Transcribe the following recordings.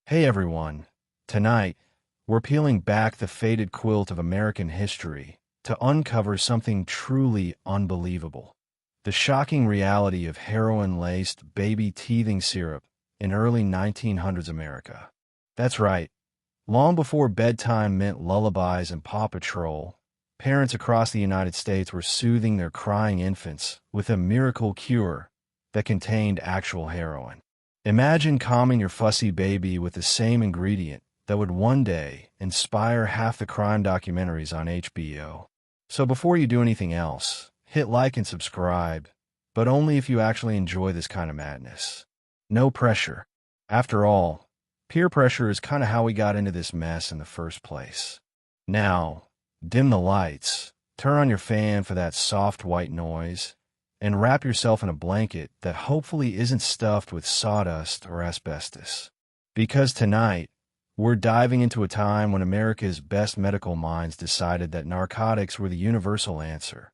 Hey everyone. Tonight, we're peeling back the faded quilt of American history to uncover something truly unbelievable. The shocking reality of heroin-laced baby teething syrup in early 1900s America. That's right. Long before bedtime meant lullabies and Paw Patrol, parents across the United States were soothing their crying infants with a miracle cure that contained actual heroin. Imagine calming your fussy baby with the same ingredient that would one day inspire half the crime documentaries on HBO. So before you do anything else, hit like and subscribe, but only if you actually enjoy this kind of madness. No pressure. After all, peer pressure is kind of how we got into this mess in the first place. Now, dim the lights, turn on your fan for that soft white noise, and wrap yourself in a blanket that hopefully isn't stuffed with sawdust or asbestos. Because tonight, we're diving into a time when America's best medical minds decided that narcotics were the universal answer,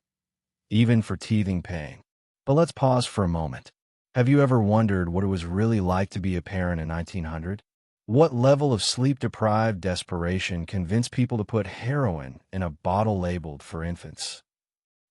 even for teething pain. But let's pause for a moment. Have you ever wondered what it was really like to be a parent in 1900? What level of sleep-deprived desperation convinced people to put heroin in a bottle labeled for infants?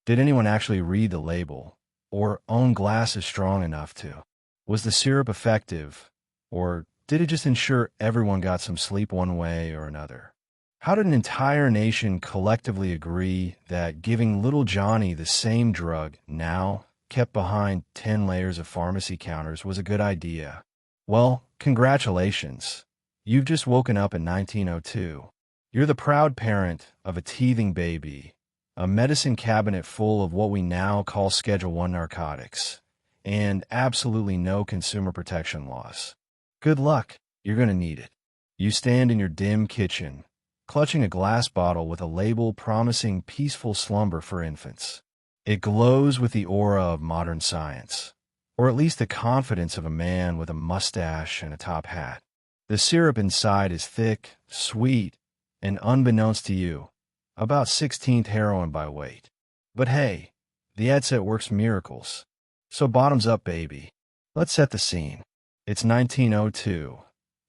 Did anyone actually read the label? Or own glasses strong enough to? Was the syrup effective? Or did it just ensure everyone got some sleep one way or another? How did an entire nation collectively agree that giving little Johnny the same drug now, kept behind 10 layers of pharmacy counters, was a good idea? Well, congratulations. You've just woken up in 1902. You're the proud parent of a teething baby, a medicine cabinet full of what we now call Schedule I narcotics, and absolutely no consumer protection laws. Good luck. You're going to need it. You stand in your dim kitchen, clutching a glass bottle with a label promising peaceful slumber for infants. It glows with the aura of modern science, or at least the confidence of a man with a mustache and a top hat. The syrup inside is thick, sweet, and unbeknownst to you, about 16th heroin by weight. But hey, the ad set works miracles. So bottoms up, baby. Let's set the scene. It's 1902,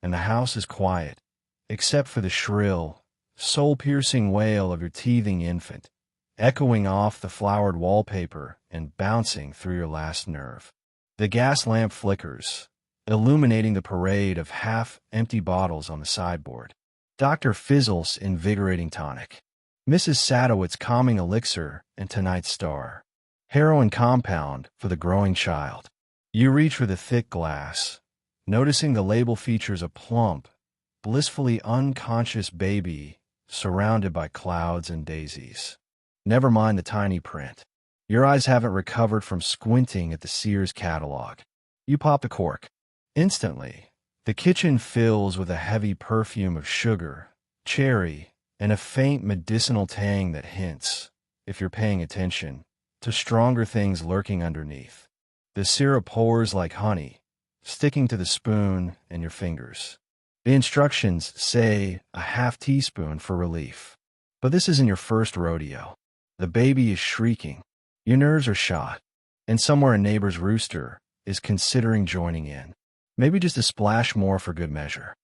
and the house is quiet, except for the shrill, soul-piercing wail of your teething infant, echoing off the flowered wallpaper and bouncing through your last nerve. The gas lamp flickers, illuminating the parade of half-empty bottles on the sideboard. Dr. Fizzle's invigorating tonic, Mrs. Sadowitz's calming elixir, and tonight's star, heroin compound for the growing child. You reach for the thick glass, noticing the label features a plump, blissfully unconscious baby surrounded by clouds and daisies. Never mind the tiny print. Your eyes haven't recovered from squinting at the Sears catalog. You pop the cork. Instantly, the kitchen fills with a heavy perfume of sugar, cherry, and a faint medicinal tang that hints, if you're paying attention, to stronger things lurking underneath. The syrup pours like honey, sticking to the spoon and your fingers. The instructions say a half teaspoon for relief. But this isn't your first rodeo. The baby is shrieking. Your nerves are shot. And somewhere a neighbor's rooster is considering joining in. Maybe just a splash more for good measure.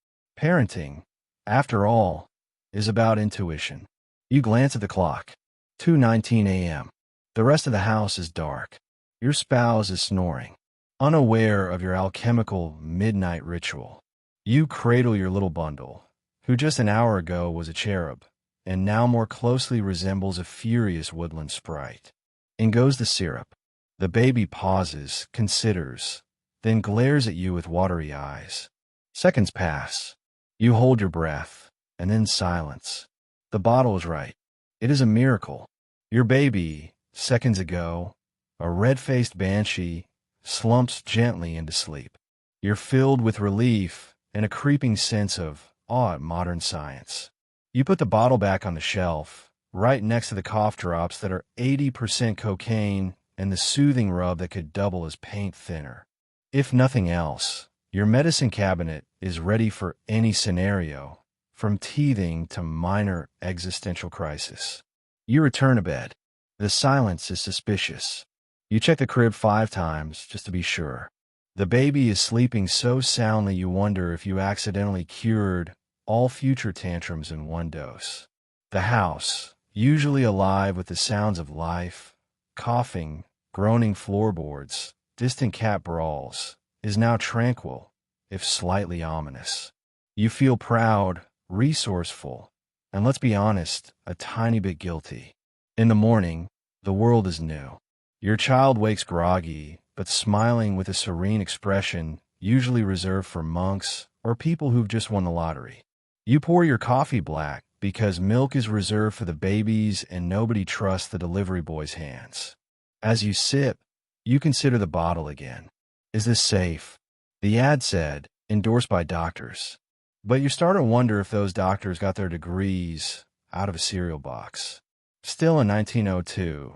Parenting, after all, is about intuition. You glance at the clock. 2:19 a.m. The rest of the house is dark. Your spouse is snoring, unaware of your alchemical midnight ritual. You cradle your little bundle, who just an hour ago was a cherub, and now more closely resembles a furious woodland sprite. In goes the syrup. The baby pauses, considers, then glares at you with watery eyes. Seconds pass. You hold your breath, and then silence. The bottle is right. It is a miracle. Your baby, seconds ago, a red-faced banshee, slumps gently into sleep. You're filled with relief and a creeping sense of awe at modern science. You put the bottle back on the shelf, right next to the cough drops that are 80% cocaine and the soothing rub that could double as paint thinner. If nothing else, your medicine cabinet is ready for any scenario, from teething to minor existential crisis. You return to bed. The silence is suspicious. You check the crib 5 times just to be sure. The baby is sleeping so soundly you wonder if you accidentally cured all future tantrums in one dose. The house, usually alive with the sounds of life, coughing, groaning floorboards, distant cat brawls, is now tranquil, if slightly ominous. You feel proud, resourceful, and let's be honest, a tiny bit guilty. In the morning, the world is new. Your child wakes groggy, but smiling with a serene expression usually reserved for monks or people who've just won the lottery. You pour your coffee black because milk is reserved for the babies and nobody trusts the delivery boy's hands. As you sip, you consider the bottle again. Is this safe? The ad said, endorsed by doctors. But you start to wonder if those doctors got their degrees out of a cereal box. Still in 1902,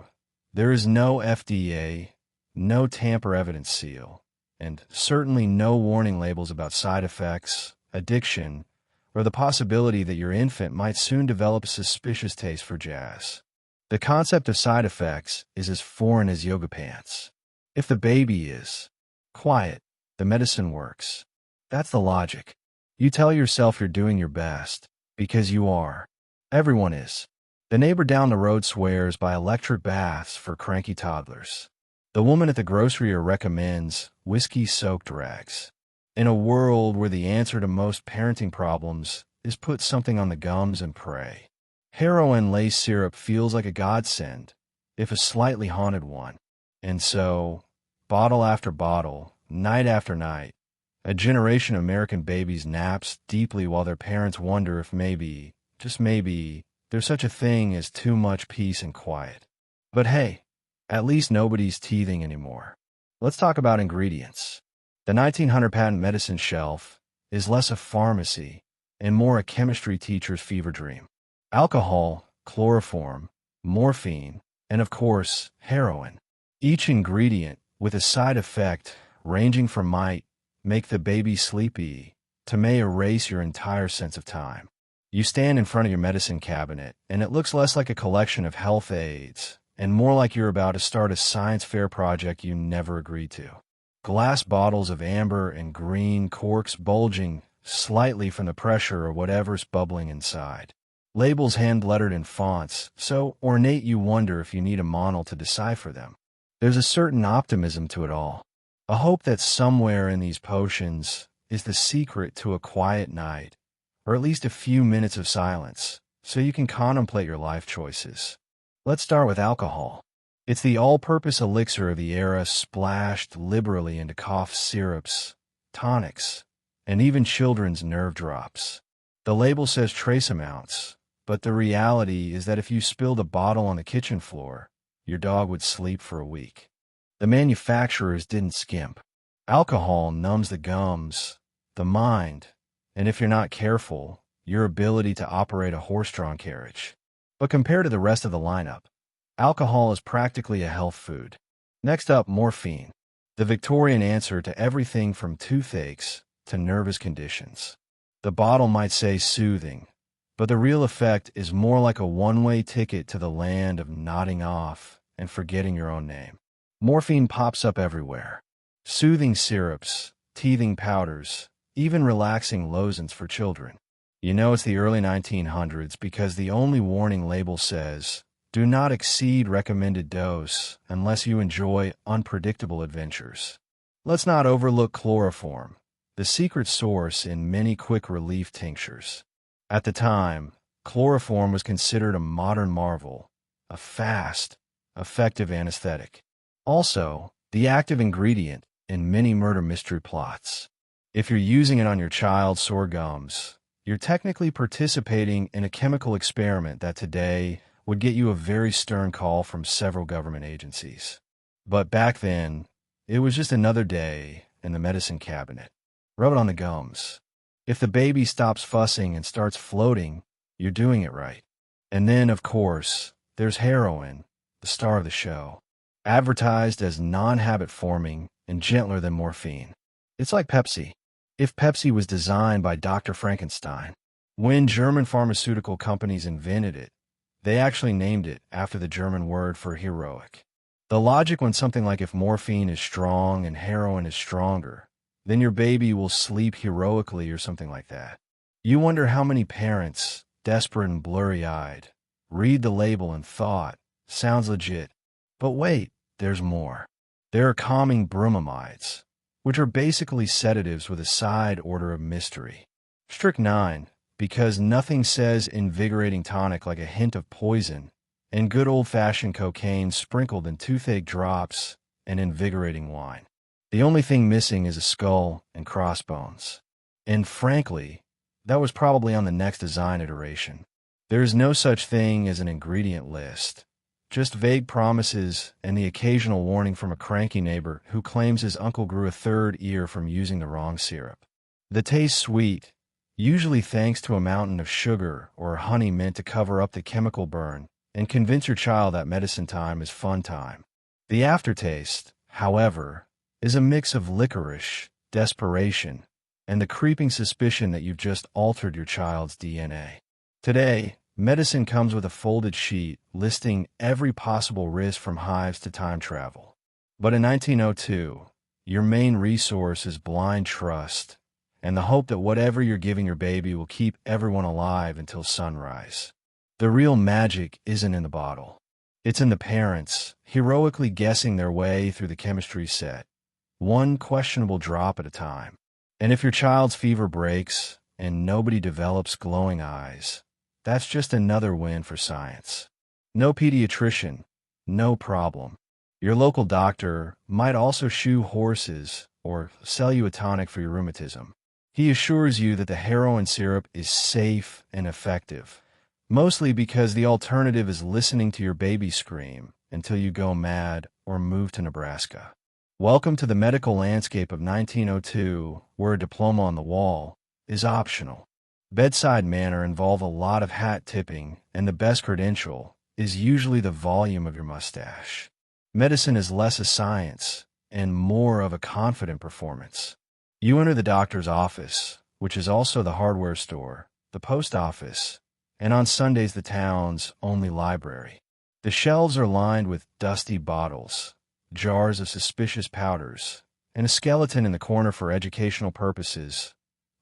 there is no FDA, no tamper evidence seal, and certainly no warning labels about side effects, addiction, or the possibility that your infant might soon develop a suspicious taste for jazz. The concept of side effects is as foreign as yoga pants. If the baby is quiet, the medicine works. That's the logic. You tell yourself you're doing your best, because you are. Everyone is. The neighbor down the road swears by electric baths for cranky toddlers. The woman at the grocery recommends whiskey-soaked rags. In a world where the answer to most parenting problems is put something on the gums and pray, heroin lace syrup feels like a godsend, if a slightly haunted one. And so, bottle after bottle, night after night, a generation of American babies naps deeply while their parents wonder if maybe, just maybe, there's such a thing as too much peace and quiet. But hey, at least nobody's teething anymore. Let's talk about ingredients. The 1900 patent medicine shelf is less a pharmacy and more a chemistry teacher's fever dream. Alcohol, chloroform, morphine, and of course, heroin. Each ingredient with a side effect ranging from might make the baby sleepy to may erase your entire sense of time. You stand in front of your medicine cabinet, and it looks less like a collection of health aids and more like you're about to start a science fair project you never agreed to. Glass bottles of amber and green corks bulging slightly from the pressure of whatever's bubbling inside. Labels hand-lettered in fonts, so ornate you wonder if you need a monol to decipher them. There's a certain optimism to it all, a hope that somewhere in these potions is the secret to a quiet night, or at least a few minutes of silence, so you can contemplate your life choices. Let's start with alcohol. It's the all-purpose elixir of the era splashed liberally into cough syrups, tonics, and even children's nerve drops. The label says trace amounts, but the reality is that if you spilled a bottle on the kitchen floor, your dog would sleep for a week. The manufacturers didn't skimp. Alcohol numbs the gums, the mind, and if you're not careful, your ability to operate a horse-drawn carriage. But compared to the rest of the lineup, alcohol is practically a health food. Next up, morphine, the Victorian answer to everything from toothaches to nervous conditions. The bottle might say soothing, but the real effect is more like a one-way ticket to the land of nodding off and forgetting your own name. Morphine pops up everywhere. Soothing syrups, teething powders, even relaxing lozenges for children. You know it's the early 1900s because the only warning label says, do not exceed recommended dose unless you enjoy unpredictable adventures. Let's not overlook chloroform, the secret source in many quick relief tinctures. At the time, chloroform was considered a modern marvel, a fast, effective anesthetic. Also, the active ingredient in many murder mystery plots. If you're using it on your child's sore gums, you're technically participating in a chemical experiment that today would get you a very stern call from several government agencies. But back then, it was just another day in the medicine cabinet. Rub it on the gums. If the baby stops fussing and starts floating, you're doing it right. And then, of course, there's heroin, the star of the show. Advertised as non-habit forming and gentler than morphine. It's like Pepsi. If Pepsi was designed by Dr. Frankenstein, when German pharmaceutical companies invented it, they actually named it after the German word for heroic. The logic when something like if morphine is strong and heroin is stronger, then your baby will sleep heroically or something like that. You wonder how many parents, desperate and blurry-eyed, read the label and thought, sounds legit. But wait, there's more. There are calming bromamides, which are basically sedatives with a side order of mystery. Strychnine, because nothing says invigorating tonic like a hint of poison, and good old-fashioned cocaine sprinkled in toothache drops and invigorating wine. The only thing missing is a skull and crossbones. And frankly, that was probably on the next design iteration. There is no such thing as an ingredient list. Just vague promises and the occasional warning from a cranky neighbor who claims his uncle grew a third ear from using the wrong syrup. The taste sweet, usually thanks to a mountain of sugar or honey meant to cover up the chemical burn and convince your child that medicine time is fun time. The aftertaste, however, is a mix of licorice, desperation, and the creeping suspicion that you've just altered your child's DNA. Today, medicine comes with a folded sheet listing every possible risk from hives to time travel. But in 1902, your main resource is blind trust and the hope that whatever you're giving your baby will keep everyone alive until sunrise. The real magic isn't in the bottle. It's in the parents, heroically guessing their way through the chemistry set, one questionable drop at a time. And if your child's fever breaks and nobody develops glowing eyes, that's just another win for science. No pediatrician, no problem. Your local doctor might also shoe horses or sell you a tonic for your rheumatism. He assures you that the heroin syrup is safe and effective, mostly because the alternative is listening to your baby scream until you go mad or move to Nebraska. Welcome to the medical landscape of 1902, where a diploma on the wall is optional. Bedside manner involve a lot of hat tipping, and the best credential is usually the volume of your mustache. Medicine is less a science and more of a confident performance. You enter the doctor's office, which is also the hardware store, the post office, and on Sundays the town's only library. The shelves are lined with dusty bottles, jars of suspicious powders, and a skeleton in the corner for educational purposes,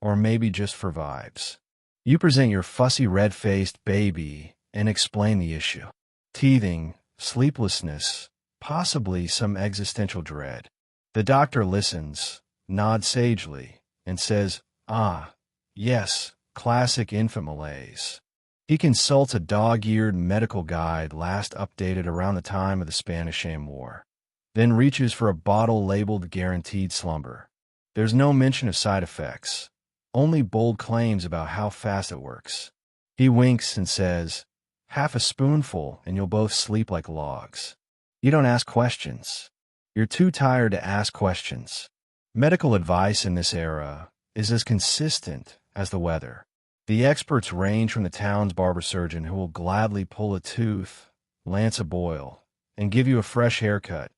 or maybe just for vibes. You present your fussy red-faced baby and explain the issue. Teething, sleeplessness, possibly some existential dread. The doctor listens, nods sagely, and says, "Ah, yes, classic infant malaise." He consults a dog-eared medical guide last updated around the time of the Spanish-Am War, then reaches for a bottle labeled guaranteed slumber. There's no mention of side effects, only bold claims about how fast it works. He winks and says, "Half a spoonful and you'll both sleep like logs." You don't ask questions. You're too tired to ask questions. Medical advice in this era is as consistent as the weather. The experts range from the town's barber surgeon who will gladly pull a tooth, lance a boil, and give you a fresh haircut,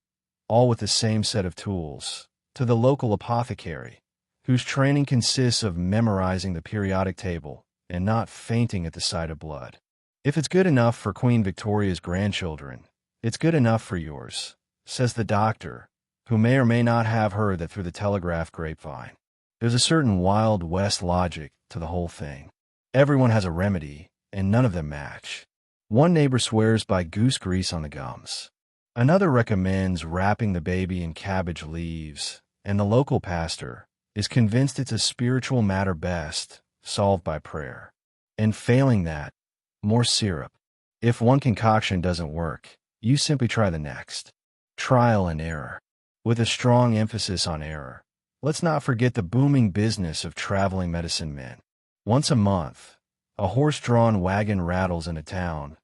all with the same set of tools, to the local apothecary, whose training consists of memorizing the periodic table and not fainting at the sight of blood. If it's good enough for Queen Victoria's grandchildren, it's good enough for yours, says the doctor, who may or may not have heard that through the telegraph grapevine. There's a certain Wild West logic to the whole thing. Everyone has a remedy, and none of them match. One neighbor swears by goose grease on the gums. Another recommends wrapping the baby in cabbage leaves, and the local pastor is convinced it's a spiritual matter best solved by prayer. And failing that, more syrup. If one concoction doesn't work, you simply try the next. Trial and error. With a strong emphasis on error. Let's not forget the booming business of traveling medicine men. Once a month, a horse-drawn wagon rattles into town,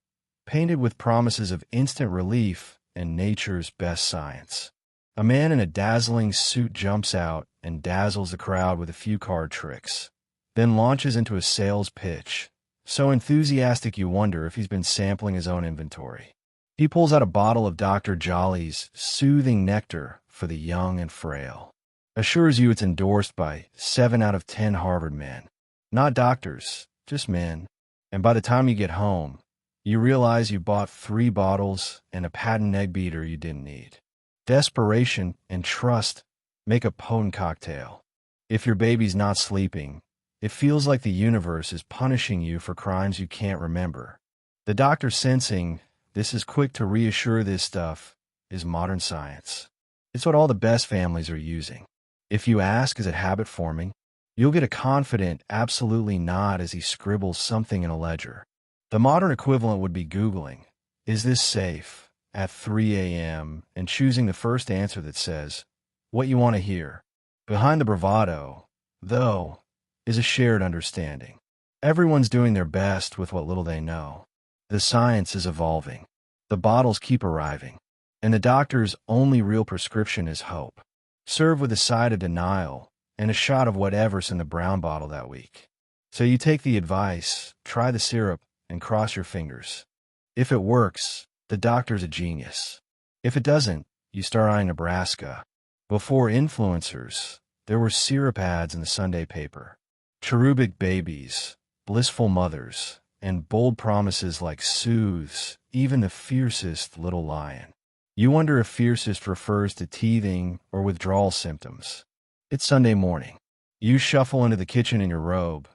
painted with promises of instant relief and nature's best science. A man in a dazzling suit jumps out and dazzles the crowd with a few card tricks, then launches into a sales pitch, so enthusiastic you wonder if he's been sampling his own inventory. He pulls out a bottle of Dr. Jolly's soothing nectar for the young and frail. Assures you it's endorsed by 7 out of 10 Harvard men. Not doctors, just men. And by the time you get home, You realize you bought 3 bottles and a patent egg beater you didn't need. Desperation and trust make a potent cocktail. If your baby's not sleeping, it feels like the universe is punishing you for crimes you can't remember. The doctor, sensing this, is quick to reassure this stuff is modern science. It's what all the best families are using. If you ask, is it habit forming? You'll get a confident, absolutely not, as he scribbles something in a ledger. The modern equivalent would be Googling, "Is this safe?" at 3 a.m. and choosing the first answer that says, "What you want to hear." Behind the bravado, though, is a shared understanding. Everyone's doing their best with what little they know. The science is evolving. The bottles keep arriving. And the doctor's only real prescription is hope. Served with a side of denial and a shot of whatever's in the brown bottle that week. So you take the advice, try the syrup, and cross your fingers. If it works, the doctor's a genius. If it doesn't, you start eyeing Nebraska. Before influencers, there were syrup ads in the Sunday paper. Cherubic babies, blissful mothers, and bold promises like soothes even the fiercest little lion. You wonder if fiercest refers to teething or withdrawal symptoms. It's Sunday morning. You shuffle into the kitchen in your robe,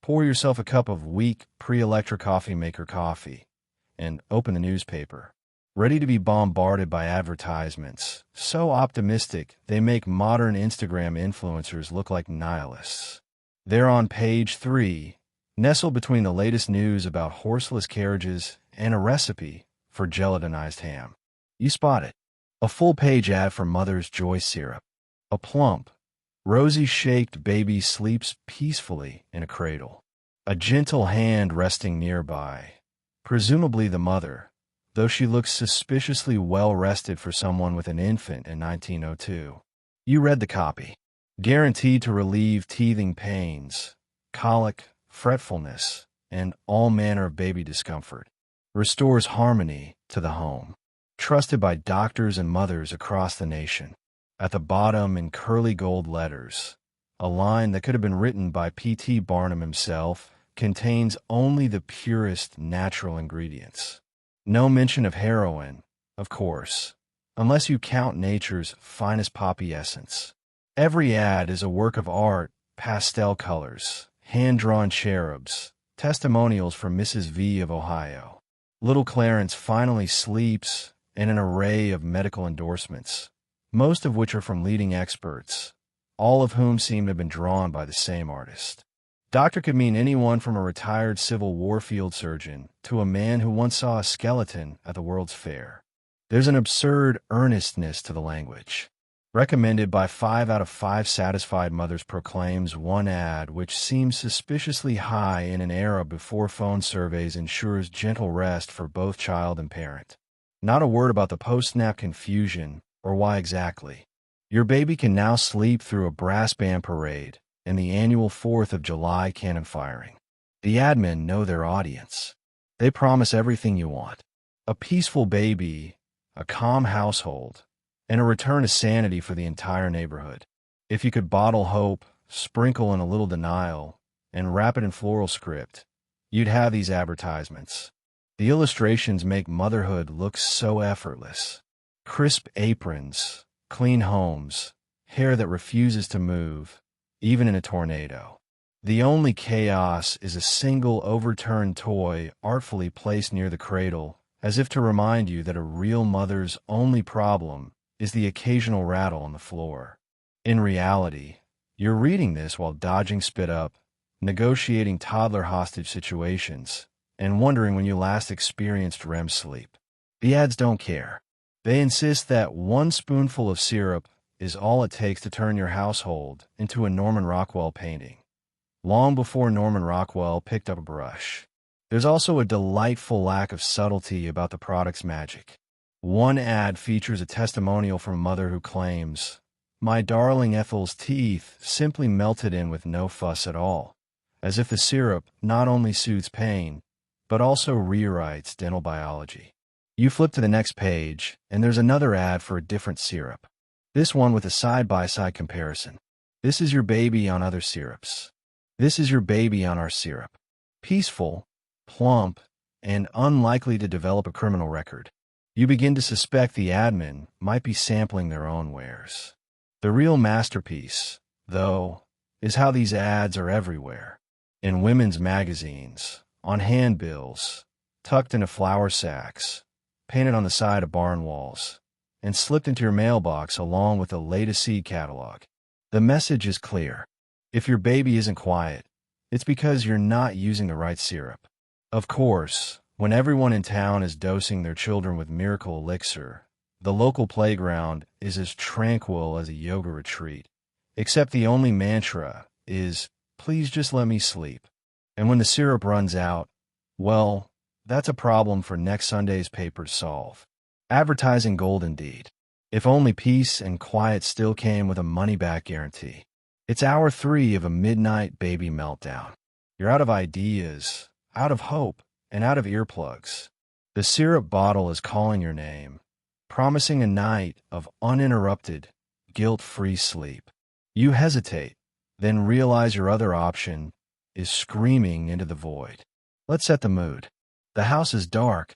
pour yourself a cup of weak pre-electric coffee maker coffee, and open the newspaper, ready to be bombarded by advertisements, so optimistic they make modern Instagram influencers look like nihilists. They're on page 3, nestled between the latest news about horseless carriages and a recipe for gelatinized ham. You spot it. A full-page ad for Mother's Joy syrup. A plump, rosy-shaped baby sleeps peacefully in a cradle. A gentle hand resting nearby, presumably the mother, though she looks suspiciously well-rested for someone with an infant in 1902. You read the copy. Guaranteed to relieve teething pains, colic, fretfulness, and all manner of baby discomfort. Restores harmony to the home. Trusted by doctors and mothers across the nation. At the bottom, in curly gold letters, a line that could have been written by P.T. Barnum himself, contains only the purest natural ingredients. No mention of heroin, of course, unless you count nature's finest poppy essence. Every ad is a work of art, pastel colors, hand-drawn cherubs, testimonials from Mrs. V of Ohio. Little Clarence finally sleeps, and an array of medical endorsements, most of which are from leading experts, all of whom seem to have been drawn by the same artist. Doctor could mean anyone from a retired Civil War field surgeon to a man who once saw a skeleton at the World's Fair. There's an absurd earnestness to the language. Recommended by 5 out of 5 satisfied mothers proclaims one ad which seems suspiciously high in an era before phone surveys ensures gentle rest for both child and parent. Not a word about the post-snap confusion or why exactly. Your baby can now sleep through a brass band parade and the annual 4th of July cannon firing. The admin know their audience. They promise everything you want. A peaceful baby, a calm household, and a return to sanity for the entire neighborhood. If you could bottle hope, sprinkle in a little denial, and wrap it in floral script, you'd have these advertisements. The illustrations make motherhood look so effortless. Crisp aprons, clean homes, hair that refuses to move, even in a tornado. The only chaos is a single overturned toy artfully placed near the cradle, as if to remind you that a real mother's only problem is the occasional rattle on the floor. In reality, you're reading this while dodging spit up, negotiating toddler hostage situations, and wondering when you last experienced REM sleep. The ads don't care. They insist that 1 spoonful of syrup is all it takes to turn your household into a Norman Rockwell painting, long before Norman Rockwell picked up a brush. There's also a delightful lack of subtlety about the product's magic. One ad features a testimonial from a mother who claims, "My darling Ethel's teeth simply melted in with no fuss at all," as if the syrup not only soothes pain, but also rewrites dental biology. You flip to the next page, and there's another ad for a different syrup. This one with a side-by-side comparison. This is your baby on other syrups. This is your baby on our syrup. Peaceful, plump, and unlikely to develop a criminal record. You begin to suspect the admin might be sampling their own wares. The real masterpiece, though, is how these ads are everywhere. In women's magazines, on handbills, tucked into flour sacks, painted on the side of barn walls, and slipped into your mailbox along with the latest seed catalog. The message is clear. If your baby isn't quiet, it's because you're not using the right syrup. Of course, when everyone in town is dosing their children with miracle elixir, the local playground is as tranquil as a yoga retreat, except the only mantra is, "Please just let me sleep." And when the syrup runs out, well, that's a problem for next Sunday's paper to solve. Advertising gold indeed. If only peace and quiet still came with a money-back guarantee. It's hour 3 of a midnight baby meltdown. You're out of ideas, out of hope, and out of earplugs. The syrup bottle is calling your name, promising a night of uninterrupted, guilt-free sleep. You hesitate, then realize your other option is screaming into the void. Let's set the mood. The house is dark,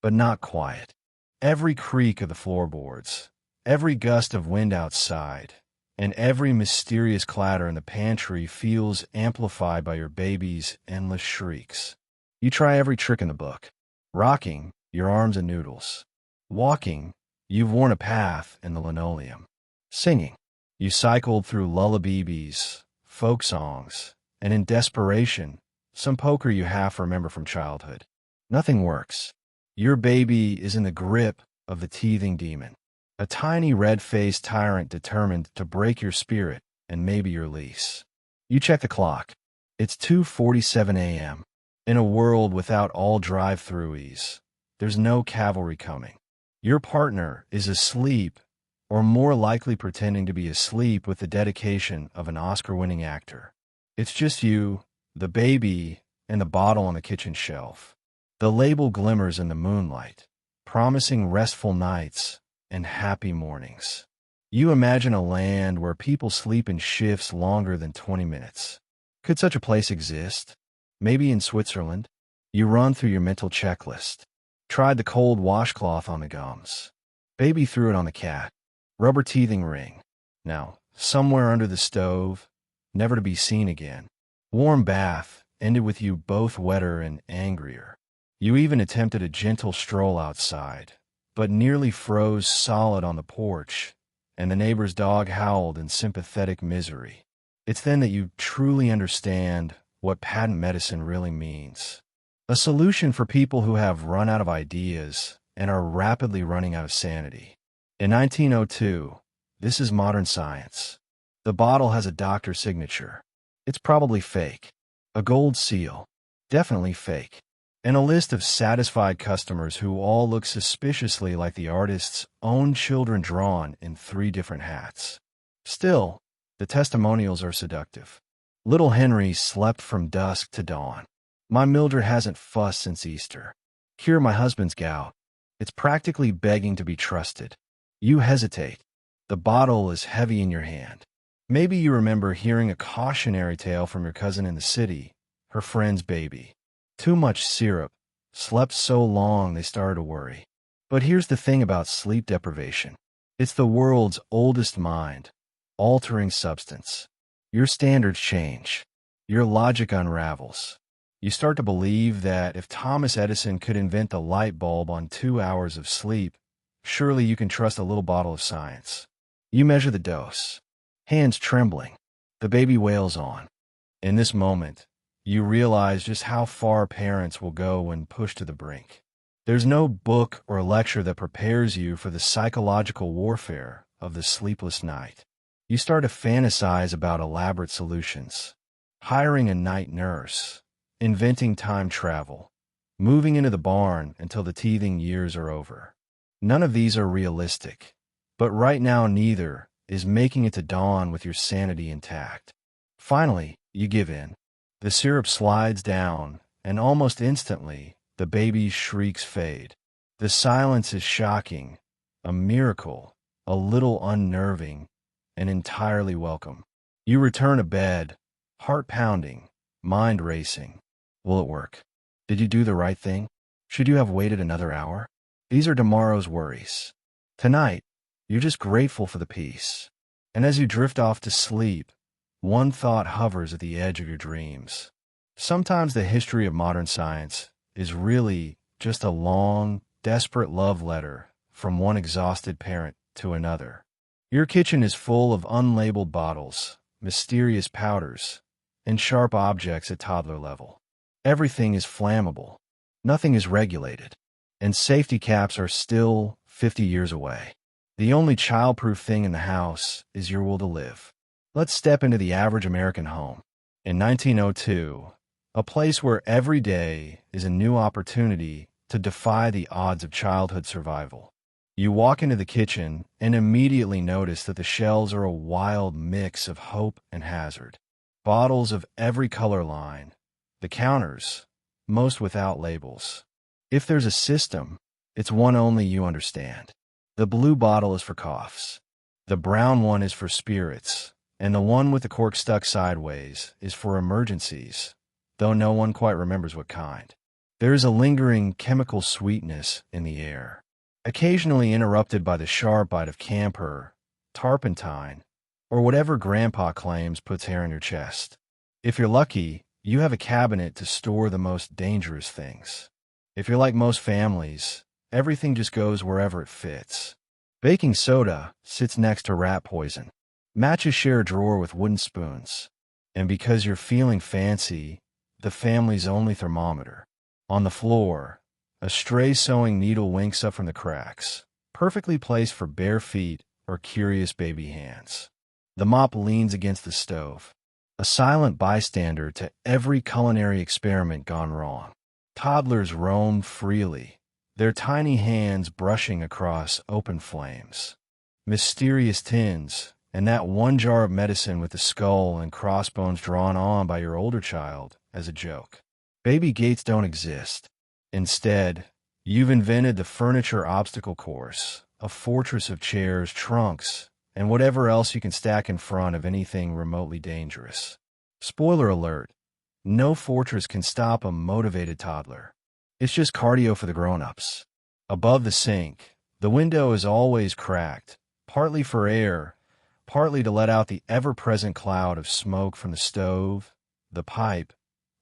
but not quiet. Every creak of the floorboards, every gust of wind outside, and every mysterious clatter in the pantry feels amplified by your baby's endless shrieks. You try every trick in the book. Rocking, your arms and noodles. Walking, you've worn a path in the linoleum. Singing, you cycled through lullabies, folk songs, and in desperation, some poker you half remember from childhood. Nothing works. Your baby is in the grip of the teething demon. A tiny red-faced tyrant determined to break your spirit and maybe your lease. You check the clock. It's 2:47 a.m. In a world without all drive-throughs, there's no cavalry coming. Your partner is asleep, or more likely pretending to be asleep with the dedication of an Oscar-winning actor. It's just you, the baby, and the bottle on the kitchen shelf. The label glimmers in the moonlight, promising restful nights and happy mornings. You imagine a land where people sleep in shifts longer than 20 minutes. Could such a place exist? Maybe in Switzerland? You run through your mental checklist. Tried the cold washcloth on the gums. Baby threw it on the cat. Rubber teething ring. Now, somewhere under the stove, never to be seen again. Warm bath ended with you both wetter and angrier. You even attempted a gentle stroll outside, but nearly froze solid on the porch, and the neighbor's dog howled in sympathetic misery. It's then that you truly understand what patent medicine really means. A solution for people who have run out of ideas and are rapidly running out of sanity. In 1902, this is modern science. The bottle has a doctor's signature. It's probably fake. A gold seal. Definitely fake. And a list of satisfied customers who all look suspiciously like the artist's own children drawn in 3 different hats. Still, the testimonials are seductive. Little Henry slept from dusk to dawn. My Mildred hasn't fussed since Easter. Cure my husband's gout. It's practically begging to be trusted. You hesitate. The bottle is heavy in your hand. Maybe you remember hearing a cautionary tale from your cousin in the city, her friend's baby. Too much syrup, slept so long they started to worry. But here's the thing about sleep deprivation. It's the world's oldest mind-altering substance. Your standards change. Your logic unravels. You start to believe that if Thomas Edison could invent the light bulb on 2 hours of sleep, surely you can trust a little bottle of science. You measure the dose. Hands trembling. The baby wails on. In this moment, you realize just how far parents will go when pushed to the brink. There's no book or lecture that prepares you for the psychological warfare of the sleepless night. You start to fantasize about elaborate solutions. Hiring a night nurse, inventing time travel, moving into the barn until the teething years are over. None of these are realistic, but right now neither is making it to dawn with your sanity intact. Finally, you give in. The syrup slides down, and almost instantly, the baby's shrieks fade. The silence is shocking, a miracle, a little unnerving, and entirely welcome. You return to bed, heart pounding, mind racing. Will it work? Did you do the right thing? Should you have waited another hour? These are tomorrow's worries. Tonight, you're just grateful for the peace. And as you drift off to sleep, one thought hovers at the edge of your dreams. Sometimes the history of modern science is really just a long, desperate love letter from one exhausted parent to another. Your kitchen is full of unlabeled bottles, mysterious powders, and sharp objects at toddler level. Everything is flammable. Nothing is regulated. And safety caps are still 50 years away. The only childproof thing in the house is your will to live. Let's step into the average American home. In 1902, a place where every day is a new opportunity to defy the odds of childhood survival. You walk into the kitchen and immediately notice that the shelves are a wild mix of hope and hazard. Bottles of every color line. The counters, most without labels. If there's a system, it's one only you understand. The blue bottle is for coughs. The brown one is for spirits. And the one with the cork stuck sideways is for emergencies, though no one quite remembers what kind. There is a lingering chemical sweetness in the air, occasionally interrupted by the sharp bite of camphor, turpentine, or whatever Grandpa claims puts hair in your chest. If you're lucky, you have a cabinet to store the most dangerous things. If you're like most families, everything just goes wherever it fits. Baking soda sits next to rat poison. Matches share a drawer with wooden spoons. And because you're feeling fancy, the family's only thermometer. On the floor, a stray sewing needle winks up from the cracks, perfectly placed for bare feet or curious baby hands. The mop leans against the stove, a silent bystander to every culinary experiment gone wrong. Toddlers roam freely, their tiny hands brushing across open flames. Mysterious tins, and that one jar of medicine with the skull and crossbones drawn on by your older child as a joke. Baby gates don't exist. Instead, you've invented the furniture obstacle course, a fortress of chairs, trunks, and whatever else you can stack in front of anything remotely dangerous. Spoiler alert, no fortress can stop a motivated toddler. It's just cardio for the grown-ups. Above the sink, the window is always cracked, partly for air, partly to let out the ever-present cloud of smoke from the stove, the pipe,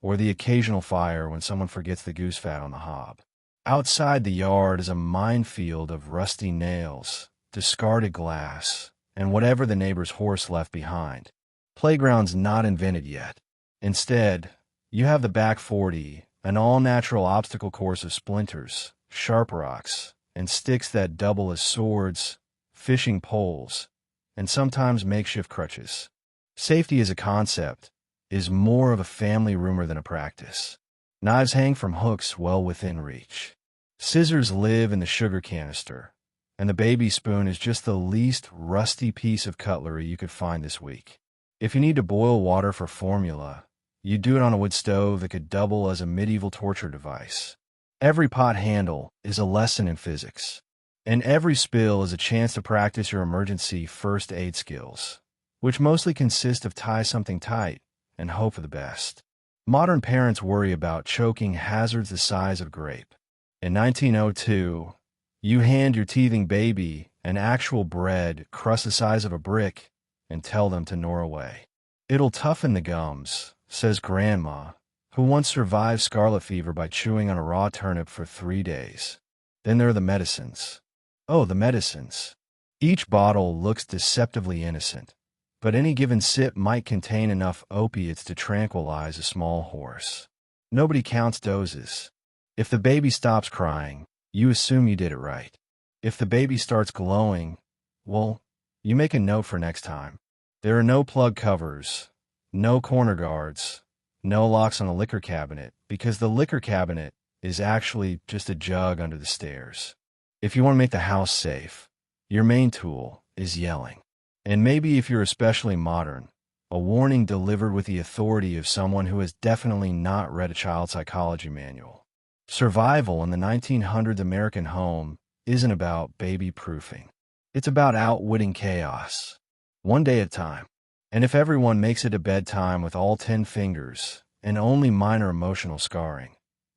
or the occasional fire when someone forgets the goose fat on the hob. Outside the yard is a minefield of rusty nails, discarded glass, and whatever the neighbor's horse left behind. Playground's not invented yet. Instead, you have the back 40, an all-natural obstacle course of splinters, sharp rocks, and sticks that double as swords, fishing poles, and sometimes makeshift crutches. Safety as a concept is more of a family rumor than a practice. Knives hang from hooks well within reach. Scissors live in the sugar canister, and the baby spoon is just the least rusty piece of cutlery you could find this week. If you need to boil water for formula, you do it on a wood stove that could double as a medieval torture device. Every pot handle is a lesson in physics, and every spill is a chance to practice your emergency first aid skills, which mostly consist of tie something tight and hope for the best. Modern parents worry about choking hazards the size of grape. In 1902, you hand your teething baby an actual bread crust the size of a brick and tell them to gnaw away. It'll toughen the gums, says Grandma, who once survived scarlet fever by chewing on a raw turnip for 3 days. Then there are the medicines. Oh, the medicines. Each bottle looks deceptively innocent, but any given sip might contain enough opiates to tranquilize a small horse. Nobody counts doses. If the baby stops crying, you assume you did it right. If the baby starts glowing, well, you make a note for next time. There are no plug covers, no corner guards, no locks on the liquor cabinet, because the liquor cabinet is actually just a jug under the stairs. If you want to make the house safe, your main tool is yelling. And maybe if you're especially modern, a warning delivered with the authority of someone who has definitely not read a child psychology manual. Survival in the 1900s American home isn't about baby-proofing. It's about outwitting chaos, one day at a time. And if everyone makes it to bedtime with all 10 fingers and only minor emotional scarring,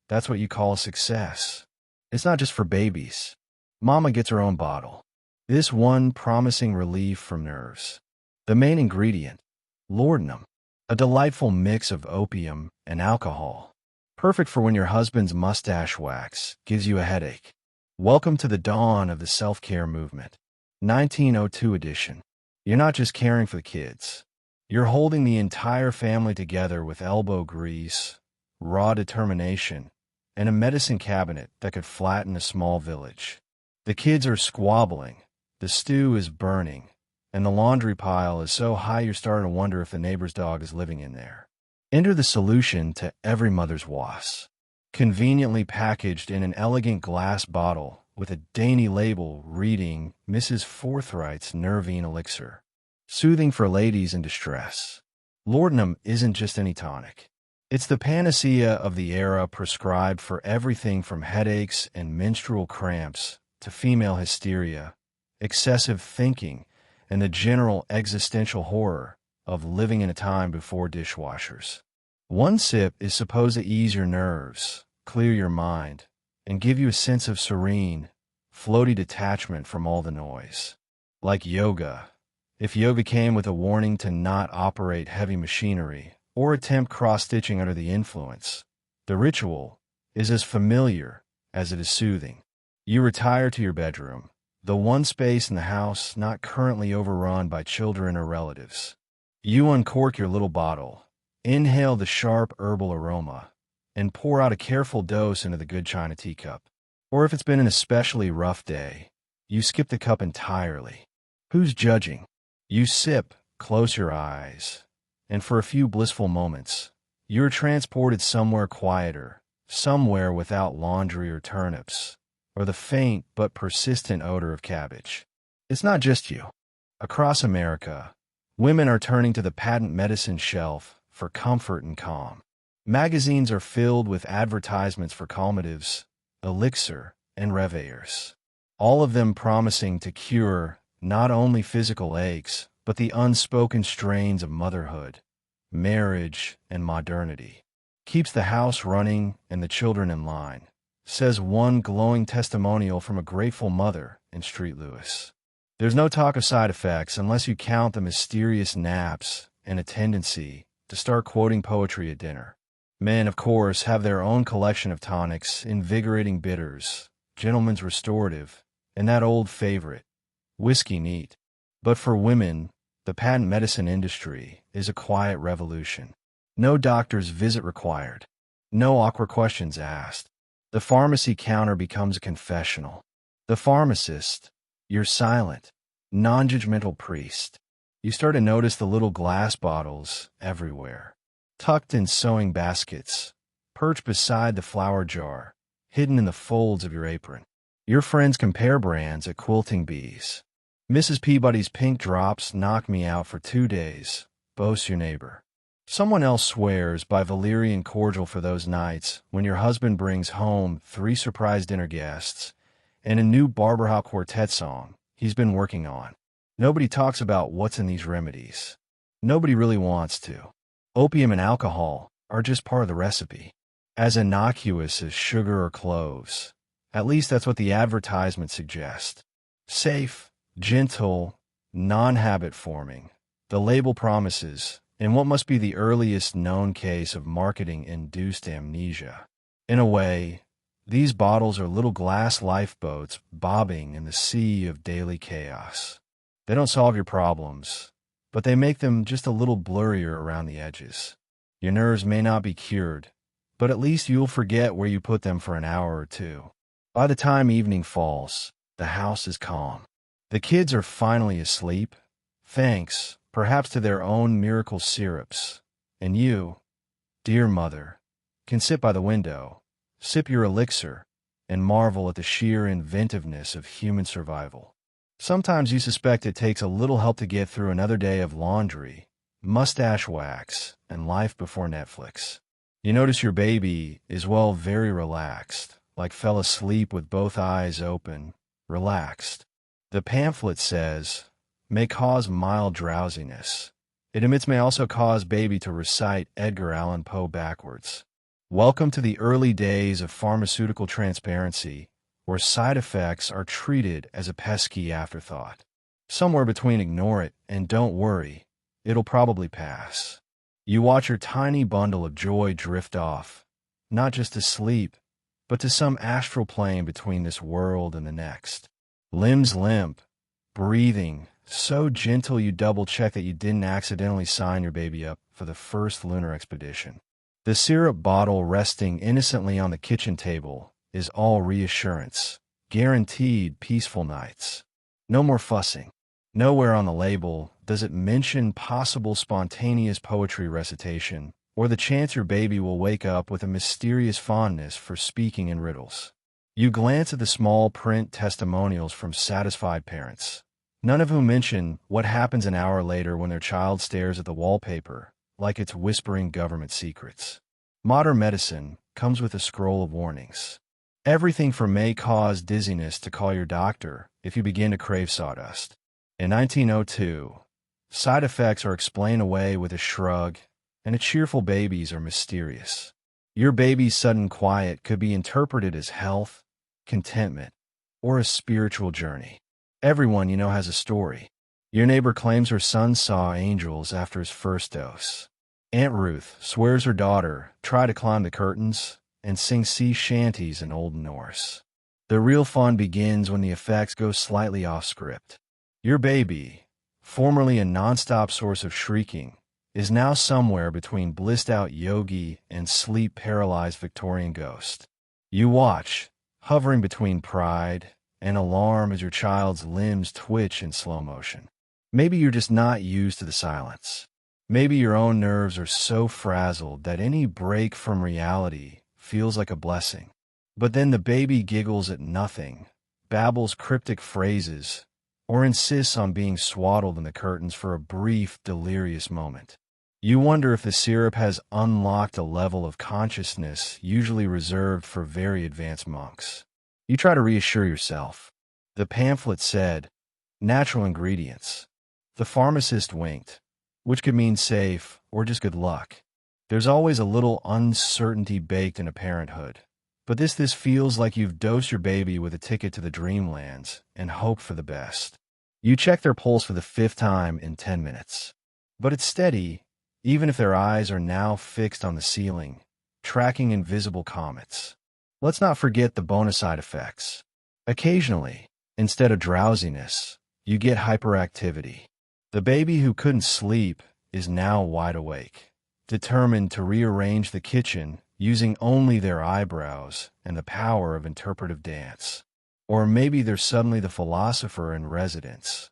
That's what you call a success. It's not just for babies. Mama gets her own bottle. This one promising relief from nerves. The main ingredient, laudanum, a delightful mix of opium and alcohol. Perfect for when your husband's mustache wax gives you a headache. Welcome to the dawn of the self-care movement. 1902 edition. You're not just caring for the kids. You're holding the entire family together with elbow grease, raw determination, and a medicine cabinet that could flatten a small village. The kids are squabbling, the stew is burning, and the laundry pile is so high you're starting to wonder if the neighbor's dog is living in there. Enter the solution to every mother's was. Conveniently packaged in an elegant glass bottle with a dainty label reading Mrs. Forthright's Nervine Elixir. Soothing for ladies in distress. Laudanum isn't just any tonic. It's the panacea of the era, prescribed for everything from headaches and menstrual cramps to female hysteria, excessive thinking, and the general existential horror of living in a time before dishwashers. One sip is supposed to ease your nerves, clear your mind, and give you a sense of serene, floaty detachment from all the noise. Like yoga. If yoga came with a warning to not operate heavy machinery or attempt cross-stitching under the influence, the ritual is as familiar as it is soothing. You retire to your bedroom, the one space in the house not currently overrun by children or relatives. You uncork your little bottle, inhale the sharp herbal aroma, and pour out a careful dose into the good china teacup. Or if it's been an especially rough day, you skip the cup entirely. Who's judging? You sip, close your eyes, and for a few blissful moments, you're transported somewhere quieter, somewhere without laundry or turnips, or the faint but persistent odor of cabbage. It's not just you. Across America, women are turning to the patent medicine shelf for comfort and calm. Magazines are filled with advertisements for calmatives, elixir, and reveilleurs, all of them promising to cure not only physical aches, but the unspoken strains of motherhood, marriage, and modernity. Keeps the house running and the children in line, says one glowing testimonial from a grateful mother in Street Louis. There's no talk of side effects unless you count the mysterious naps and a tendency to start quoting poetry at dinner. Men, of course, have their own collection of tonics, invigorating bitters, gentleman's restorative, and that old favorite, whiskey neat. But for women, the patent medicine industry is a quiet revolution. No doctor's visit required. No awkward questions asked. The pharmacy counter becomes a confessional. The pharmacist, your silent, non-judgmental priest. You start to notice the little glass bottles everywhere, tucked in sewing baskets, perched beside the flour jar, hidden in the folds of your apron. Your friends compare brands at quilting bees. Mrs. Peabody's pink drops knock me out for 2 days, boasts your neighbor. Someone else swears by valerian cordial for those nights when your husband brings home 3 surprise dinner guests and a new Barberhouse quartet song he's been working on. Nobody talks about what's in these remedies. Nobody really wants to. Opium and alcohol are just part of the recipe. As innocuous as sugar or cloves. At least that's what the advertisements suggest. Safe, gentle, non-habit forming. The label promises, in what must be the earliest known case of marketing-induced amnesia. In a way, these bottles are little glass lifeboats bobbing in the sea of daily chaos. They don't solve your problems, but they make them just a little blurrier around the edges. Your nerves may not be cured, but at least you'll forget where you put them for an hour or two. By the time evening falls, the house is calm. The kids are finally asleep, thanks, perhaps to their own miracle syrups, and you, dear mother, can sit by the window, sip your elixir, and marvel at the sheer inventiveness of human survival. Sometimes you suspect it takes a little help to get through another day of laundry, mustache wax, and life before Netflix. You notice your baby is, well, very relaxed, like fell asleep with both eyes open, relaxed. The pamphlet says, may cause mild drowsiness. It admits may also cause baby to recite Edgar Allan Poe backwards. Welcome to the early days of pharmaceutical transparency, where side effects are treated as a pesky afterthought. Somewhere between ignore it and don't worry, it'll probably pass. You watch your tiny bundle of joy drift off, not just to sleep, but to some astral plane between this world and the next. Limbs limp, breathing so gentle you double-check that you didn't accidentally sign your baby up for the first lunar expedition. The syrup bottle resting innocently on the kitchen table is all reassurance, guaranteed peaceful nights. No more fussing. Nowhere on the label does it mention possible spontaneous poetry recitation or the chance your baby will wake up with a mysterious fondness for speaking in riddles. You glance at the small print testimonials from satisfied parents, none of whom mention what happens an hour later when their child stares at the wallpaper like it's whispering government secrets. Modern medicine comes with a scroll of warnings. Everything from may cause dizziness to call your doctor if you begin to crave sawdust. In 1902, side effects are explained away with a shrug, and a cheerful babies are mysterious. Your baby's sudden quiet could be interpreted as health, contentment, or a spiritual journey. Everyone you know has a story. Your neighbor claims her son saw angels after his first dose. Aunt Ruth swears her daughter tried to climb the curtains and sing sea shanties in Old Norse. The real fun begins when the effects go slightly off script. Your baby, formerly a nonstop source of shrieking, is now somewhere between blissed-out yogi and sleep-paralyzed Victorian ghost. You watch, hovering between pride and alarm as your child's limbs twitch in slow motion. Maybe you're just not used to the silence. Maybe your own nerves are so frazzled that any break from reality feels like a blessing. But then the baby giggles at nothing, babbles cryptic phrases, or insists on being swaddled in the curtains for a brief, delirious moment. You wonder if the syrup has unlocked a level of consciousness usually reserved for very advanced monks. You try to reassure yourself. The pamphlet said, natural ingredients. The pharmacist winked, which could mean safe or just good luck. There's always a little uncertainty baked into parenthood. But this feels like you've dosed your baby with a ticket to the dreamlands and hope for the best. You check their pulse for the 5th time in 10 minutes. But it's steady, even if their eyes are now fixed on the ceiling, tracking invisible comets. Let's not forget the bonus side effects. Occasionally, instead of drowsiness, you get hyperactivity. The baby who couldn't sleep is now wide awake, determined to rearrange the kitchen using only their eyebrows and the power of interpretive dance. Or maybe they're suddenly the philosopher in residence,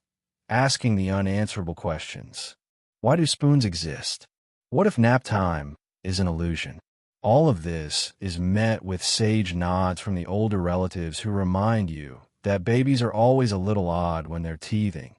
asking the unanswerable questions. Why do spoons exist? What if nap time is an illusion? All of this is met with sage nods from the older relatives who remind you that babies are always a little odd when they're teething,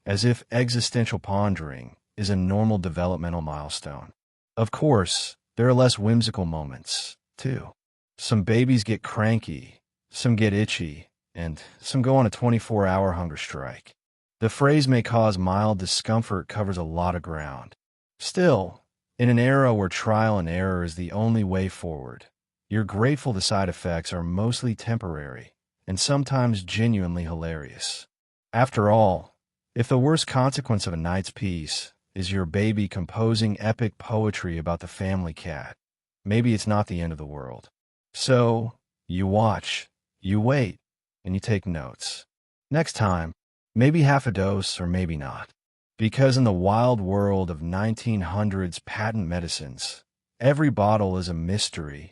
as if existential pondering is a normal developmental milestone. Of course, there are less whimsical moments, too. Some babies get cranky, some get itchy, and some go on a 24-hour hunger strike. The phrase may cause mild discomfort covers a lot of ground. Still, in an era where trial and error is the only way forward, you're grateful the side effects are mostly temporary and sometimes genuinely hilarious. After all, if the worst consequence of a night's peace is your baby composing epic poetry about the family cat, maybe it's not the end of the world. So, you watch, you wait, and you take notes. Next time, maybe half a dose or maybe not. Because in the wild world of 1900s patent medicines, every bottle is a mystery,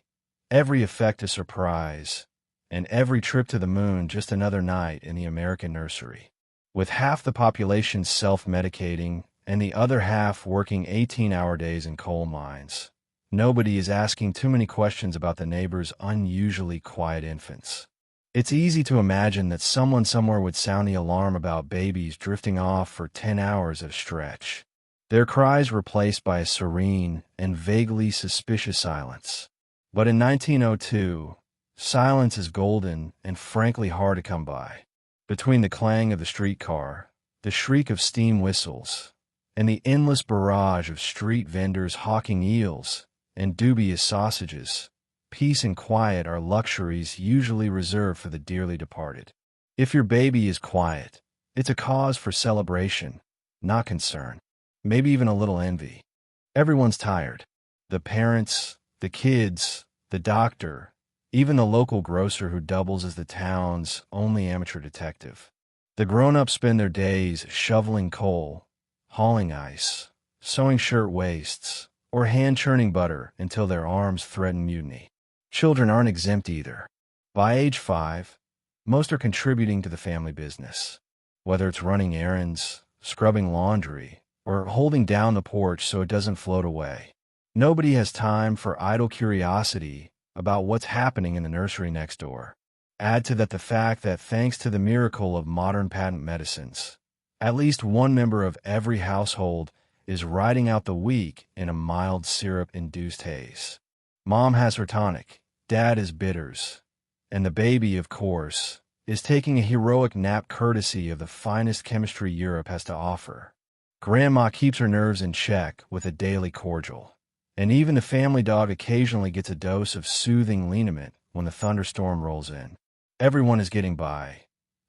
every effect a surprise, and every trip to the moon just another night in the American nursery. With half the population self-medicating and the other half working 18-hour days in coal mines, nobody is asking too many questions about the neighbor's unusually quiet infants. It's easy to imagine that someone somewhere would sound the alarm about babies drifting off for 10 hours at a stretch, their cries replaced by a serene and vaguely suspicious silence. But in 1902, silence is golden and frankly hard to come by. Between the clang of the streetcar, the shriek of steam whistles, and the endless barrage of street vendors hawking eels, and dubious sausages. Peace and quiet are luxuries usually reserved for the dearly departed. If your baby is quiet, it's a cause for celebration, not concern. Maybe even a little envy. Everyone's tired. The parents, the kids, the doctor, even the local grocer who doubles as the town's only amateur detective. The grown-ups spend their days shoveling coal, hauling ice, sewing shirt waists, or hand-churning butter until their arms threaten mutiny. Children aren't exempt either. By age 5, most are contributing to the family business. Whether it's running errands, scrubbing laundry, or holding down the porch so it doesn't float away. Nobody has time for idle curiosity about what's happening in the nursery next door. Add to that the fact that thanks to the miracle of modern patent medicines, at least one member of every household is riding out the week in a mild syrup-induced haze. Mom has her tonic, Dad is bitters, and the baby, of course, is taking a heroic nap courtesy of the finest chemistry Europe has to offer. Grandma keeps her nerves in check with a daily cordial, and even the family dog occasionally gets a dose of soothing liniment when the thunderstorm rolls in. Everyone is getting by,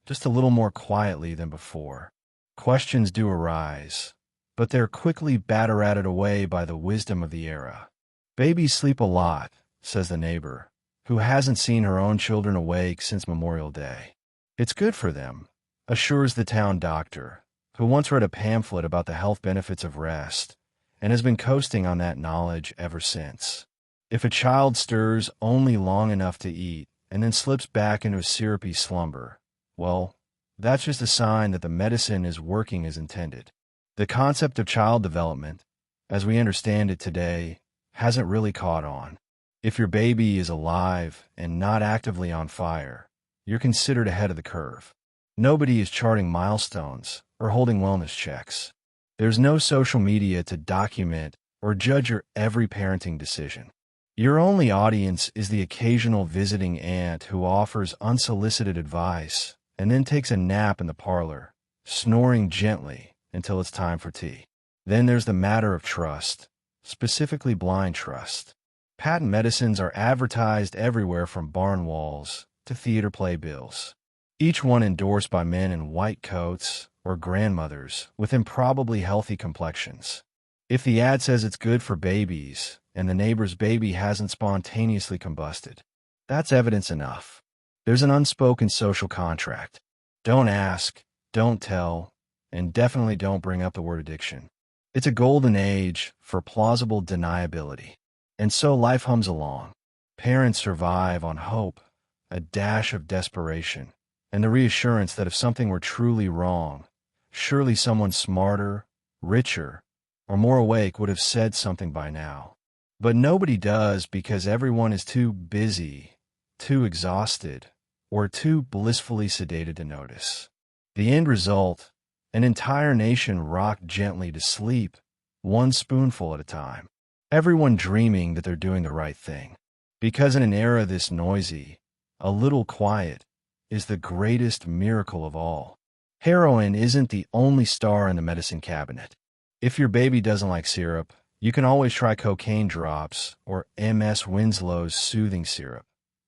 just a little more quietly than before. Questions do arise, but they're quickly batter-ratted away by the wisdom of the era. Babies sleep a lot, says the neighbor, who hasn't seen her own children awake since Memorial Day. It's good for them, assures the town doctor, who once read a pamphlet about the health benefits of rest, and has been coasting on that knowledge ever since. If a child stirs only long enough to eat and then slips back into a syrupy slumber, well, that's just a sign that the medicine is working as intended. The concept of child development, as we understand it today, hasn't really caught on. If your baby is alive and not actively on fire, you're considered ahead of the curve. Nobody is charting milestones or holding wellness checks. There's no social media to document or judge your every parenting decision. Your only audience is the occasional visiting aunt who offers unsolicited advice and then takes a nap in the parlor, snoring gently until it's time for tea. Then there's the matter of trust, specifically blind trust. Patent medicines are advertised everywhere from barn walls to theater playbills, each one endorsed by men in white coats or grandmothers with improbably healthy complexions. If the ad says it's good for babies and the neighbor's baby hasn't spontaneously combusted, that's evidence enough. There's an unspoken social contract. Don't ask, don't tell, and definitely don't bring up the word addiction. It's a golden age for plausible deniability. And so life hums along. Parents survive on hope, a dash of desperation, and the reassurance that if something were truly wrong, surely someone smarter, richer, or more awake would have said something by now. But nobody does because everyone is too busy, too exhausted, or too blissfully sedated to notice. The end result, an entire nation rocked gently to sleep, one spoonful at a time. Everyone dreaming that they're doing the right thing. Because in an era this noisy, a little quiet is the greatest miracle of all. Heroin isn't the only star in the medicine cabinet. If your baby doesn't like syrup, you can always try cocaine drops or MS Winslow's soothing syrup,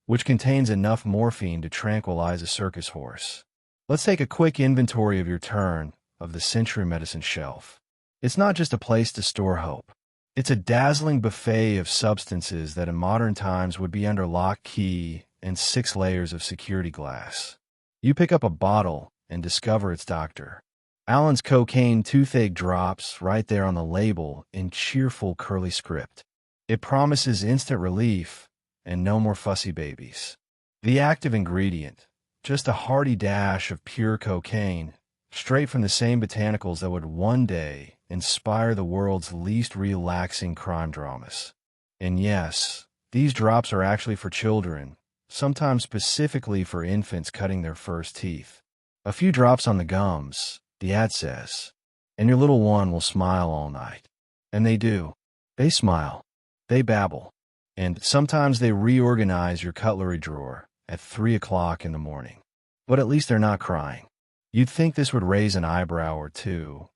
which contains enough morphine to tranquilize a circus horse. Let's take a quick inventory of your turn of the century medicine shelf. It's not just a place to store hope. It's a dazzling buffet of substances that in modern times would be under lock, key, and 6 layers of security glass. You pick up a bottle and discover its doctor. Allen's cocaine toothache drops right there on the label in cheerful curly script. It promises instant relief and no more fussy babies. The active ingredient, just a hearty dash of pure cocaine, straight from the same botanicals that would one day inspire the world's least relaxing crime dramas. And yes, these drops are actually for children, sometimes specifically for infants cutting their first teeth. A few drops on the gums, the ad says, and your little one will smile all night. And they do. They smile. They babble. And sometimes they reorganize your cutlery drawer at 3 o'clock in the morning. But at least they're not crying. You'd think this would raise an eyebrow or two.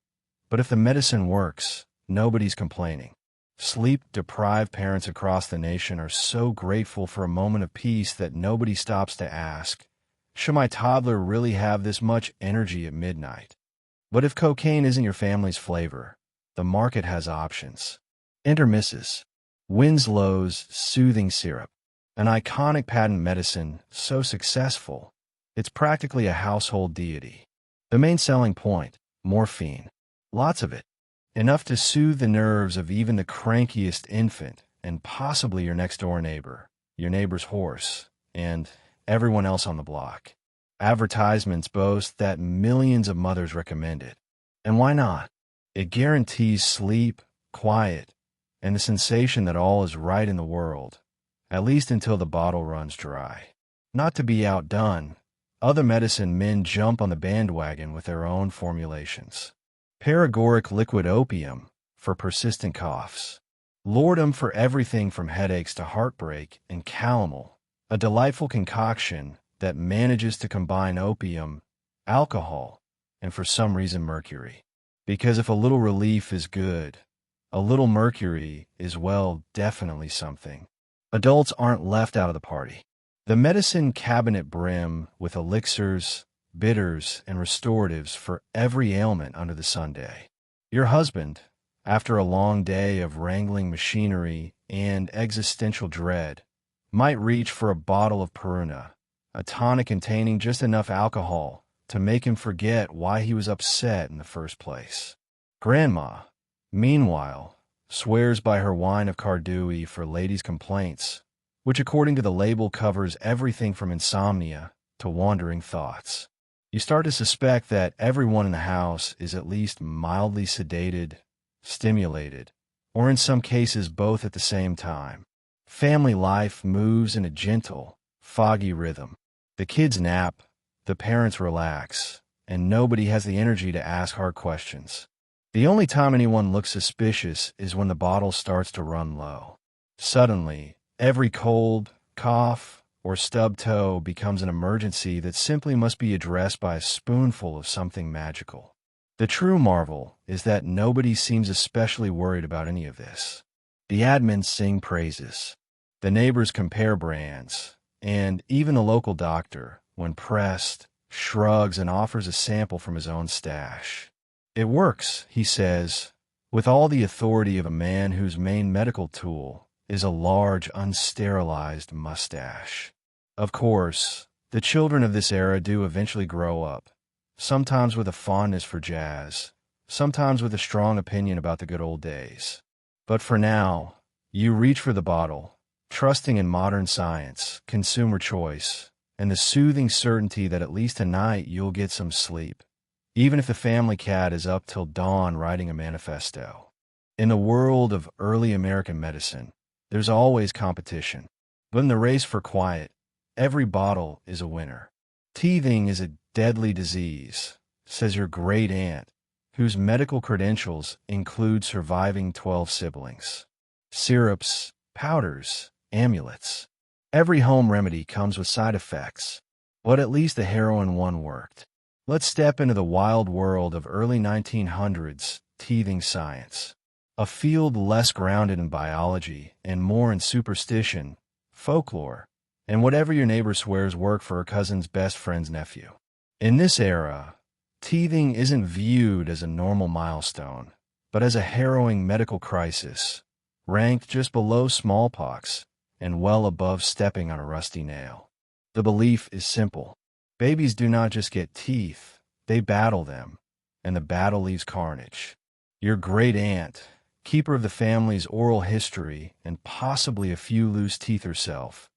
But if the medicine works, nobody's complaining. Sleep-deprived parents across the nation are so grateful for a moment of peace that nobody stops to ask, should my toddler really have this much energy at midnight? But if cocaine isn't your family's flavor, the market has options. Enter Mrs. Winslow's soothing syrup, an iconic patent medicine so successful, it's practically a household deity. The main selling point, morphine. Lots of it. Enough to soothe the nerves of even the crankiest infant and possibly your next-door neighbor, your neighbor's horse, and everyone else on the block. Advertisements boast that millions of mothers recommend it. And why not? It guarantees sleep, quiet, and the sensation that all is right in the world, at least until the bottle runs dry. Not to be outdone, other medicine men jump on the bandwagon with their own formulations. Paregoric liquid opium for persistent coughs. Lordum for everything from headaches to heartbreak, and calomel, a delightful concoction that manages to combine opium, alcohol, and for some reason mercury. Because if a little relief is good, a little mercury is, well, definitely something. Adults aren't left out of the party. The medicine cabinet brim with elixirs, bitters, and restoratives for every ailment under the sunday. Your husband, after a long day of wrangling machinery and existential dread, might reach for a bottle of Peruna, a tonic containing just enough alcohol to make him forget why he was upset in the first place. Grandma, meanwhile, swears by her wine of Cardui for ladies' complaints, which according to the label covers everything from insomnia to wandering thoughts. You start to suspect that everyone in the house is at least mildly sedated, stimulated, or in some cases both at the same time. Family life moves in a gentle, foggy rhythm. The kids nap, the parents relax, and nobody has the energy to ask hard questions. The only time anyone looks suspicious is when the bottle starts to run low. Suddenly, every cold, cough, or stubbed toe becomes an emergency that simply must be addressed by a spoonful of something magical. The true marvel is that nobody seems especially worried about any of this. The admins sing praises. The neighbors compare brands. And even the local doctor, when pressed, shrugs and offers a sample from his own stash. It works, he says, with all the authority of a man whose main medical tool is a large, unsterilized mustache. Of course, the children of this era do eventually grow up, sometimes with a fondness for jazz, sometimes with a strong opinion about the good old days. But for now, you reach for the bottle, trusting in modern science, consumer choice, and the soothing certainty that at least tonight you'll get some sleep, even if the family cat is up till dawn writing a manifesto. In the world of early American medicine, there's always competition. But in the race for quiet, every bottle is a winner. Teething is a deadly disease, says your great-aunt, whose medical credentials include surviving 12 siblings. Syrups, powders, amulets. Every home remedy comes with side effects, but at least the heroin one worked. Let's step into the wild world of early 1900s teething science, a field less grounded in biology and more in superstition, folklore, and whatever your neighbor swears work for her cousin's best friend's nephew. In this era, teething isn't viewed as a normal milestone, but as a harrowing medical crisis, ranked just below smallpox and well above stepping on a rusty nail. The belief is simple. Babies do not just get teeth, they battle them, and the battle leaves carnage. Your great-aunt, keeper of the family's oral history and possibly a few loose teeth herself,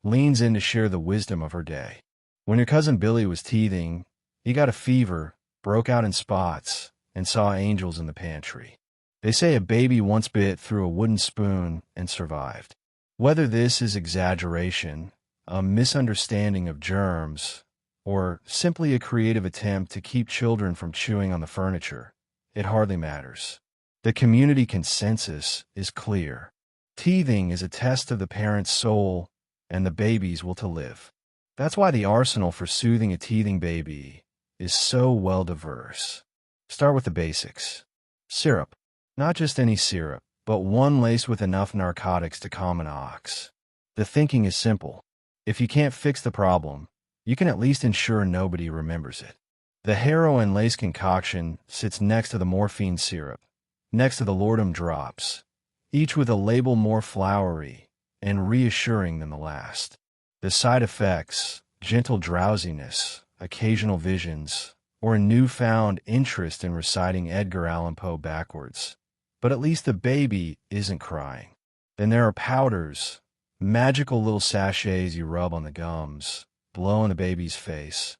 leans in to share the wisdom of her day. When your cousin Billy was teething, he got a fever, broke out in spots, and saw angels in the pantry. They say a baby once bit through a wooden spoon and survived. Whether this is exaggeration, a misunderstanding of germs, or simply a creative attempt to keep children from chewing on the furniture, it hardly matters. The community consensus is clear. Teething is a test of the parent's soul and the baby's will to live. That's why the arsenal for soothing a teething baby is so well diverse. Start with the basics. Syrup. Not just any syrup, but one laced with enough narcotics to calm an ox. The thinking is simple. If you can't fix the problem, you can at least ensure nobody remembers it. The heroin lace concoction sits next to the morphine syrup, next to the laudanum drops, each with a label more flowery and reassuring than the last. The side effects, gentle drowsiness, occasional visions, or a newfound interest in reciting Edgar Allan Poe backwards. But at least the baby isn't crying. Then there are powders, magical little sachets you rub on the gums, blow in the baby's face,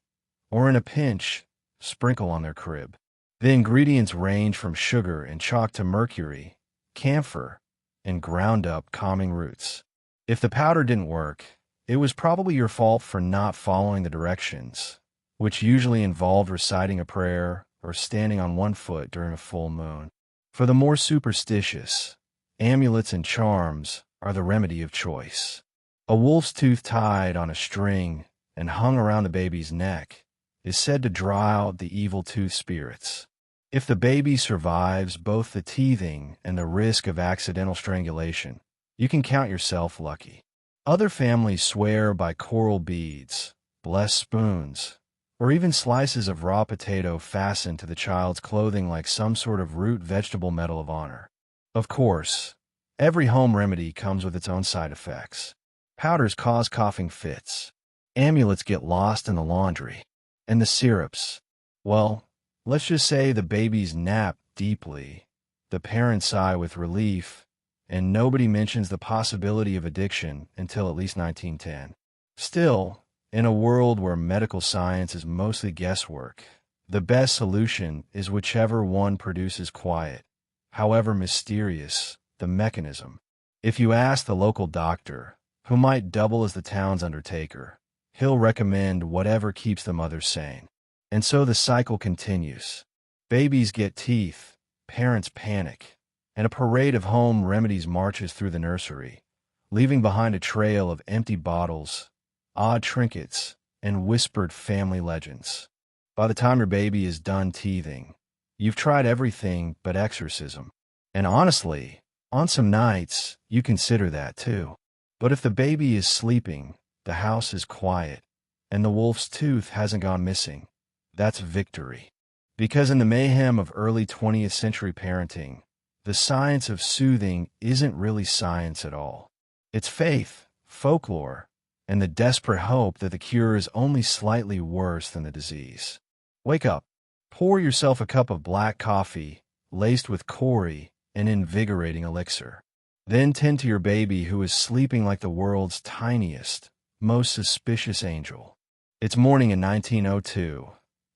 or in a pinch, sprinkle on their crib. The ingredients range from sugar and chalk to mercury, camphor, and ground-up calming roots. If the powder didn't work, it was probably your fault for not following the directions, which usually involved reciting a prayer or standing on one foot during a full moon. For the more superstitious, amulets and charms are the remedy of choice. A wolf's tooth tied on a string and hung around the baby's neck is said to draw out the evil tooth spirits. If the baby survives both the teething and the risk of accidental strangulation, you can count yourself lucky. Other families swear by coral beads, blessed spoons, or even slices of raw potato fastened to the child's clothing like some sort of root vegetable medal of honor. Of course, every home remedy comes with its own side effects. Powders cause coughing fits. Amulets get lost in the laundry. And the syrups, well, let's just say the babies nap deeply, the parents sigh with relief, and nobody mentions the possibility of addiction until at least 1910. Still, in a world where medical science is mostly guesswork, the best solution is whichever one produces quiet, however mysterious the mechanism. If you ask the local doctor, who might double as the town's undertaker, he'll recommend whatever keeps the mother sane. And so the cycle continues. Babies get teeth, parents panic, and a parade of home remedies marches through the nursery, leaving behind a trail of empty bottles, odd trinkets, and whispered family legends. By the time your baby is done teething, you've tried everything but exorcism. And honestly, on some nights, you consider that too. But if the baby is sleeping, the house is quiet, and the wolf's tooth hasn't gone missing, that's victory. Because in the mayhem of early 20th century parenting, the science of soothing isn't really science at all. It's faith, folklore, and the desperate hope that the cure is only slightly worse than the disease. Wake up, pour yourself a cup of black coffee, laced with Cori, an invigorating elixir. Then tend to your baby who is sleeping like the world's tiniest, most suspicious angel. It's morning in 1902,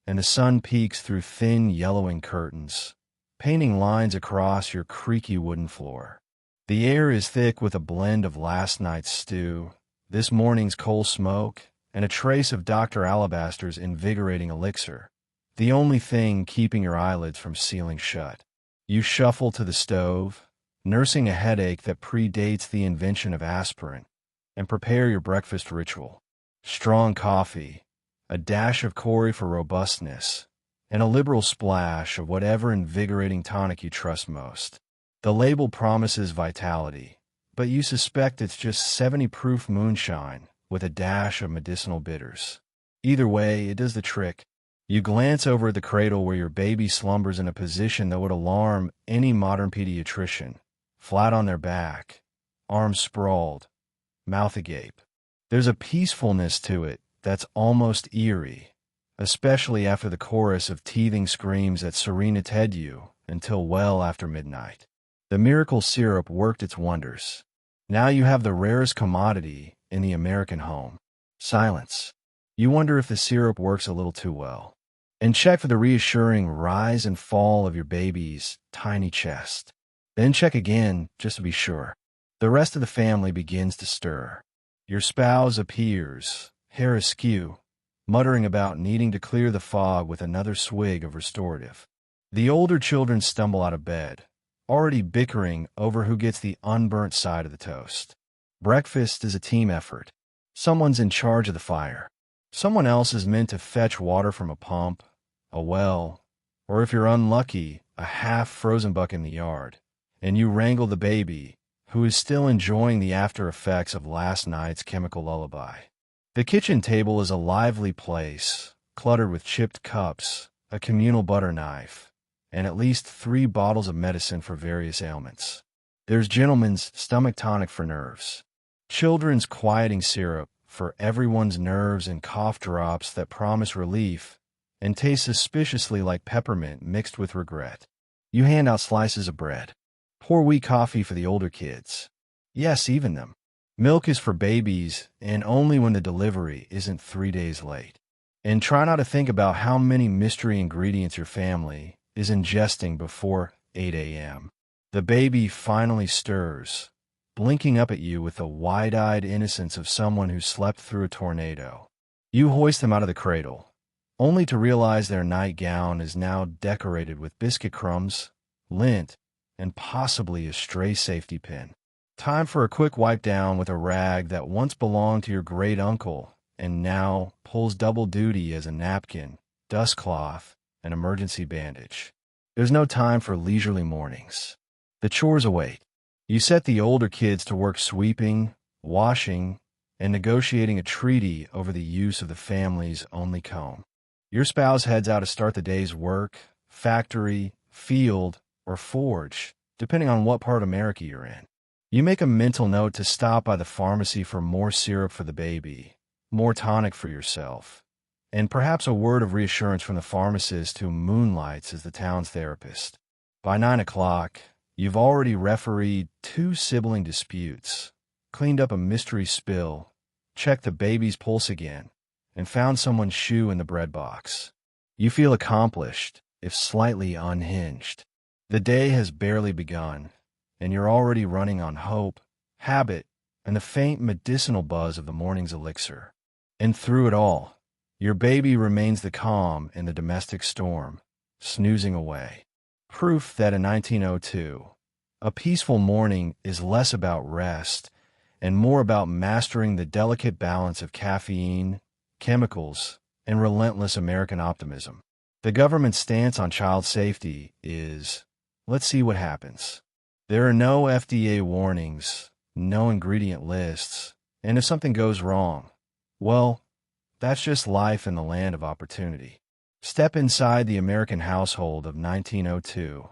and the sun peeks through thin, yellowing curtains, painting lines across your creaky wooden floor. The air is thick with a blend of last night's stew, this morning's coal smoke, and a trace of Dr. Alabaster's invigorating elixir, the only thing keeping your eyelids from sealing shut. You shuffle to the stove, nursing a headache that predates the invention of aspirin, and prepare your breakfast ritual. Strong coffee, a dash of Cori for robustness, and a liberal splash of whatever invigorating tonic you trust most. The label promises vitality, but you suspect it's just 70 proof moonshine with a dash of medicinal bitters. Either way, it does the trick. You glance over at the cradle where your baby slumbers in a position that would alarm any modern pediatrician, flat on their back, arms sprawled, mouth agape. There's a peacefulness to it that's almost eerie, especially after the chorus of teething screams that serenade you until well after midnight. The miracle syrup worked its wonders. Now you have the rarest commodity in the American home: silence. You wonder if the syrup works a little too well. And check for the reassuring rise and fall of your baby's tiny chest. Then check again, just to be sure. The rest of the family begins to stir. Your spouse appears, hair askew, muttering about needing to clear the fog with another swig of restorative. The older children stumble out of bed, already bickering over who gets the unburnt side of the toast. Breakfast is a team effort. Someone's in charge of the fire. Someone else is meant to fetch water from a pump, a well, or if you're unlucky, a half-frozen bucket in the yard. and you wrangle the baby, who is still enjoying the after effects of last night's chemical lullaby. The kitchen table is a lively place, cluttered with chipped cups, a communal butter knife, and at least 3 bottles of medicine for various ailments. There's gentleman's stomach tonic for nerves, children's quieting syrup for everyone's nerves, and cough drops that promise relief and taste suspiciously like peppermint mixed with regret. You hand out slices of bread. Pour wheat coffee for the older kids. Yes, even them. Milk is for babies, and only when the delivery isn't 3 days late. And try not to think about how many mystery ingredients your family is ingesting before 8 a.m. The baby finally stirs, blinking up at you with the wide-eyed innocence of someone who slept through a tornado. You hoist them out of the cradle, only to realize their nightgown is now decorated with biscuit crumbs, lint, and possibly a stray safety pin. Time for a quick wipe down with a rag that once belonged to your great uncle and now pulls double duty as a napkin, dust cloth, and emergency bandage. There's no time for leisurely mornings. The chores await. You set the older kids to work sweeping, washing, and negotiating a treaty over the use of the family's only comb. Your spouse heads out to start the day's work, factory, field, or forge, depending on what part of America you're in. You make a mental note to stop by the pharmacy for more syrup for the baby, more tonic for yourself, and perhaps a word of reassurance from the pharmacist who moonlights as the town's therapist. By 9 o'clock, you've already refereed 2 sibling disputes, cleaned up a mystery spill, checked the baby's pulse again, and found someone's shoe in the bread box. You feel accomplished, if slightly unhinged. The day has barely begun, and you're already running on hope, habit, and the faint medicinal buzz of the morning's elixir. And through it all, your baby remains the calm in the domestic storm, snoozing away. Proof that in 1902, a peaceful morning is less about rest and more about mastering the delicate balance of caffeine, chemicals, and relentless American optimism. The government's stance on child safety is, let's see what happens. There are no FDA warnings, no ingredient lists, and if something goes wrong, well, that's just life in the land of opportunity. Step inside the American household of 1902,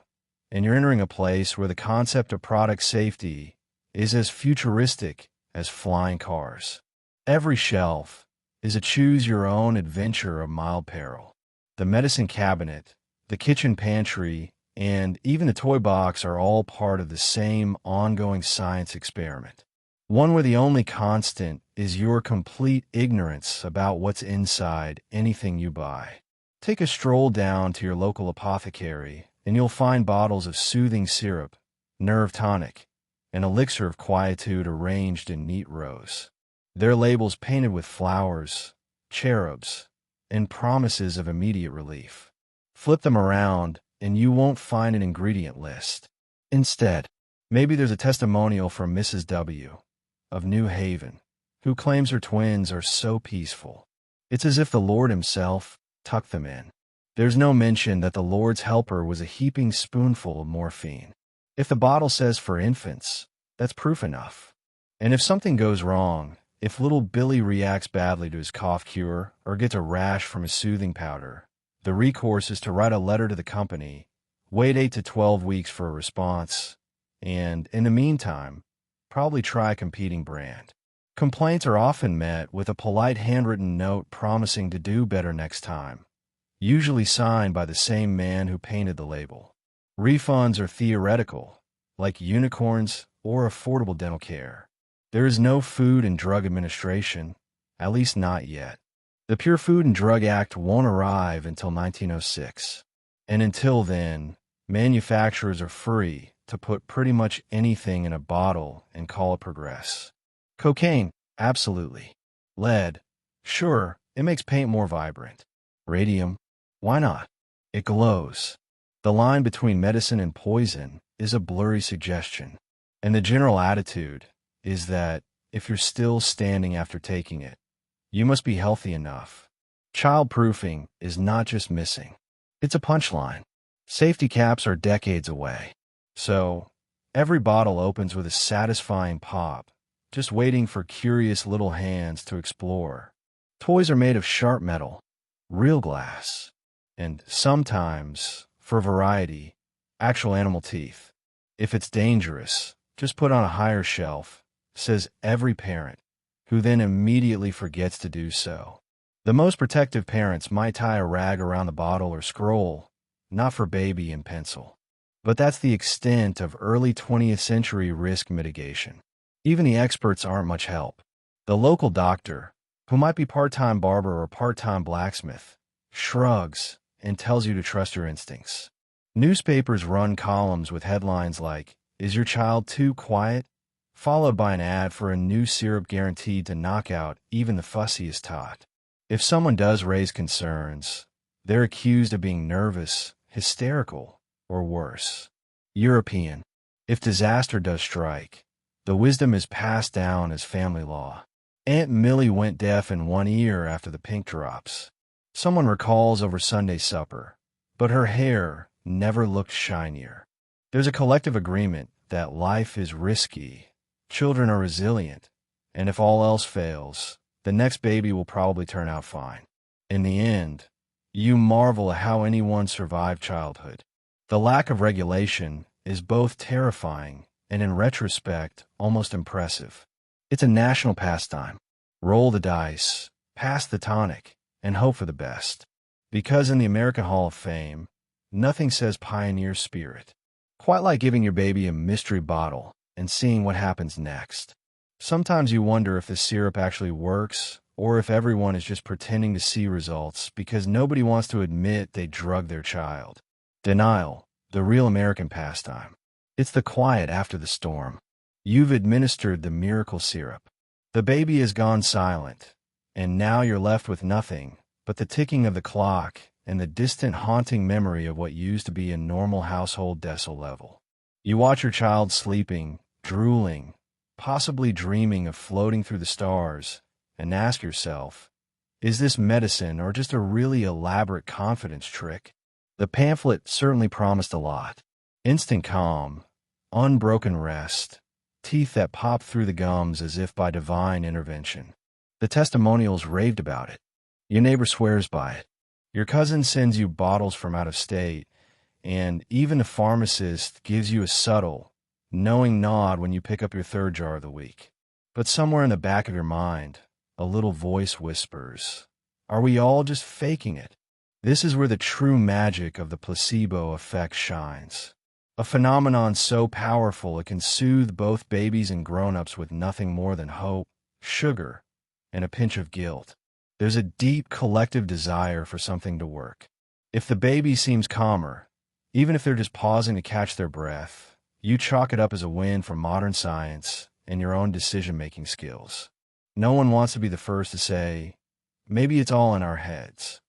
and you're entering a place where the concept of product safety is as futuristic as flying cars. Every shelf is a choose-your-own adventure of mild peril. The medicine cabinet, the kitchen pantry, and even the toy box are all part of the same ongoing science experiment. One where the only constant is your complete ignorance about what's inside anything you buy. Take a stroll down to your local apothecary, and you'll find bottles of soothing syrup, nerve tonic, and elixir of quietude arranged in neat rows. Their labels painted with flowers, cherubs, and promises of immediate relief. Flip them around, and you won't find an ingredient list. Instead, maybe there's a testimonial from Mrs. W. of New Haven, who claims her twins are so peaceful. It's as if the Lord himself tucked them in. There's no mention that the Lord's helper was a heaping spoonful of morphine. If the bottle says for infants, that's proof enough. And if something goes wrong, if little Billy reacts badly to his cough cure or gets a rash from his soothing powder, the recourse is to write a letter to the company, wait 8 to 12 weeks for a response, and, in the meantime, probably try a competing brand. Complaints are often met with a polite handwritten note promising to do better next time, usually signed by the same man who painted the label. Refunds are theoretical, like unicorns or affordable dental care. There is no Food and Drug Administration, at least not yet. The Pure Food and Drug Act won't arrive until 1906, and until then, manufacturers are free to put pretty much anything in a bottle and call it Progress. Cocaine, absolutely. Lead, sure, it makes paint more vibrant. Radium, why not? It glows. The line between medicine and poison is a blurry suggestion, and the general attitude is that if you're still standing after taking it, you must be healthy enough. Child-proofing is not just missing. It's a punchline. Safety caps are decades away. So, Every bottle opens with a satisfying pop, just waiting for curious little hands to explore. Toys are made of sharp metal, real glass, and sometimes, for variety, actual animal teeth. If it's dangerous, just put on a higher shelf, says every parent, who then immediately forgets to do so. The most protective parents might tie a rag around the bottle or scroll, "Not for baby" in pencil. But that's the extent of early 20th century risk mitigation. Even the experts aren't much help. The local doctor, who might be part-time barber or part-time blacksmith, shrugs and tells you to trust your instincts. Newspapers run columns with headlines like, "Is your child too quiet?" followed by an ad for a new syrup guaranteed to knock out even the fussiest tot. If someone does raise concerns, they're accused of being nervous, hysterical, or worse. European. If disaster does strike, the wisdom is passed down as family law. Aunt Millie went deaf in one ear after the pink drops. Someone recalls over Sunday supper, but her hair never looked shinier. There's a collective agreement that life is risky, children are resilient, and if all else fails, the next baby will probably turn out fine. In the end, you marvel at how anyone survived childhood. The lack of regulation is both terrifying and, in retrospect, almost impressive. It's a national pastime. Roll the dice, pass the tonic, and hope for the best. Because in the American Hall of Fame, nothing says pioneer spirit quite like giving your baby a mystery bottle and seeing what happens next. Sometimes you wonder if the syrup actually works, or if everyone is just pretending to see results because nobody wants to admit they drugged their child. Denial, the real American pastime. It's the quiet after the storm. You've administered the miracle syrup. The baby has gone silent, and now you're left with nothing but the ticking of the clock and the distant haunting memory of what used to be a normal household decibel level. You watch your child sleeping, drooling, possibly dreaming of floating through the stars, and ask yourself, is this medicine or just a really elaborate confidence trick? The pamphlet certainly promised a lot. Instant calm, unbroken rest, teeth that pop through the gums as if by divine intervention. The testimonials raved about it. Your neighbor swears by it. Your cousin sends you bottles from out of state, and even a pharmacist gives you a subtle, knowing nod when you pick up your third jar of the week. But somewhere in the back of your mind, a little voice whispers, are we all just faking it? This is where the true magic of the placebo effect shines. A phenomenon so powerful it can soothe both babies and grown-ups with nothing more than hope, sugar, and a pinch of guilt. There's a deep collective desire for something to work. If the baby seems calmer, even if they're just pausing to catch their breath, you chalk it up as a win for modern science and your own decision-making skills. No one wants to be the first to say, maybe it's all in our heads.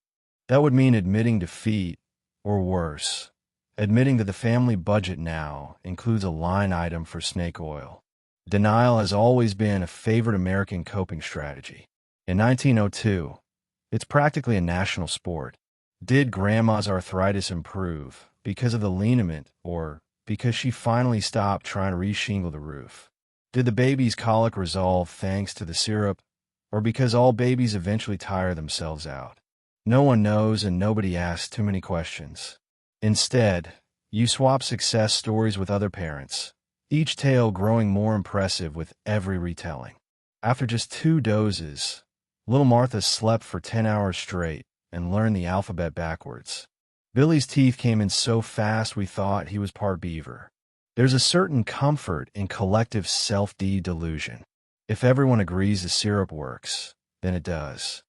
That would mean admitting defeat, or worse, admitting that the family budget now includes a line item for snake oil. Denial has always been a favorite American coping strategy. In 1902, it's practically a national sport. Did Grandma's arthritis improve because of the liniment or because she finally stopped trying to reshingle the roof? Did the baby's colic resolve thanks to the syrup, or because all babies eventually tire themselves out? No one knows and nobody asks too many questions. Instead, you swap success stories with other parents, each tale growing more impressive with every retelling. After just 2 doses, little Martha slept for 10 hours straight and learned the alphabet backwards. Billy's teeth came in so fast we thought he was part beaver. There's a certain comfort in collective self-delusion. If everyone agrees the syrup works, then it does.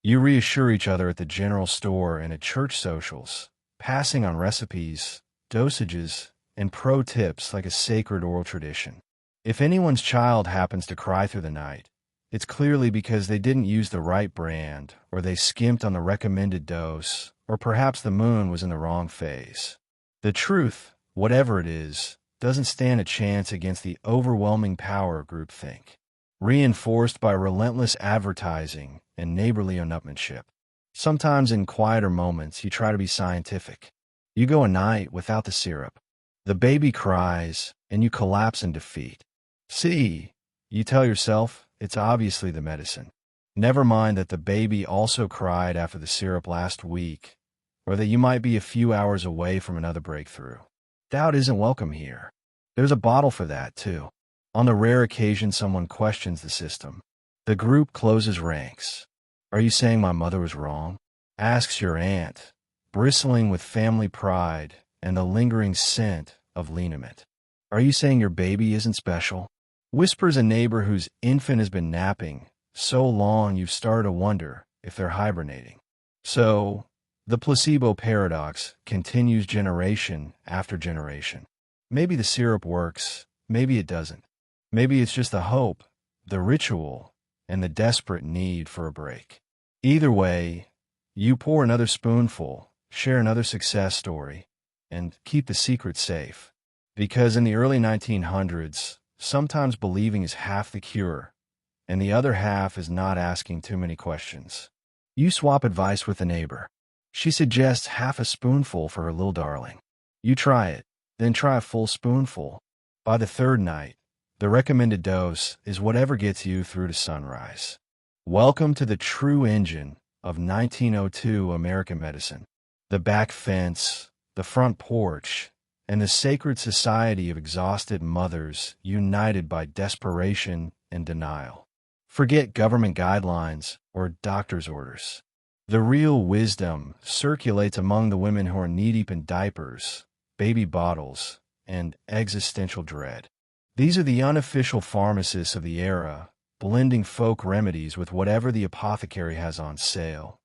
You reassure each other at the general store and at church socials, passing on recipes, dosages, and pro tips like a sacred oral tradition. If anyone's child happens to cry through the night, it's clearly because they didn't use the right brand, or they skimped on the recommended dose, or perhaps the moon was in the wrong phase. The truth, whatever it is, doesn't stand a chance against the overwhelming power of groupthink, reinforced by relentless advertising and neighborly one-upmanship. Sometimes in quieter moments, you try to be scientific. You go a night without the syrup. The baby cries, and you collapse in defeat. See, you tell yourself, it's obviously the medicine. Never mind that the baby also cried after the syrup last week, or that you might be a few hours away from another breakthrough. Doubt isn't welcome here. There's a bottle for that, too. On the rare occasion someone questions the system, the group closes ranks. Are you saying my mother was wrong? Asks your aunt, bristling with family pride and the lingering scent of liniment. Are you saying your baby isn't special? Whispers a neighbor whose infant has been napping so long you've started to wonder if they're hibernating. So, the placebo paradox continues generation after generation. Maybe the syrup works, maybe it doesn't. Maybe it's just the hope, the ritual, and the desperate need for a break. Either way, you pour another spoonful, share another success story, and keep the secret safe. Because in the early 1900s, sometimes believing is half the cure, and the other half is not asking too many questions. You swap advice with a neighbor. She suggests half a spoonful for her little darling. You try it, then try a full spoonful. By the third night, the recommended dose is whatever gets you through to sunrise. Welcome to the true engine of 1902 American medicine. The back fence, the front porch, and the sacred society of exhausted mothers united by desperation and denial. Forget government guidelines or doctor's orders. The real wisdom circulates among the women who are knee-deep in diapers, baby bottles, and existential dread. These are the unofficial pharmacists of the era, blending folk remedies with whatever the apothecary has on sale,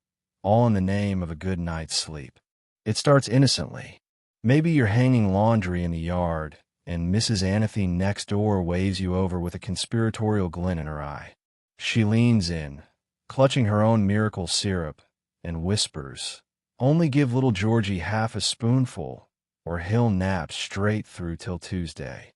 all in the name of a good night's sleep. It starts innocently. Maybe you're hanging laundry in the yard, and Mrs. Anathy next door waves you over with a conspiratorial glint in her eye. She leans in, clutching her own miracle syrup, and whispers, "Only give little Georgie half a spoonful, or he'll nap straight through till Tuesday."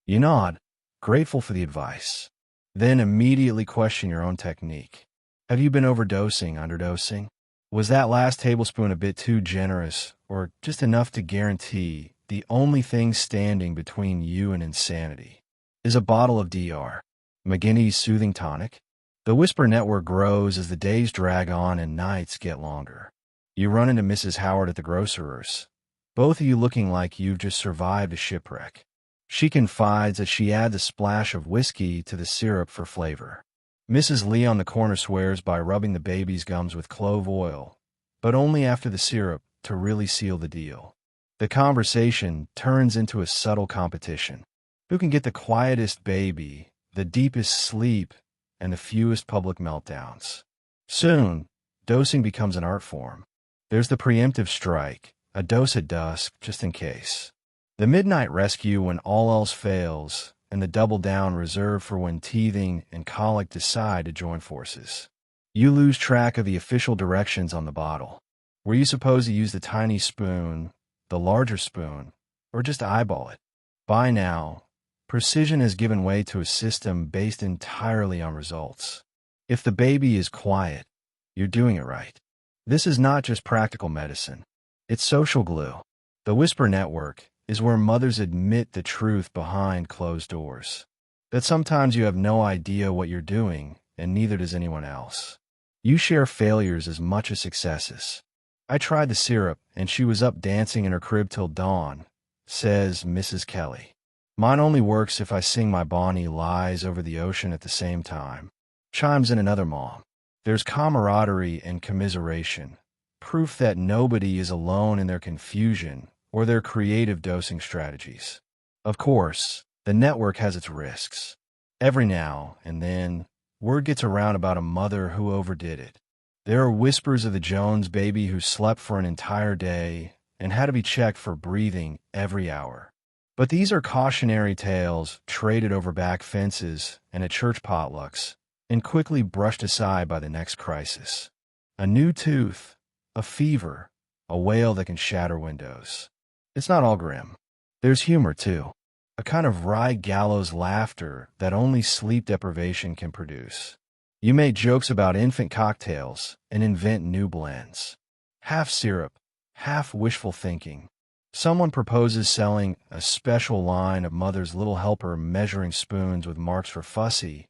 You nod, grateful for the advice. Then immediately question your own technique. Have you been overdosing, underdosing? Was that last tablespoon a bit too generous, or just enough to guarantee the only thing standing between you and insanity is a bottle of Dr. McGinney's soothing tonic? The whisper network grows as the days drag on and nights get longer. You run into Mrs. Howard at the grocer's, both of you looking like you've just survived a shipwreck. She confides that she adds a splash of whiskey to the syrup for flavor. Mrs. Lee on the corner swears by rubbing the baby's gums with clove oil, but only after the syrup to really seal the deal. The conversation turns into a subtle competition. Who can get the quietest baby, the deepest sleep, and the fewest public meltdowns? Soon, dosing becomes an art form. There's the preemptive strike, a dose at dusk, just in case. The midnight rescue when all else fails, and the double down reserved for when teething and colic decide to join forces. You lose track of the official directions on the bottle. Were you supposed to use the tiny spoon, the larger spoon, or just eyeball it? By now, precision has given way to a system based entirely on results. If the baby is quiet, you're doing it right. This is not just practical medicine. It's social glue. The Whisper Network is where mothers admit the truth behind closed doors. That sometimes you have no idea what you're doing, and neither does anyone else. You share failures as much as successes. I tried the syrup, and she was up dancing in her crib till dawn, says Mrs. Kelly. Mine only works if I sing my Bonnie Lies over the ocean at the same time, chimes in another mom. There's camaraderie and commiseration, proof that nobody is alone in their confusion or their creative dosing strategies. Of course, the network has its risks. Every now and then, word gets around about a mother who overdid it. There are whispers of the Jones baby who slept for an entire day and had to be checked for breathing every hour. But these are cautionary tales traded over back fences and at church potlucks, and quickly brushed aside by the next crisis. A new tooth, a fever, a wail that can shatter windows. It's not all grim. There's humor, too. A kind of wry gallows laughter that only sleep deprivation can produce. You make jokes about infant cocktails and invent new blends. Half syrup, half wishful thinking. Someone proposes selling a special line of Mother's Little Helper measuring spoons with marks for fussy,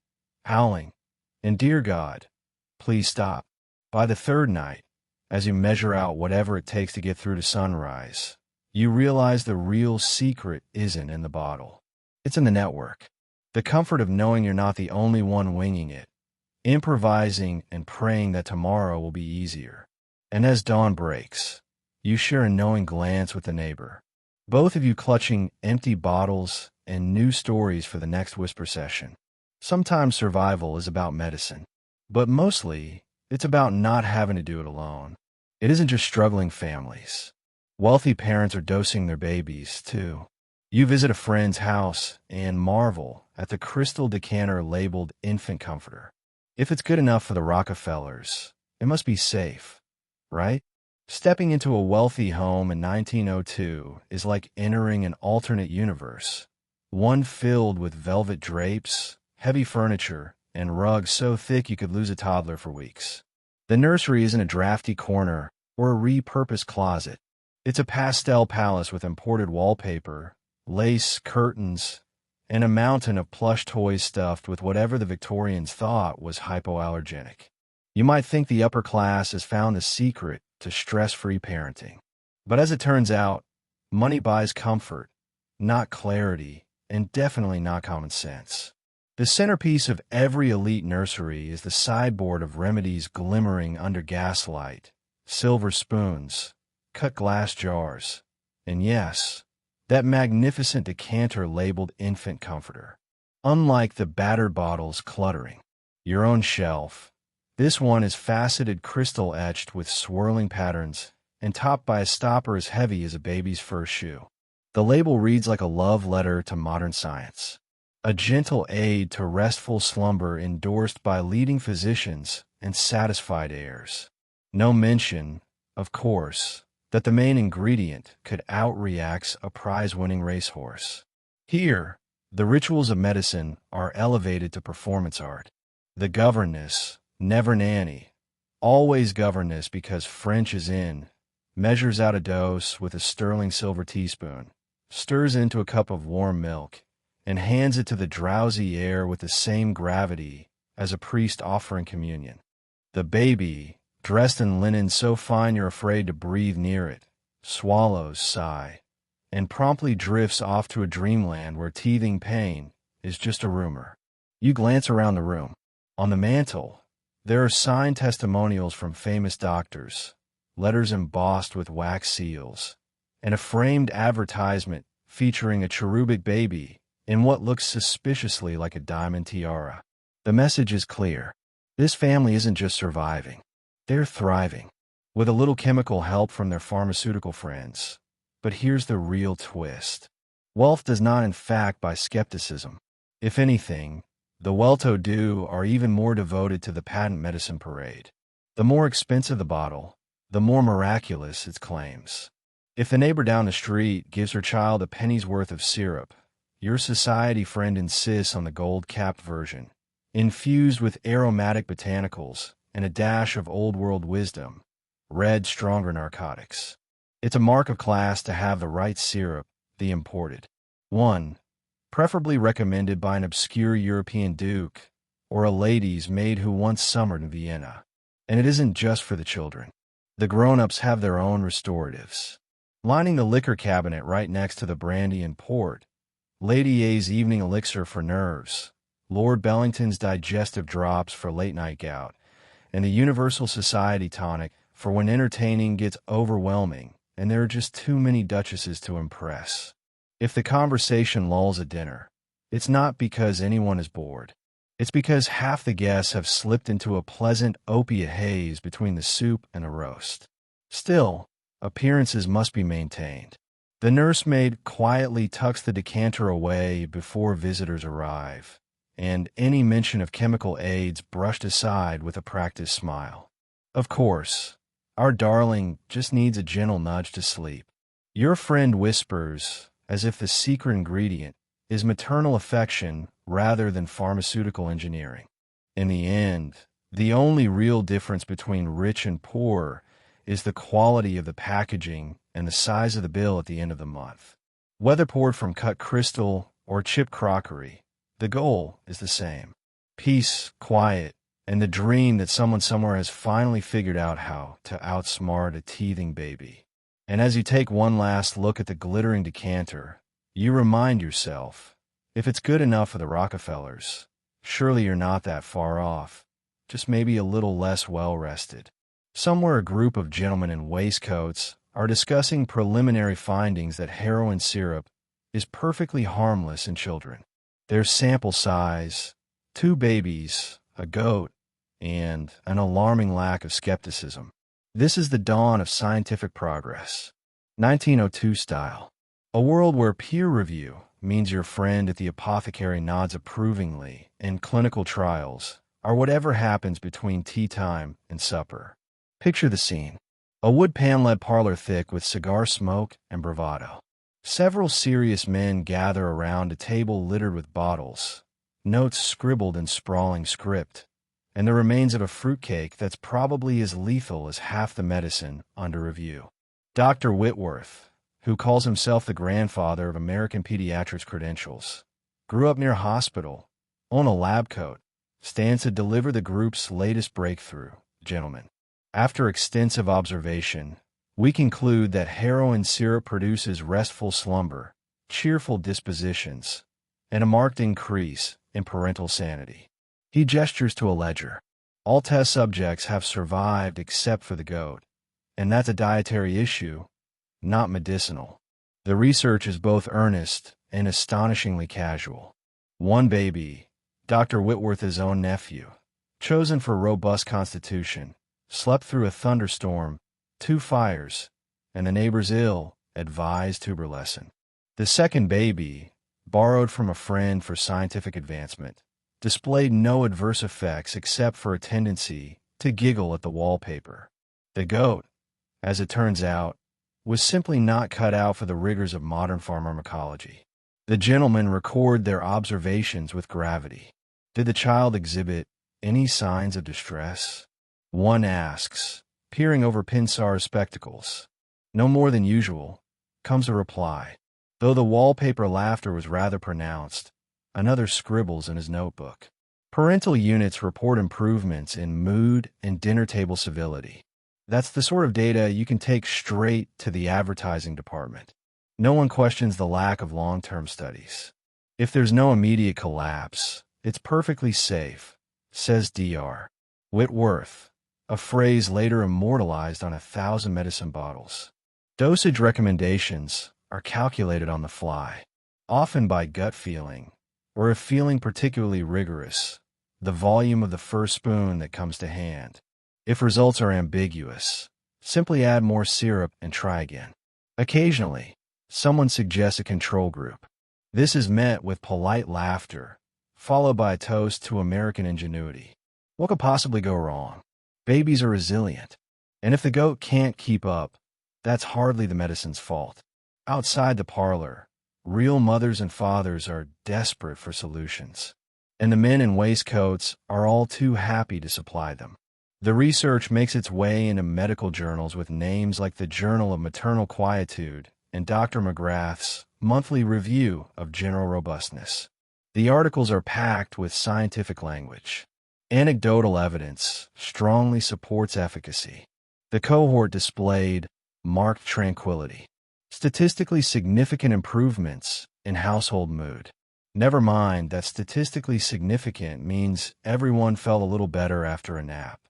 howling, and dear God, please stop. By the third night, as you measure out whatever it takes to get through to sunrise, you realize the real secret isn't in the bottle. It's in the network. The comfort of knowing you're not the only one winging it, improvising and praying that tomorrow will be easier. And as dawn breaks, you share a knowing glance with the neighbor, both of you clutching empty bottles and new stories for the next whisper session. Sometimes survival is about medicine, but mostly it's about not having to do it alone. It isn't just struggling families. Wealthy parents are dosing their babies, too. You visit a friend's house and marvel at the crystal decanter labeled infant comforter. If it's good enough for the Rockefellers, it must be safe, right? Stepping into a wealthy home in 1902 is like entering an alternate universe, one filled with velvet drapes, heavy furniture, and rugs so thick you could lose a toddler for weeks. The nursery isn't a drafty corner or a repurposed closet. It's a pastel palace with imported wallpaper, lace curtains, and a mountain of plush toys stuffed with whatever the Victorians thought was hypoallergenic. You might think the upper class has found the secret to stress-free parenting. But as it turns out, money buys comfort, not clarity, and definitely not common sense. The centerpiece of every elite nursery is the sideboard of remedies glimmering under gaslight, silver spoons, cut glass jars, and yes, that magnificent decanter labeled infant comforter. Unlike the battered bottles cluttering your own shelf, this one is faceted crystal etched with swirling patterns and topped by a stopper as heavy as a baby's first shoe. The label reads like a love letter to modern science, a gentle aid to restful slumber endorsed by leading physicians and satisfied heirs. No mention, of course, that the main ingredient could outreact a prize-winning racehorse. Here, the rituals of medicine are elevated to performance art. The governess, never nanny, always governess because French is in, measures out a dose with a sterling silver teaspoon, stirs into a cup of warm milk, and hands it to the drowsy air with the same gravity as a priest offering communion. The baby, dressed in linen so fine you're afraid to breathe near it, swallows, sigh, and promptly drifts off to a dreamland where teething pain is just a rumor. You glance around the room. On the mantel, there are signed testimonials from famous doctors, letters embossed with wax seals, and a framed advertisement featuring a cherubic baby in what looks suspiciously like a diamond tiara. The message is clear. This family isn't just surviving. They're thriving, with a little chemical help from their pharmaceutical friends. But here's the real twist. Wealth does not in fact buy skepticism. If anything, the well-to-do are even more devoted to the patent medicine parade. The more expensive the bottle, the more miraculous its claims. If the neighbor down the street gives her child a penny's worth of syrup, your society friend insists on the gold-capped version, infused with aromatic botanicals and a dash of old-world wisdom, red stronger narcotics. It's a mark of class to have the right syrup, the imported one, preferably recommended by an obscure European duke or a lady's maid who once summered in Vienna. And it isn't just for the children. The grown-ups have their own restoratives. Lining the liquor cabinet right next to the brandy and port, Lady A's evening elixir for nerves, Lord Bellington's digestive drops for late-night gout, and the Universal Society tonic for when entertaining gets overwhelming and there are just too many duchesses to impress. If the conversation lulls at dinner, it's not because anyone is bored. It's because half the guests have slipped into a pleasant opiate haze between the soup and a roast. Still, appearances must be maintained. The nursemaid quietly tucks the decanter away before visitors arrive, and any mention of chemical aids brushed aside with a practiced smile. Of course, our darling just needs a gentle nudge to sleep. Your friend whispers, as if the secret ingredient is maternal affection rather than pharmaceutical engineering. In the end, the only real difference between rich and poor is the quality of the packaging and the size of the bill at the end of the month. Whether poured from cut crystal or chipped crockery, the goal is the same. Peace, quiet, and the dream that someone somewhere has finally figured out how to outsmart a teething baby. And as you take one last look at the glittering decanter, you remind yourself, if it's good enough for the Rockefellers, surely you're not that far off, just maybe a little less well-rested. Somewhere a group of gentlemen in waistcoats are discussing preliminary findings that heroin syrup is perfectly harmless in children. Their sample size, 2 babies, a goat, and an alarming lack of skepticism. This is the dawn of scientific progress. 1902 style. A world where peer review means your friend at the apothecary nods approvingly, and clinical trials are whatever happens between tea time and supper. Picture the scene. A wood paneled parlor thick with cigar smoke and bravado. Several serious men gather around a table littered with bottles, notes scribbled in sprawling script, and the remains of a fruitcake that's probably as lethal as half the medicine under review. Dr. Whitworth, who calls himself the grandfather of American pediatrics credentials, grew up near a hospital, on a lab coat, stands to deliver the group's latest breakthrough, gentlemen. After extensive observation, we conclude that heroin syrup produces restful slumber, cheerful dispositions, and a marked increase in parental sanity. He gestures to a ledger. All test subjects have survived except for the goat, and that's a dietary issue, not medicinal. The research is both earnest and astonishingly casual. One baby, Dr. Whitworth's own nephew, chosen for robust constitution, slept through a thunderstorm, 2 fires, and the neighbor's ill, advised tuberculin. The second baby, borrowed from a friend for scientific advancement, displayed no adverse effects except for a tendency to giggle at the wallpaper. The goat, as it turns out, was simply not cut out for the rigors of modern pharmacology. The gentlemen record their observations with gravity. Did the child exhibit any signs of distress? One asks, peering over Pinsar's spectacles. No more than usual, comes a reply. Though the wallpaper laughter was rather pronounced, another scribbles in his notebook. Parental units report improvements in mood and dinner table civility. That's the sort of data you can take straight to the advertising department. No one questions the lack of long-term studies. If there's no immediate collapse, it's perfectly safe, says Dr. Whitworth, a phrase later immortalized on 1,000 medicine bottles. Dosage recommendations are calculated on the fly, often by gut feeling, or if feeling particularly rigorous, the volume of the first spoon that comes to hand. If results are ambiguous, simply add more syrup and try again. Occasionally, someone suggests a control group. This is met with polite laughter, followed by a toast to American ingenuity. What could possibly go wrong? Babies are resilient, and if the goat can't keep up, that's hardly the medicine's fault. Outside the parlor, real mothers and fathers are desperate for solutions, and the men in waistcoats are all too happy to supply them. The research makes its way into medical journals with names like the Journal of Maternal Quietude and Dr. McGrath's Monthly Review of General Robustness. The articles are packed with scientific language. Anecdotal evidence strongly supports efficacy. The cohort displayed marked tranquility, statistically significant improvements in household mood. Never mind that statistically significant means everyone felt a little better after a nap.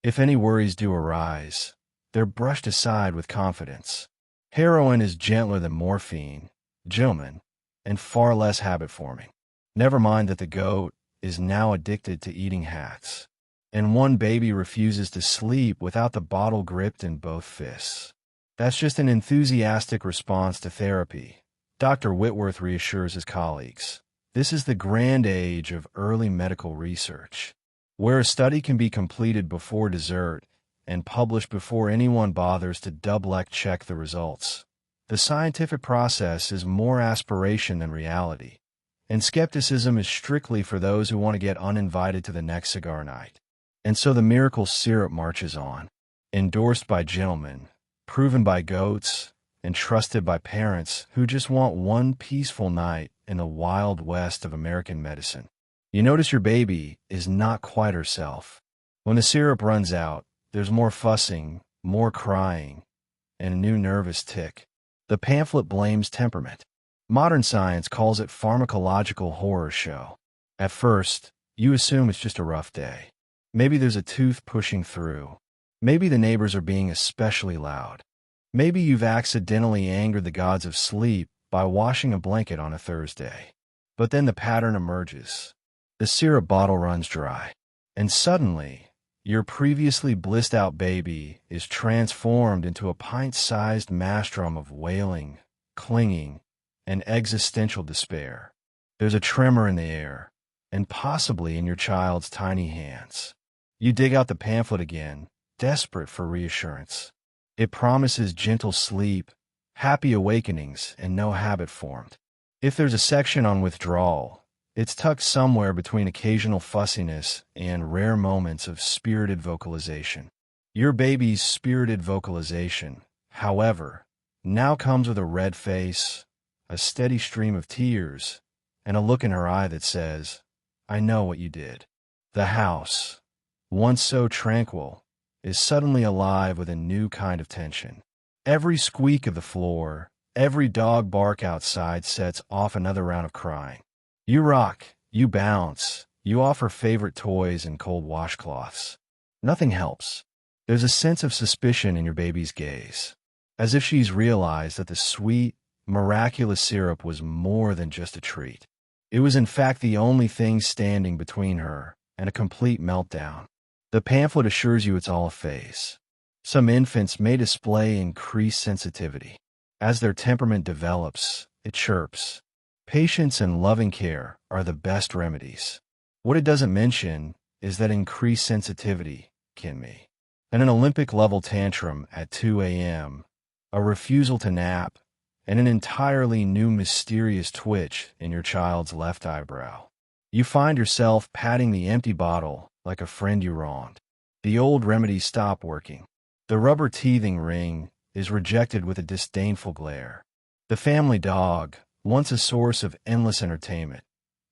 If any worries do arise, they're brushed aside with confidence. Heroin is gentler than morphine, gentlemen, and far less habit-forming. Never mind that the goat is now addicted to eating hats, and one baby refuses to sleep without the bottle gripped in both fists. That's just an enthusiastic response to therapy, Dr. Whitworth reassures his colleagues. This is the grand age of early medical research, where a study can be completed before dessert and published before anyone bothers to double-check the results. The scientific process is more aspiration than reality, and skepticism is strictly for those who want to get uninvited to the next cigar night. And so the miracle syrup marches on. endorsed by gentlemen, proven by goats, and trusted by parents who just want one peaceful night in the wild west of American medicine. You notice your baby is not quite herself. When the syrup runs out, there's more fussing, more crying, and a new nervous tick. The pamphlet blames temperament. Modern science calls it pharmacological horror show. At first, you assume it's just a rough day. Maybe there's a tooth pushing through. Maybe the neighbors are being especially loud. Maybe you've accidentally angered the gods of sleep by washing a blanket on a Thursday. But then the pattern emerges. The syrup bottle runs dry. And suddenly, your previously blissed-out baby is transformed into a pint-sized maelstrom of wailing, clinging, and existential despair. There's a tremor in the air, and possibly in your child's tiny hands. You dig out the pamphlet again, desperate for reassurance. It promises gentle sleep, happy awakenings, and no habit formed. If there's a section on withdrawal, it's tucked somewhere between occasional fussiness and rare moments of spirited vocalization. Your baby's spirited vocalization, however, now comes with a red face, a steady stream of tears, and a look in her eye that says, "I know what you did." The house, once so tranquil, is suddenly alive with a new kind of tension. Every squeak of the floor, every dog bark outside sets off another round of crying. You rock, you bounce, you offer favorite toys and cold washcloths. Nothing helps. There's a sense of suspicion in your baby's gaze, as if she's realized that the sweet, miraculous syrup was more than just a treat. It was in fact the only thing standing between her and a complete meltdown. The pamphlet assures you it's all a phase. Some infants may display increased sensitivity. As their temperament develops, it chirps. Patience and loving care are the best remedies. What it doesn't mention is that increased sensitivity can mean an Olympic-level tantrum at 2 a.m., a refusal to nap, and an entirely new mysterious twitch in your child's left eyebrow. You find yourself patting the empty bottle like a friend you wronged. The old remedies stop working. The rubber teething ring is rejected with a disdainful glare. The family dog, once a source of endless entertainment,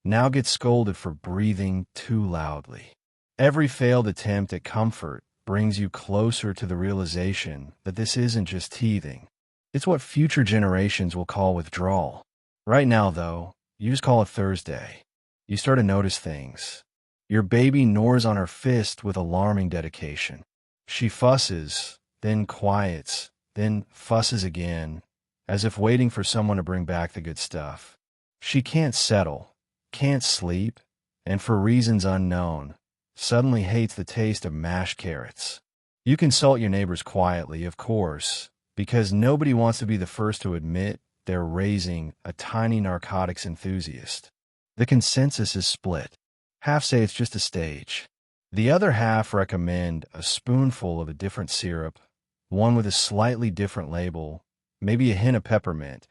now gets scolded for breathing too loudly. Every failed attempt at comfort brings you closer to the realization that this isn't just teething. It's what future generations will call withdrawal. Right now, though, you just call it Thursday. You start to notice things. Your baby gnaws on her fist with alarming dedication. She fusses, then quiets, then fusses again, as if waiting for someone to bring back the good stuff. She can't settle, can't sleep, and for reasons unknown, suddenly hates the taste of mashed carrots. You consult your neighbors quietly, of course, because nobody wants to be the first to admit they're raising a tiny narcotics enthusiast. The consensus is split. Half say it's just a stage. The other half recommend a spoonful of a different syrup, one with a slightly different label, maybe a hint of peppermint,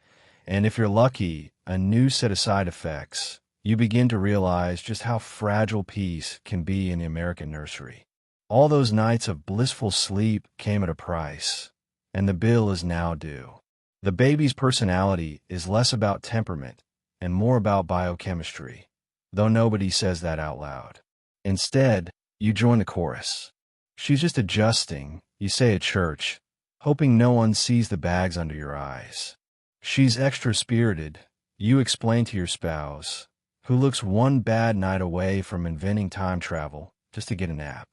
and if you're lucky, a new set of side effects. You begin to realize just how fragile peace can be in the American nursery. All those nights of blissful sleep came at a price, and the bill is now due. The baby's personality is less about temperament and more about biochemistry, though nobody says that out loud. Instead, you join the chorus. She's just adjusting, you say at church, hoping no one sees the bags under your eyes. She's extra-spirited, you explain to your spouse, who looks one bad night away from inventing time travel just to get a nap.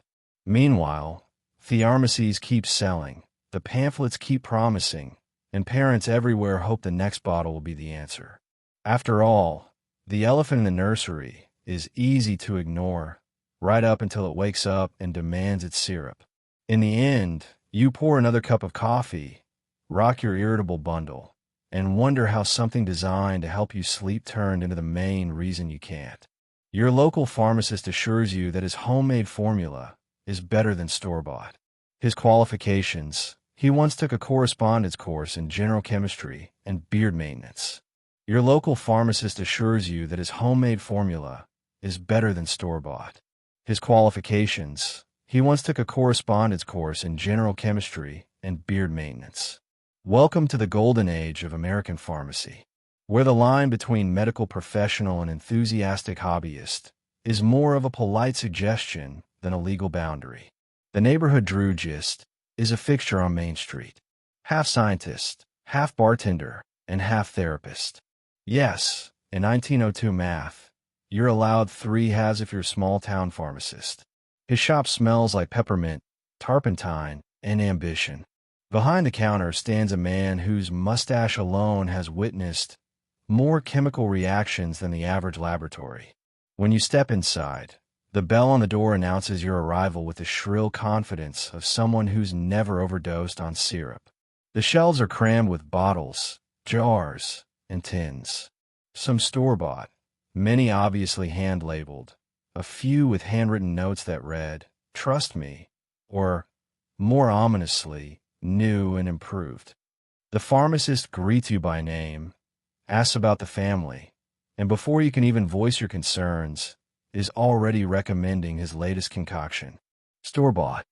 Meanwhile, pharmacies keep selling, the pamphlets keep promising, and parents everywhere hope the next bottle will be the answer. After all, the elephant in the nursery is easy to ignore, right up until it wakes up and demands its syrup. In the end, you pour another cup of coffee, rock your irritable bundle, and wonder how something designed to help you sleep turned into the main reason you can't. Your local pharmacist assures you that his homemade formula is better than store-bought. His qualifications: he once took a correspondence course in general chemistry and beard maintenance. Your local pharmacist assures you that his homemade formula is better than store-bought. His qualifications: He once took a correspondence course in general chemistry and beard maintenance. Welcome to the golden age of American pharmacy, where the line between medical professional and enthusiastic hobbyist is more of a polite suggestion than a legal boundary. The neighborhood drugist is a fixture on Main Street. Half scientist, half bartender, and half therapist. Yes, in 1902 math, you're allowed 3 halves if you're a small-town pharmacist. His shop smells like peppermint, turpentine, and ambition. Behind the counter stands a man whose mustache alone has witnessed more chemical reactions than the average laboratory. When you step inside, the bell on the door announces your arrival with the shrill confidence of someone who's never overdosed on syrup. The shelves are crammed with bottles, jars, and tins. Some store-bought, many obviously hand-labeled, a few with handwritten notes that read, "Trust me," or, more ominously, "New and improved." The pharmacist greets you by name, asks about the family, and before you can even voice your concerns, is already recommending his latest concoction. Store-bought.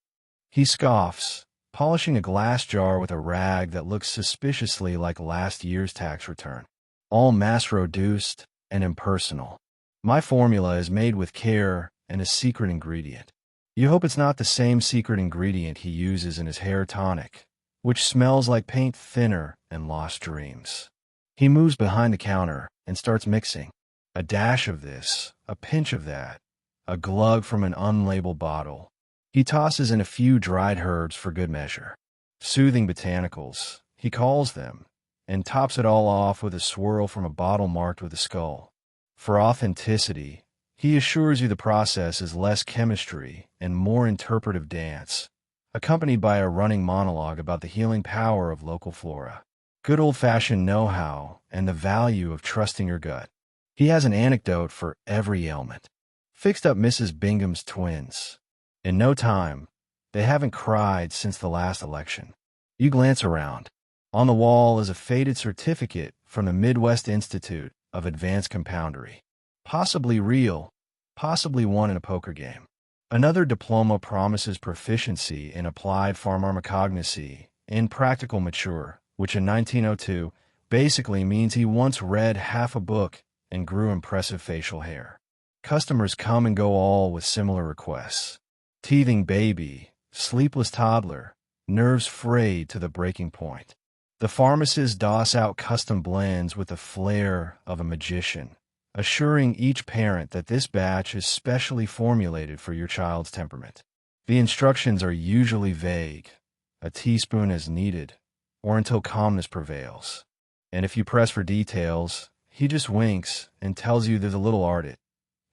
He scoffs, polishing a glass jar with a rag that looks suspiciously like last year's tax return. All mass-produced and impersonal. My formula is made with care and a secret ingredient. You hope it's not the same secret ingredient he uses in his hair tonic, which smells like paint thinner and lost dreams. He moves behind the counter and starts mixing. A dash of this, a pinch of that, a glug from an unlabeled bottle. He tosses in a few dried herbs for good measure. Soothing botanicals, he calls them, and tops it all off with a swirl from a bottle marked with a skull. For authenticity, he assures you the process is less chemistry and more interpretive dance, accompanied by a running monologue about the healing power of local flora. Good old-fashioned know-how and the value of trusting your gut. He has an anecdote for every ailment. Fixed up Mrs. Bingham's twins. In no time, they haven't cried since the last election. You glance around. On the wall is a faded certificate from the Midwest Institute of Advanced Compoundery. Possibly real, possibly won in a poker game. Another diploma promises proficiency in applied pharmacognosy and practical mature, which in 1902 basically means he once read half a book and grew impressive facial hair. Customers come and go all with similar requests. Teething baby, sleepless toddler, nerves frayed to the breaking point. The pharmacists doss out custom blends with the flair of a magician, assuring each parent that this batch is specially formulated for your child's temperament. The instructions are usually vague, a teaspoon as needed, or until calmness prevails. And if you press for details, he just winks and tells you there's a little art in it,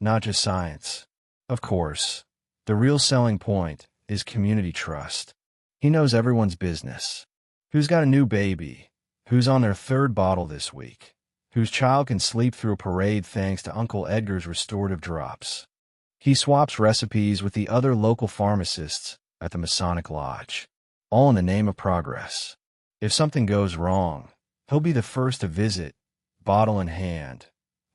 not just science. Of course, the real selling point is community trust. He knows everyone's business. Who's got a new baby? Who's on their 3rd bottle this week? Whose child can sleep through a parade thanks to Uncle Edgar's restorative drops? He swaps recipes with the other local pharmacists at the Masonic Lodge, all in the name of progress. If something goes wrong, he'll be the first to visit, bottle in hand,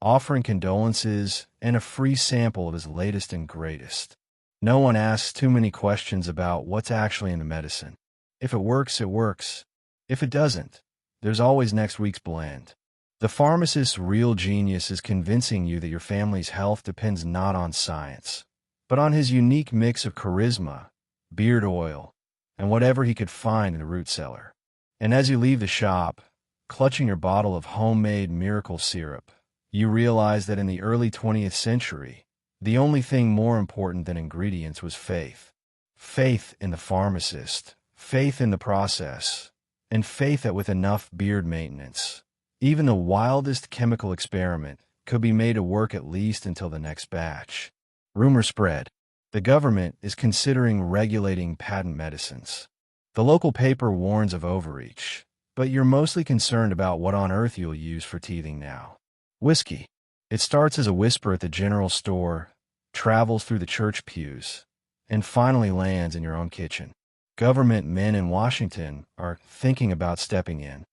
offering condolences and a free sample of his latest and greatest. No one asks too many questions about what's actually in the medicine. If it works, it works. If it doesn't, there's always next week's blend. The pharmacist's real genius is convincing you that your family's health depends not on science, but on his unique mix of charisma, beard oil, and whatever he could find in the root cellar. And as you leave the shop, clutching your bottle of homemade miracle syrup, you realize that in the early 20th century, the only thing more important than ingredients was faith. Faith in the pharmacist, faith in the process, and faith that with enough beard maintenance, even the wildest chemical experiment could be made to work at least until the next batch. Rumor spread. The government is considering regulating patent medicines. The local paper warns of overreach, but you're mostly concerned about what on earth you'll use for teething now. Whiskey. It starts as a whisper at the general store, travels through the church pews, and finally lands in your own kitchen. Government men in Washington are thinking about stepping in.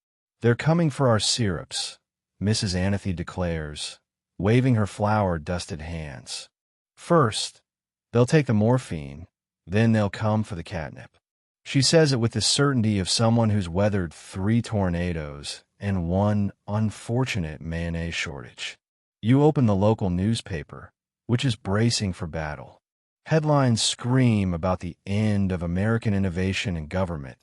They're coming for our syrups, Mrs. Anathy declares, waving her flour-dusted hands. First, they'll take the morphine, Then they'll come for the catnip. She says it with the certainty of someone who's weathered 3 tornadoes and 1 unfortunate mayonnaise shortage. You open the local newspaper, which is bracing for battle. Headlines scream about the end of American innovation in government,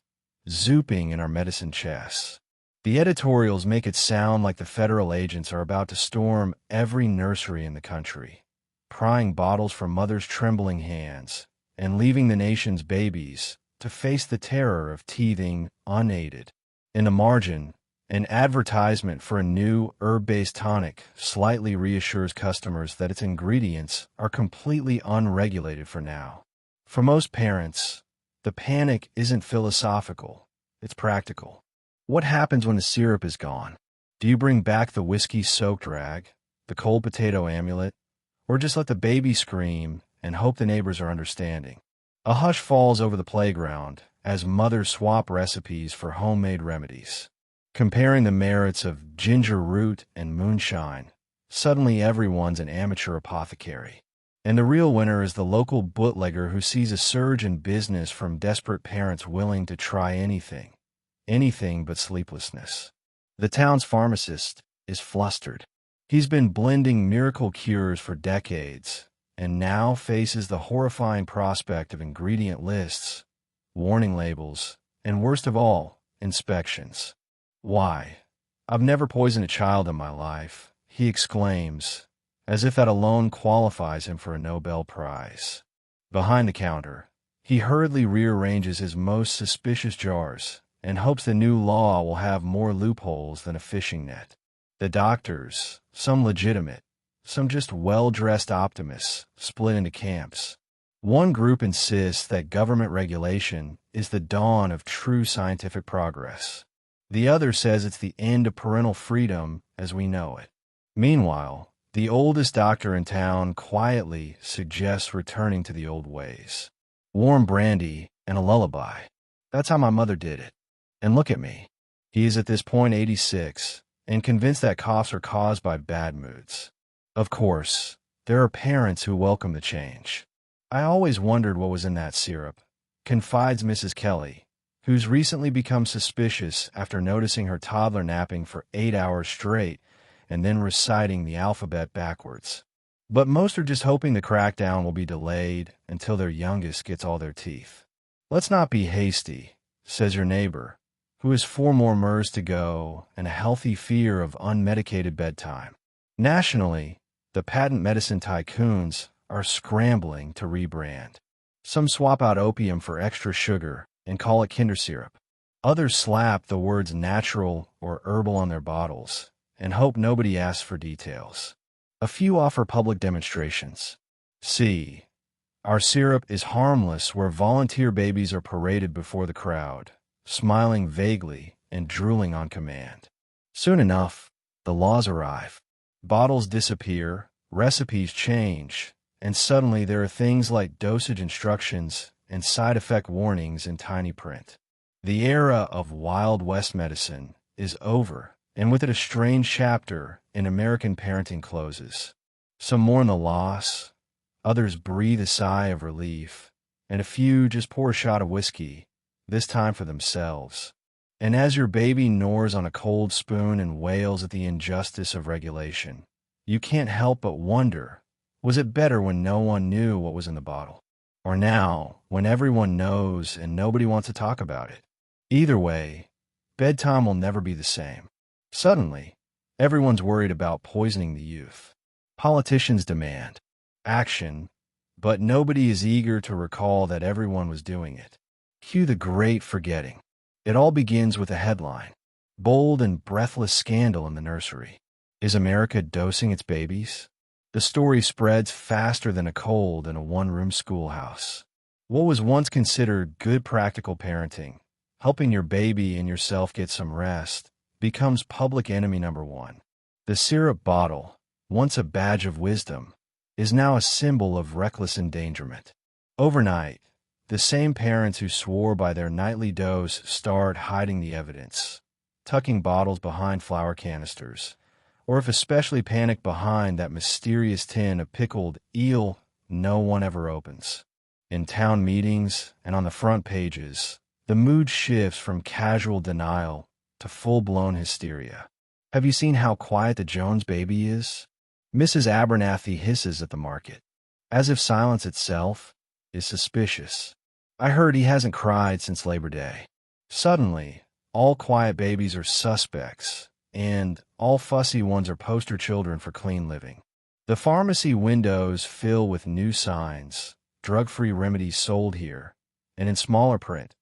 zooping in our medicine chests. The editorials make it sound like the federal agents are about to storm every nursery in the country, prying bottles from mothers' trembling hands and leaving the nation's babies to face the terror of teething unaided. In the margin, an advertisement for a new herb-based tonic slightly reassures customers that its ingredients are completely unregulated for now. For most parents, the panic isn't philosophical, it's practical. What happens when the syrup is gone? Do you bring back the whiskey-soaked rag, the cold potato amulet, or just let the baby scream and hope the neighbors are understanding? A hush falls over the playground as mothers swap recipes for homemade remedies. Comparing the merits of ginger root and moonshine, suddenly everyone's an amateur apothecary. And the real winner is the local bootlegger who sees a surge in business from desperate parents willing to try anything but sleeplessness. The town's pharmacist is flustered. He's been blending miracle cures for decades, and now faces the horrifying prospect of ingredient lists, warning labels, and worst of all, inspections. "Why, I've never poisoned a child in my life," he exclaims, as if that alone qualifies him for a Nobel Prize. Behind the counter, he hurriedly rearranges his most suspicious jars and hopes the new law will have more loopholes than a fishing net. The doctors, some legitimate, some just well-dressed optimists, split into camps. One group insists that government regulation is the dawn of true scientific progress. The other says it's the end of parental freedom as we know it. Meanwhile, the oldest doctor in town quietly suggests returning to the old ways. Warm brandy and a lullaby. That's how my mother did it. And look at me. He is at this point 86, and convinced that coughs are caused by bad moods. Of course, there are parents who welcome the change. "I always wondered what was in that syrup," confides Mrs. Kelly, who's recently become suspicious after noticing her toddler napping for 8 hours straight and then reciting the alphabet backwards. But most are just hoping the crackdown will be delayed until their youngest gets all their teeth. "Let's not be hasty," says your neighbor, who has 4 more MERS to go and a healthy fear of unmedicated bedtime. Nationally, the patent medicine tycoons are scrambling to rebrand. Some swap out opium for extra sugar and call it Kinder syrup. Others slap the words natural or herbal on their bottles and hope nobody asks for details. A few offer public demonstrations. See, our syrup is harmless, where volunteer babies are paraded before the crowd, smiling vaguely and drooling on command. Soon enough, the laws arrive. Bottles disappear, recipes change, and suddenly there are things like dosage instructions and side effect warnings in tiny print. The era of Wild West medicine is over, and with it a strange chapter in American parenting closes. Some mourn the loss, others breathe a sigh of relief, and a few just pour a shot of whiskey, this time for themselves. And as your baby gnaws on a cold spoon and wails at the injustice of regulation, you can't help but wonder, was it better when no one knew what was in the bottle? Or now, when everyone knows and nobody wants to talk about it? Either way, bedtime will never be the same. Suddenly, everyone's worried about poisoning the youth. Politicians demand action, but nobody is eager to recall that everyone was doing it. Cue the great forgetting. It all begins with a headline. Bold and breathless scandal in the nursery. Is America dosing its babies? The story spreads faster than a cold in a one-room schoolhouse. What was once considered good practical parenting, helping your baby and yourself get some rest, becomes public enemy number 1. The syrup bottle, once a badge of wisdom, is now a symbol of reckless endangerment. Overnight, the same parents who swore by their nightly dose start hiding the evidence, tucking bottles behind flour canisters, or if especially panicked, behind that mysterious tin of pickled eel no one ever opens. In town meetings and on the front pages, the mood shifts from casual denial to full-blown hysteria. Have you seen how quiet the Jones baby is? Mrs. Abernathy hisses at the market, as if silence itself is suspicious. I heard he hasn't cried since Labor Day. Suddenly, all quiet babies are suspects, and all fussy ones are poster children for clean living. The pharmacy windows fill with new signs, drug-free remedies sold here, and in smaller print,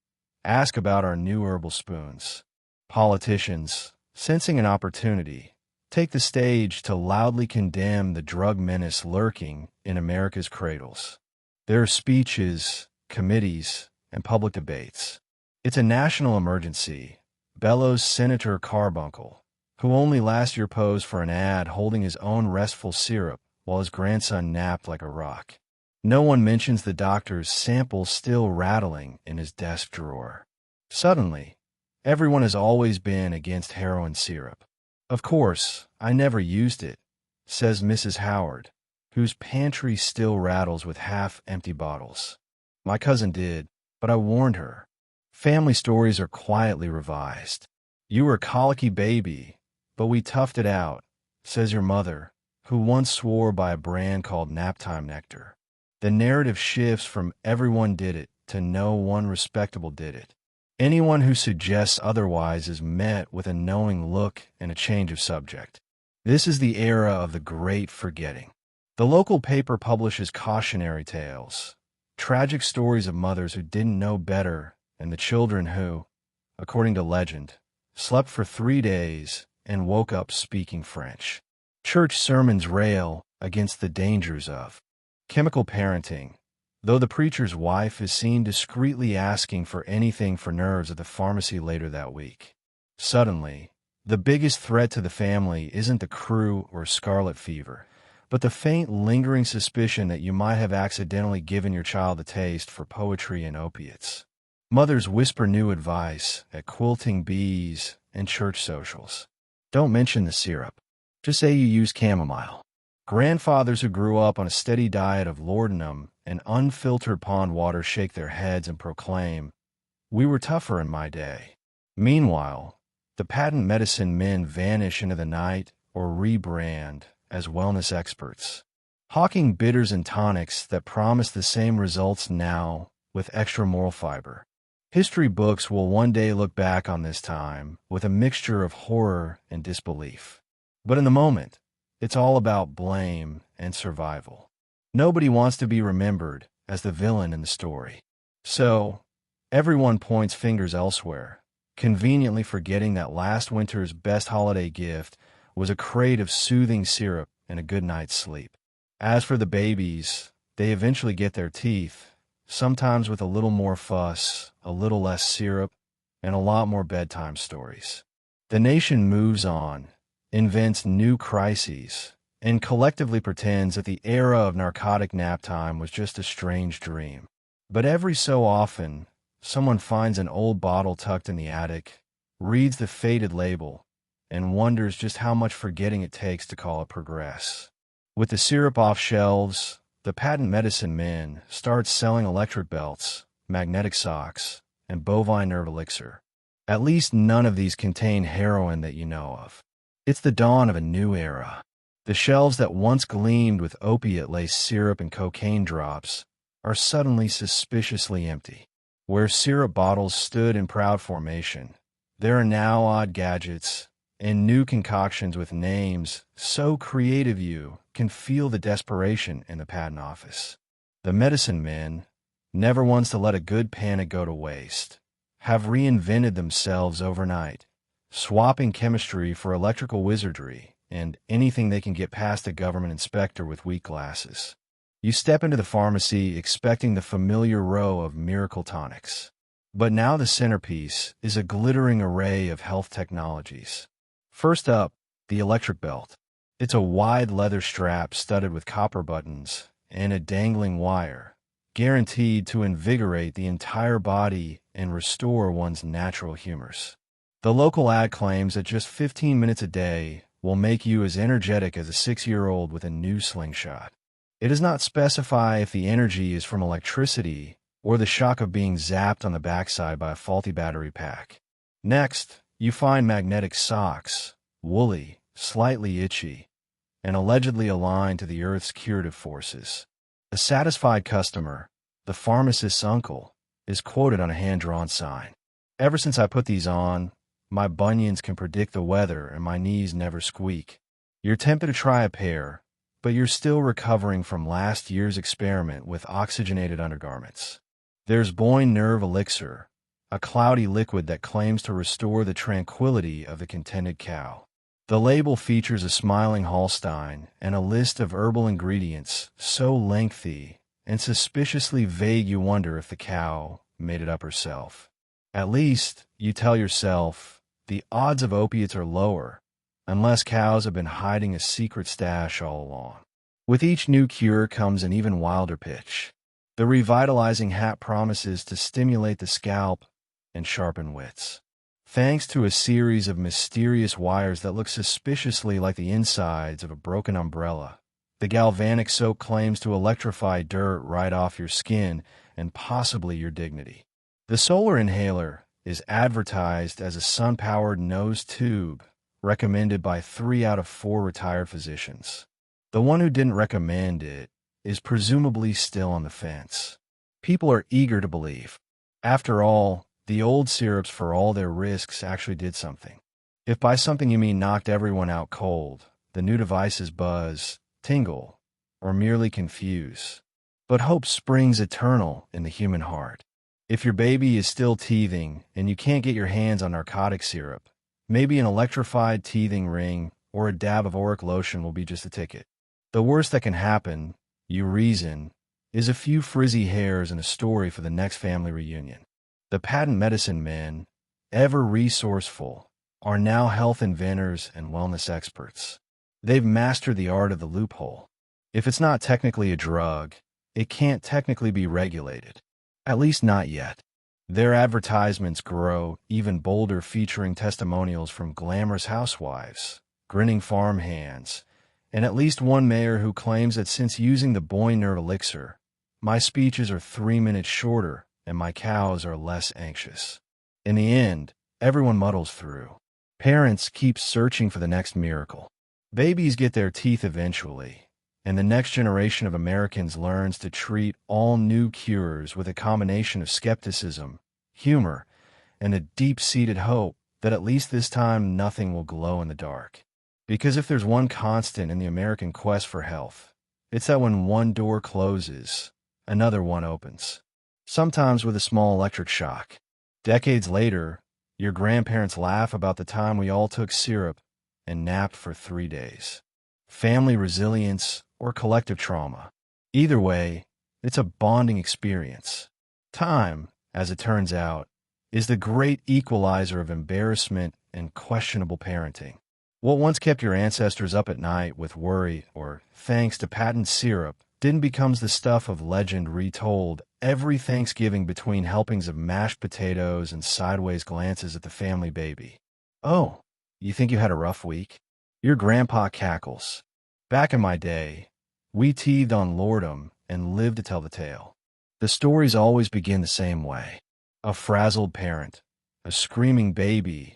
ask about our new herbal spoons. Politicians, sensing an opportunity, take the stage to loudly condemn the drug menace lurking in America's cradles. There are speeches, committees, and public debates. It's a national emergency, bellows Senator Carbuncle, who only last year posed for an ad holding his own restful syrup while his grandson napped like a rock. No one mentions the doctor's sample still rattling in his desk drawer. Suddenly, everyone has always been against heroin syrup. Of course, I never used it, says Mrs. Howard, whose pantry still rattles with half-empty bottles. My cousin did, but I warned her. Family stories are quietly revised. You were a colicky baby, but we toughed it out, says your mother, who once swore by a brand called Naptime Nectar. The narrative shifts from everyone did it to no one respectable did it. Anyone who suggests otherwise is met with a knowing look and a change of subject. This is the era of the great forgetting. The local paper publishes cautionary tales, tragic stories of mothers who didn't know better and the children who, according to legend, slept for 3 days and woke up speaking French. Church sermons rail against the dangers of chemical parenting, though the preacher's wife is seen discreetly asking for anything for nerves at the pharmacy later that week. Suddenly, the biggest threat to the family isn't the croup or scarlet fever, but the faint lingering suspicion that you might have accidentally given your child a taste for poetry and opiates. Mothers whisper new advice at quilting bees and church socials. Don't mention the syrup. Just say you use chamomile. Grandfathers who grew up on a steady diet of laudanum and unfiltered pond water shake their heads and proclaim, "We were tougher in my day." Meanwhile, the patent medicine men vanish into the night or rebrand as wellness experts, hawking bitters and tonics that promise the same results now with extra moral fiber. History books will one day look back on this time with a mixture of horror and disbelief. But in the moment, it's all about blame and survival. Nobody wants to be remembered as the villain in the story. So, everyone points fingers elsewhere, conveniently forgetting that last winter's best holiday gift was a crate of soothing syrup and a good night's sleep. As for the babies, they eventually get their teeth, sometimes with a little more fuss, a little less syrup, and a lot more bedtime stories. The nation moves on, invents new crises, and collectively pretends that the era of narcotic nap time was just a strange dream. But every so often, someone finds an old bottle tucked in the attic, reads the faded label, and wonders just how much forgetting it takes to call it progress. With the syrup off shelves, the patent medicine men start selling electric belts, magnetic socks, and bovine nerve elixir. At least none of these contain heroin that you know of. It's the dawn of a new era. The shelves that once gleamed with opiate-laced syrup and cocaine drops are suddenly suspiciously empty. Where syrup bottles stood in proud formation, there are now odd gadgets and new concoctions with names so creative you can feel the desperation in the patent office. The medicine men, never ones to let a good panic go to waste, have reinvented themselves overnight, swapping chemistry for electrical wizardry and anything they can get past a government inspector with weak glasses. You step into the pharmacy expecting the familiar row of miracle tonics. But now the centerpiece is a glittering array of health technologies. First up, the electric belt. It's a wide leather strap studded with copper buttons and a dangling wire, guaranteed to invigorate the entire body and restore one's natural humors. The local ad claims that just 15 minutes a day will make you as energetic as a 6-year-old with a new slingshot. It does not specify if the energy is from electricity or the shock of being zapped on the backside by a faulty battery pack. Next, you find magnetic socks, woolly, slightly itchy, and allegedly aligned to the Earth's curative forces. A satisfied customer, the pharmacist's uncle, is quoted on a hand-drawn sign. "Ever since I put these on, my bunions can predict the weather and my knees never squeak." You're tempted to try a pair, but you're still recovering from last year's experiment with oxygenated undergarments. There's Boyne Nerve Elixir, a cloudy liquid that claims to restore the tranquility of the contented cow. The label features a smiling Holstein and a list of herbal ingredients so lengthy and suspiciously vague you wonder if the cow made it up herself. At least, you tell yourself, the odds of opiates are lower, unless cows have been hiding a secret stash all along. With each new cure comes an even wilder pitch. The revitalizing hat promises to stimulate the scalp and sharpen wits. Thanks to a series of mysterious wires that look suspiciously like the insides of a broken umbrella, the galvanic soap claims to electrify dirt right off your skin and possibly your dignity. The solar inhaler is advertised as a sun-powered nose tube recommended by 3 out of 4 retired physicians. The one who didn't recommend it is presumably still on the fence. People are eager to believe. After all, the old syrups, for all their risks, actually did something. If by something you mean knocked everyone out cold, the new devices buzz, tingle, or merely confuse. But hope springs eternal in the human heart. If your baby is still teething and you can't get your hands on narcotic syrup, maybe an electrified teething ring or a dab of auric lotion will be just the ticket. The worst that can happen, you reason, is a few frizzy hairs and a story for the next family reunion. The patent medicine men, ever resourceful, are now health inventors and wellness experts. They've mastered the art of the loophole. If it's not technically a drug, it can't technically be regulated. At least not yet. Their advertisements grow even bolder, featuring testimonials from glamorous housewives, grinning farm hands, and at least one mayor who claims that since using the Boyne Nerve Elixir, my speeches are 3 minutes shorter and my cows are less anxious. In the end, everyone muddles through. Parents keep searching for the next miracle. Babies get their teeth eventually, and the next generation of Americans learns to treat all new cures with a combination of skepticism, humor, and a deep-seated hope that at least this time nothing will glow in the dark. Because if there's one constant in the American quest for health, it's that when one door closes, another one opens. Sometimes with a small electric shock. Decades later, your grandparents laugh about the time we all took syrup and napped for 3 days. Family resilience or collective trauma. Either way, it's a bonding experience. Time, as it turns out, is the great equalizer of embarrassment and questionable parenting. What once kept your ancestors up at night with worry or thanks to patent syrup then becomes the stuff of legend retold every Thanksgiving between helpings of mashed potatoes and sideways glances at the family baby. "Oh, you think you had a rough week?" Your grandpa cackles. "Back in my day, we teethed on lordom and lived to tell the tale." The stories always begin the same way. A frazzled parent, a screaming baby,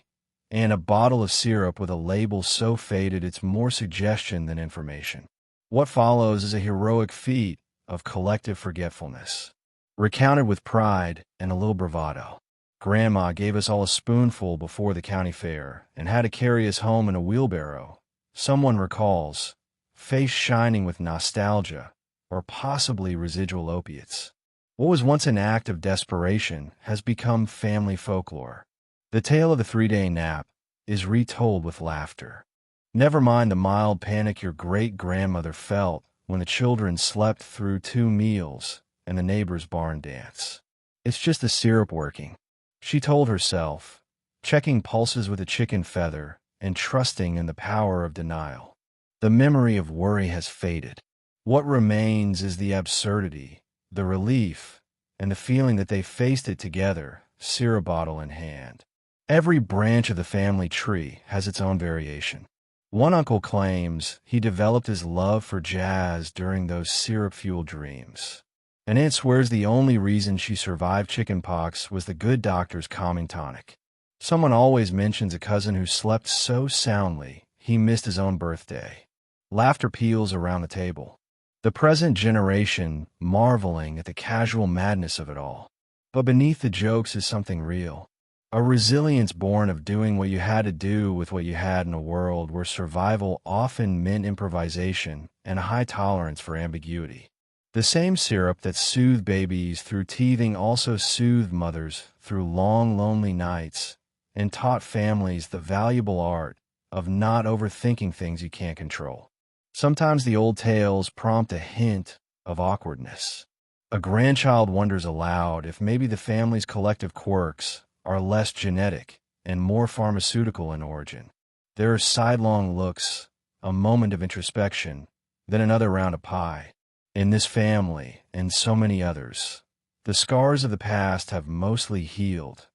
and a bottle of syrup with a label so faded it's more suggestion than information. What follows is a heroic feat of collective forgetfulness, recounted with pride and a little bravado. Grandma gave us all a spoonful before the county fair and had to carry us home in a wheelbarrow, someone recalls, face shining with nostalgia or possibly residual opiates. What was once an act of desperation has become family folklore. The tale of the 3-day nap is retold with laughter. Never mind the mild panic your great-grandmother felt when the children slept through 2 meals and the neighbor's barn dance. It's just the syrup working, she told herself, checking pulses with a chicken feather and trusting in the power of denial. The memory of worry has faded. What remains is the absurdity, the relief, and the feeling that they faced it together, syrup bottle in hand. Every branch of the family tree has its own variation. One uncle claims he developed his love for jazz during those syrup-fueled dreams. An aunt swears the only reason she survived chickenpox was the good doctor's calming tonic. Someone always mentions a cousin who slept so soundly he missed his own birthday. Laughter peals around the table. The present generation marveling at the casual madness of it all. But beneath the jokes is something real. A resilience born of doing what you had to do with what you had in a world where survival often meant improvisation and a high tolerance for ambiguity. The same syrup that soothed babies through teething also soothed mothers through long, lonely nights and taught families the valuable art of not overthinking things you can't control. Sometimes the old tales prompt a hint of awkwardness. A grandchild wonders aloud if maybe the family's collective quirks are less genetic and more pharmaceutical in origin. There are sidelong looks, a moment of introspection, then another round of pie. In this family, and so many others, the scars of the past have mostly healed,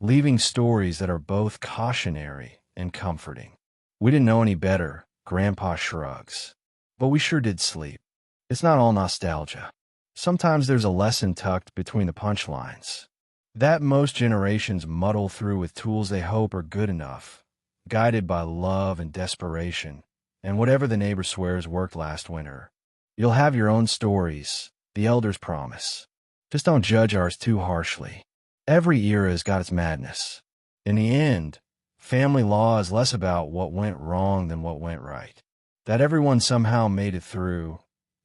leaving stories that are both cautionary and comforting. We didn't know any better, Grandpa shrugs. But we sure did sleep. It's not all nostalgia. Sometimes there's a lesson tucked between the punchlines that most generations muddle through with tools they hope are good enough, guided by love and desperation, and whatever the neighbor swears worked last winter. You'll have your own stories, the elders promise. Just don't judge ours too harshly. Every era has got its madness. In the end, family law is less about what went wrong than what went right. That everyone somehow made it through,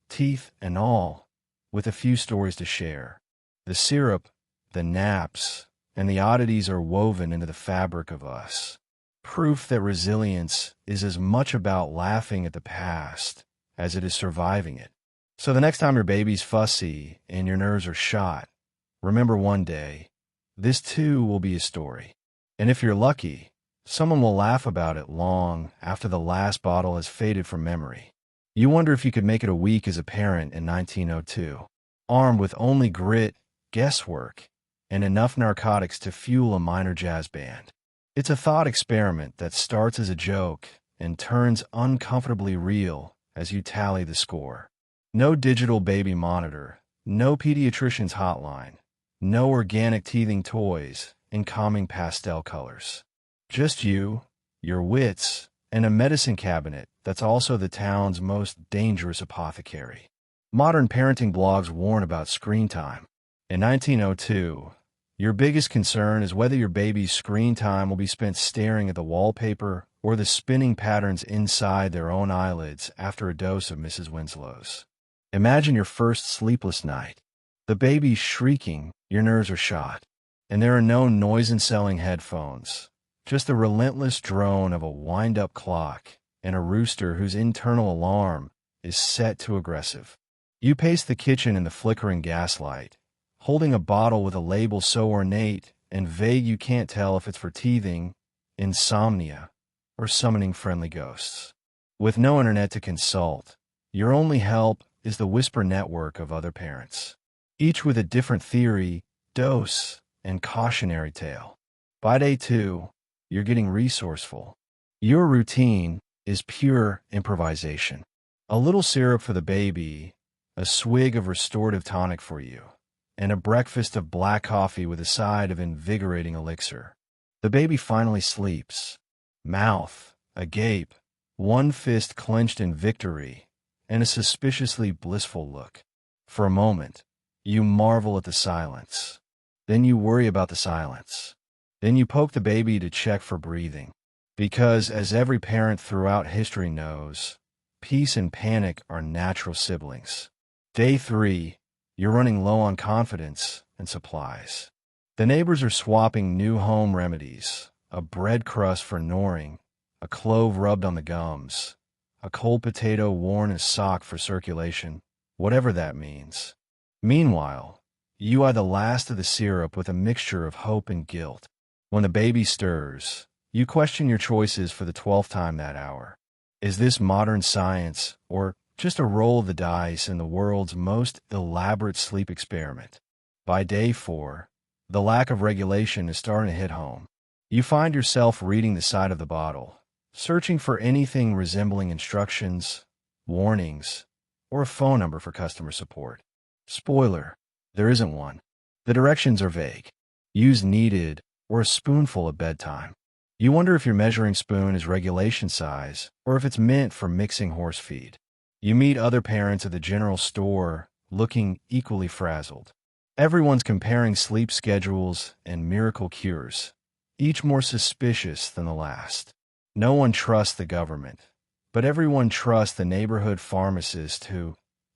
teeth and all, with a few stories to share. The syrup, the naps, and the oddities are woven into the fabric of us. Proof that resilience is as much about laughing at the past as it is surviving it. So the next time your baby's fussy and your nerves are shot, remember one day, this too will be a story. And if you're lucky, someone will laugh about it long after the last bottle has faded from memory. You wonder if you could make it a week as a parent in 1902, armed with only grit, guesswork, and enough narcotics to fuel a minor jazz band. It's a thought experiment that starts as a joke and turns uncomfortably real as you tally the score. No digital baby monitor, no pediatrician's hotline, no organic teething toys in calming pastel colors. Just you, your wits, and a medicine cabinet that's also the town's most dangerous apothecary. Modern parenting blogs warn about screen time. In 1902, your biggest concern is whether your baby's screen time will be spent staring at the wallpaper or the spinning patterns inside their own eyelids after a dose of Mrs. Winslow's. Imagine your first sleepless night. The baby's shrieking, your nerves are shot, and there are no noise-canceling headphones, just the relentless drone of a wind-up clock and a rooster whose internal alarm is set to aggressive. You pace the kitchen in the flickering gaslight, holding a bottle with a label so ornate and vague you can't tell if it's for teething, insomnia, or summoning friendly ghosts. With no internet to consult, your only help is the whisper network of other parents, each with a different theory, dose, and cautionary tale. By day 2, you're getting resourceful. Your routine is pure improvisation. A little syrup for the baby, a swig of restorative tonic for you, and a breakfast of black coffee with a side of invigorating elixir. The baby finally sleeps, mouth agape, one fist clenched in victory, and a suspiciously blissful look. For a moment, you marvel at the silence. Then you worry about the silence. Then you poke the baby to check for breathing. Because, as every parent throughout history knows, peace and panic are natural siblings. Day 3, you're running low on confidence and supplies. The neighbors are swapping new home remedies, a bread crust for snoring, a clove rubbed on the gums, a cold potato worn as sock for circulation, whatever that means. Meanwhile, you are the last of the syrup with a mixture of hope and guilt. When the baby stirs, you question your choices for the 12th time that hour. Is this modern science, or just a roll of the dice in the world's most elaborate sleep experiment? By day 4, the lack of regulation is starting to hit home. You find yourself reading the side of the bottle, searching for anything resembling instructions, warnings, or a phone number for customer support. Spoiler, there isn't one. The directions are vague. Use needed or a spoonful at bedtime. You wonder if your measuring spoon is regulation size or if it's meant for mixing horse feed. You meet other parents at the general store looking equally frazzled. Everyone's comparing sleep schedules and miracle cures, each more suspicious than the last. No one trusts the government, but everyone trusts the neighborhood pharmacist who,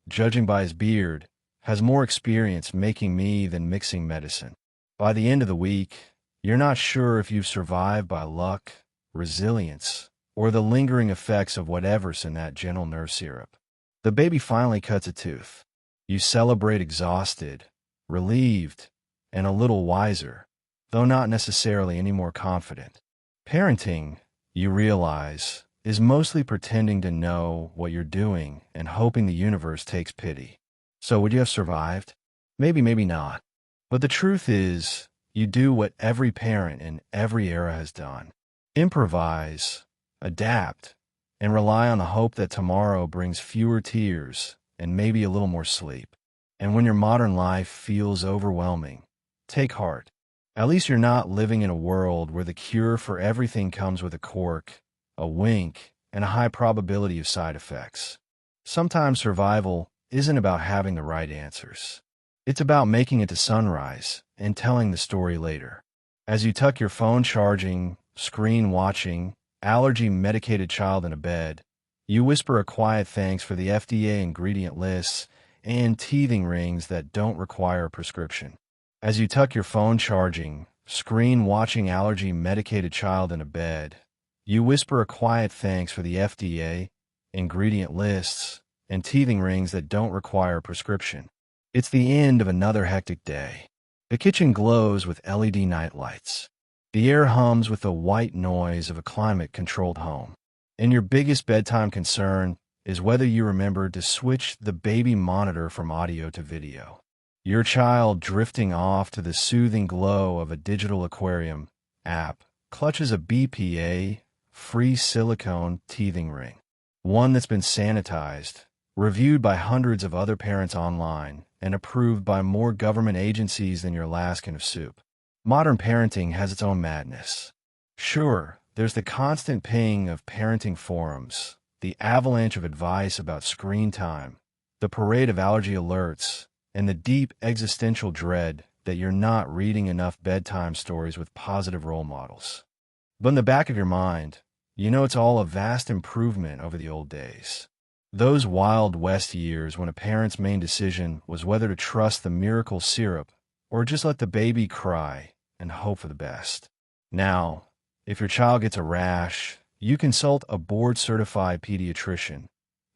judging by his beard, has more experience making me than mixing medicine. By the end of the week, you're not sure if you've survived by luck, resilience, or the lingering effects of whatever's in that gentle nerve syrup. The baby finally cuts a tooth. You celebrate exhausted, relieved, and a little wiser, though not necessarily any more confident. Parenting, you realize, is mostly pretending to know what you're doing and hoping the universe takes pity. So would you have survived? Maybe, maybe not. But the truth is, you do what every parent in every era has done. Improvise, adapt, and rely on the hope that tomorrow brings fewer tears and maybe a little more sleep. And when your modern life feels overwhelming, take heart. At least you're not living in a world where the cure for everything comes with a cork, a wink, and a high probability of side effects. Sometimes survival isn't about having the right answers. It's about making it to sunrise and telling the story later. As you tuck your phone charging, screen watching, allergy-medicated child in a bed, you whisper a quiet thanks for the FDA ingredient lists and teething rings that don't require a prescription. As you tuck your phone charging, screen watching allergy-medicated child in a bed, you whisper a quiet thanks for the FDA ingredient lists and teething rings that don't require a prescription. It's the end of another hectic day. The kitchen glows with LED nightlights. The air hums with the white noise of a climate-controlled home. And your biggest bedtime concern is whether you remembered to switch the baby monitor from audio to video. Your child, drifting off to the soothing glow of a digital aquarium app, clutches a BPA-free silicone teething ring, one that's been sanitized, reviewed by hundreds of other parents online, and approved by more government agencies than your last can of soup. Modern parenting has its own madness. Sure, there's the constant ping of parenting forums, the avalanche of advice about screen time, the parade of allergy alerts, and the deep existential dread that you're not reading enough bedtime stories with positive role models. But in the back of your mind, you know it's all a vast improvement over the old days. Those Wild West years when a parent's main decision was whether to trust the miracle syrup or just let the baby cry and hope for the best. Now, if your child gets a rash, you consult a board-certified pediatrician,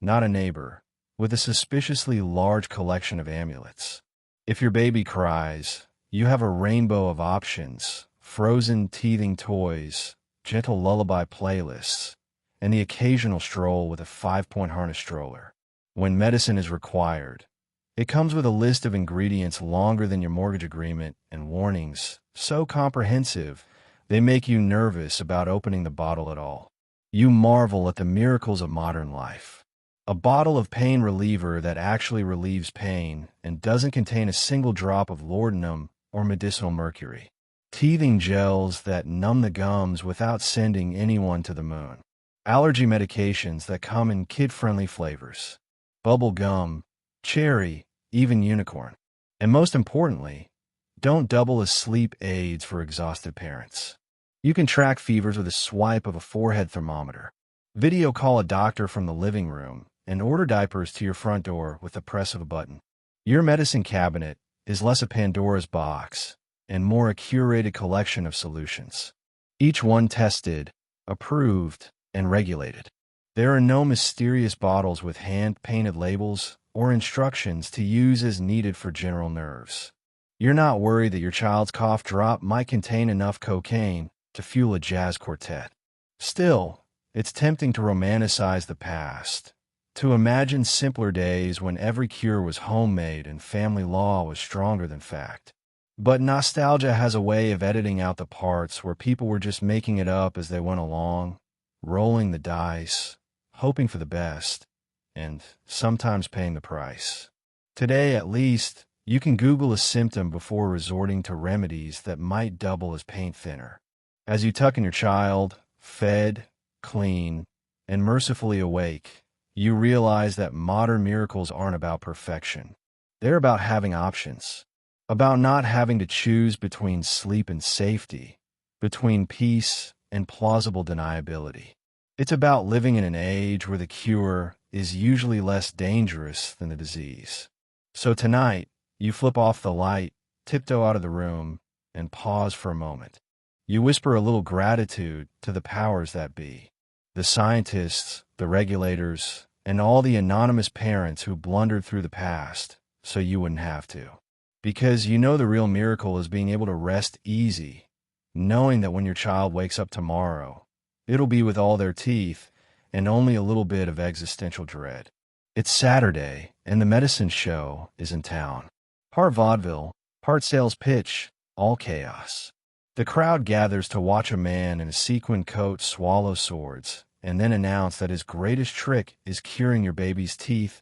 not a neighbor, with a suspiciously large collection of amulets. If your baby cries, you have a rainbow of options, frozen teething toys, gentle lullaby playlists, and the occasional stroll with a 5-point harness stroller. When medicine is required, it comes with a list of ingredients longer than your mortgage agreement and warnings, so comprehensive they make you nervous about opening the bottle at all. You marvel at the miracles of modern life. A bottle of pain reliever that actually relieves pain and doesn't contain a single drop of laudanum or medicinal mercury. Teething gels that numb the gums without sending anyone to the moon. Allergy medications that come in kid-friendly flavors. Bubble gum, cherry, even unicorn. And most importantly, don't double as sleep aids for exhausted parents. You can track fevers with a swipe of a forehead thermometer. Video call a doctor from the living room and order diapers to your front door with the press of a button. Your medicine cabinet is less a Pandora's box and more a curated collection of solutions. Each one tested, approved, and regulated. There are no mysterious bottles with hand-painted labels or instructions to use as needed for general nerves. You're not worried that your child's cough drop might contain enough cocaine to fuel a jazz quartet. Still, it's tempting to romanticize the past, to imagine simpler days when every cure was homemade and family law was stronger than fact. But nostalgia has a way of editing out the parts where people were just making it up as they went along, rolling the dice, hoping for the best, and sometimes paying the price. Today, at least, you can Google a symptom before resorting to remedies that might double as paint thinner. As you tuck in your child, fed, clean, and mercifully awake, you realize that modern miracles aren't about perfection. They're about having options, about not having to choose between sleep and safety, between peace and plausible deniability. It's about living in an age where the cure is usually less dangerous than the disease. So tonight, you flip off the light, tiptoe out of the room, and pause for a moment. You whisper a little gratitude to the powers that be, the scientists, the regulators, and all the anonymous parents who blundered through the past so you wouldn't have to. Because you know the real miracle is being able to rest easy, knowing that when your child wakes up tomorrow, it'll be with all their teeth and only a little bit of existential dread. It's Saturday, and the medicine show is in town. Part vaudeville, part sales pitch, all chaos. The crowd gathers to watch a man in a sequined coat swallow swords and then announce that his greatest trick is curing your baby's teeth,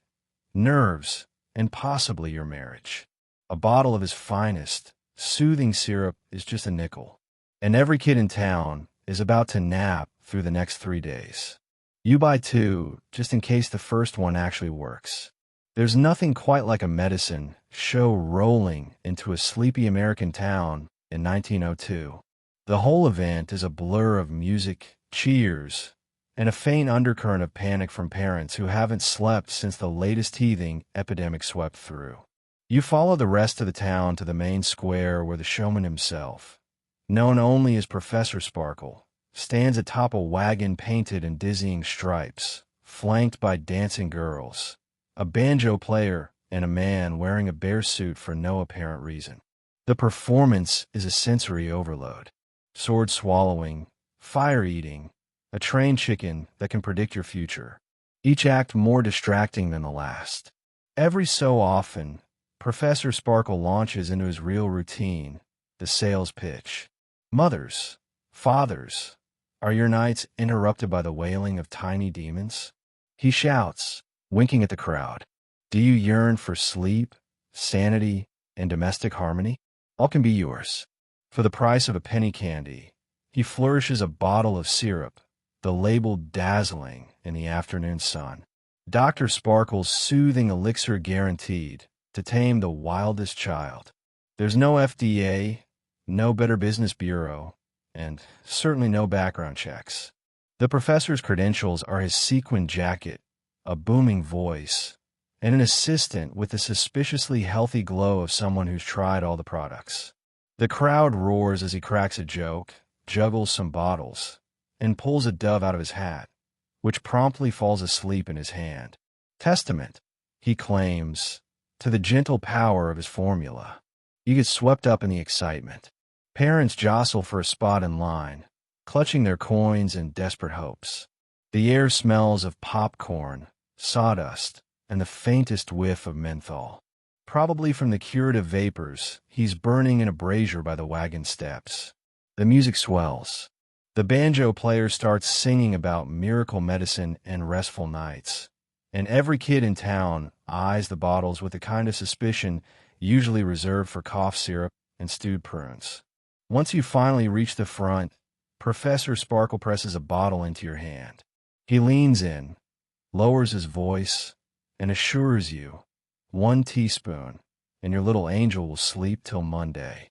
nerves, and possibly your marriage. A bottle of his finest, soothing syrup is just a nickel. And every kid in town is about to nap through the next 3 days. You buy 2, just in case the first one actually works. There's nothing quite like a medicine show rolling into a sleepy American town in 1902. The whole event is a blur of music, cheers, and a faint undercurrent of panic from parents who haven't slept since the latest teething epidemic swept through. You follow the rest of the town to the main square where the showman himself, known only as Professor Sparkle, stands atop a wagon painted in dizzying stripes, flanked by dancing girls, a banjo player, and a man wearing a bear suit for no apparent reason. The performance is a sensory overload. Sword swallowing, fire eating, a trained chicken that can predict your future. Each act more distracting than the last. Every so often, Professor Sparkle launches into his real routine, the sales pitch. Mothers, fathers, are your nights interrupted by the wailing of tiny demons? He shouts, winking at the crowd. Do you yearn for sleep, sanity, and domestic harmony? All can be yours. For the price of a penny candy, he flourishes a bottle of syrup, the label dazzling in the afternoon sun. Dr. Sparkle's soothing elixir guaranteed to tame the wildest child. There's no FDA, no Better Business Bureau, and certainly no background checks. The professor's credentials are his sequined jacket, a booming voice, and an assistant with the suspiciously healthy glow of someone who's tried all the products. The crowd roars as he cracks a joke, juggles some bottles, and pulls a dove out of his hat, which promptly falls asleep in his hand. Testament, he claims, to the gentle power of his formula. You get swept up in the excitement. Parents jostle for a spot in line, clutching their coins in desperate hopes. The air smells of popcorn, sawdust, and the faintest whiff of menthol. Probably from the curative vapors he's burning in a brazier by the wagon steps. The music swells. The banjo player starts singing about miracle medicine and restful nights. And every kid in town eyes the bottles with the kind of suspicion usually reserved for cough syrup and stewed prunes. Once you finally reach the front, Professor Sparkle presses a bottle into your hand. He leans in, lowers his voice, and assures you, 1 teaspoon, and your little angel will sleep till Monday.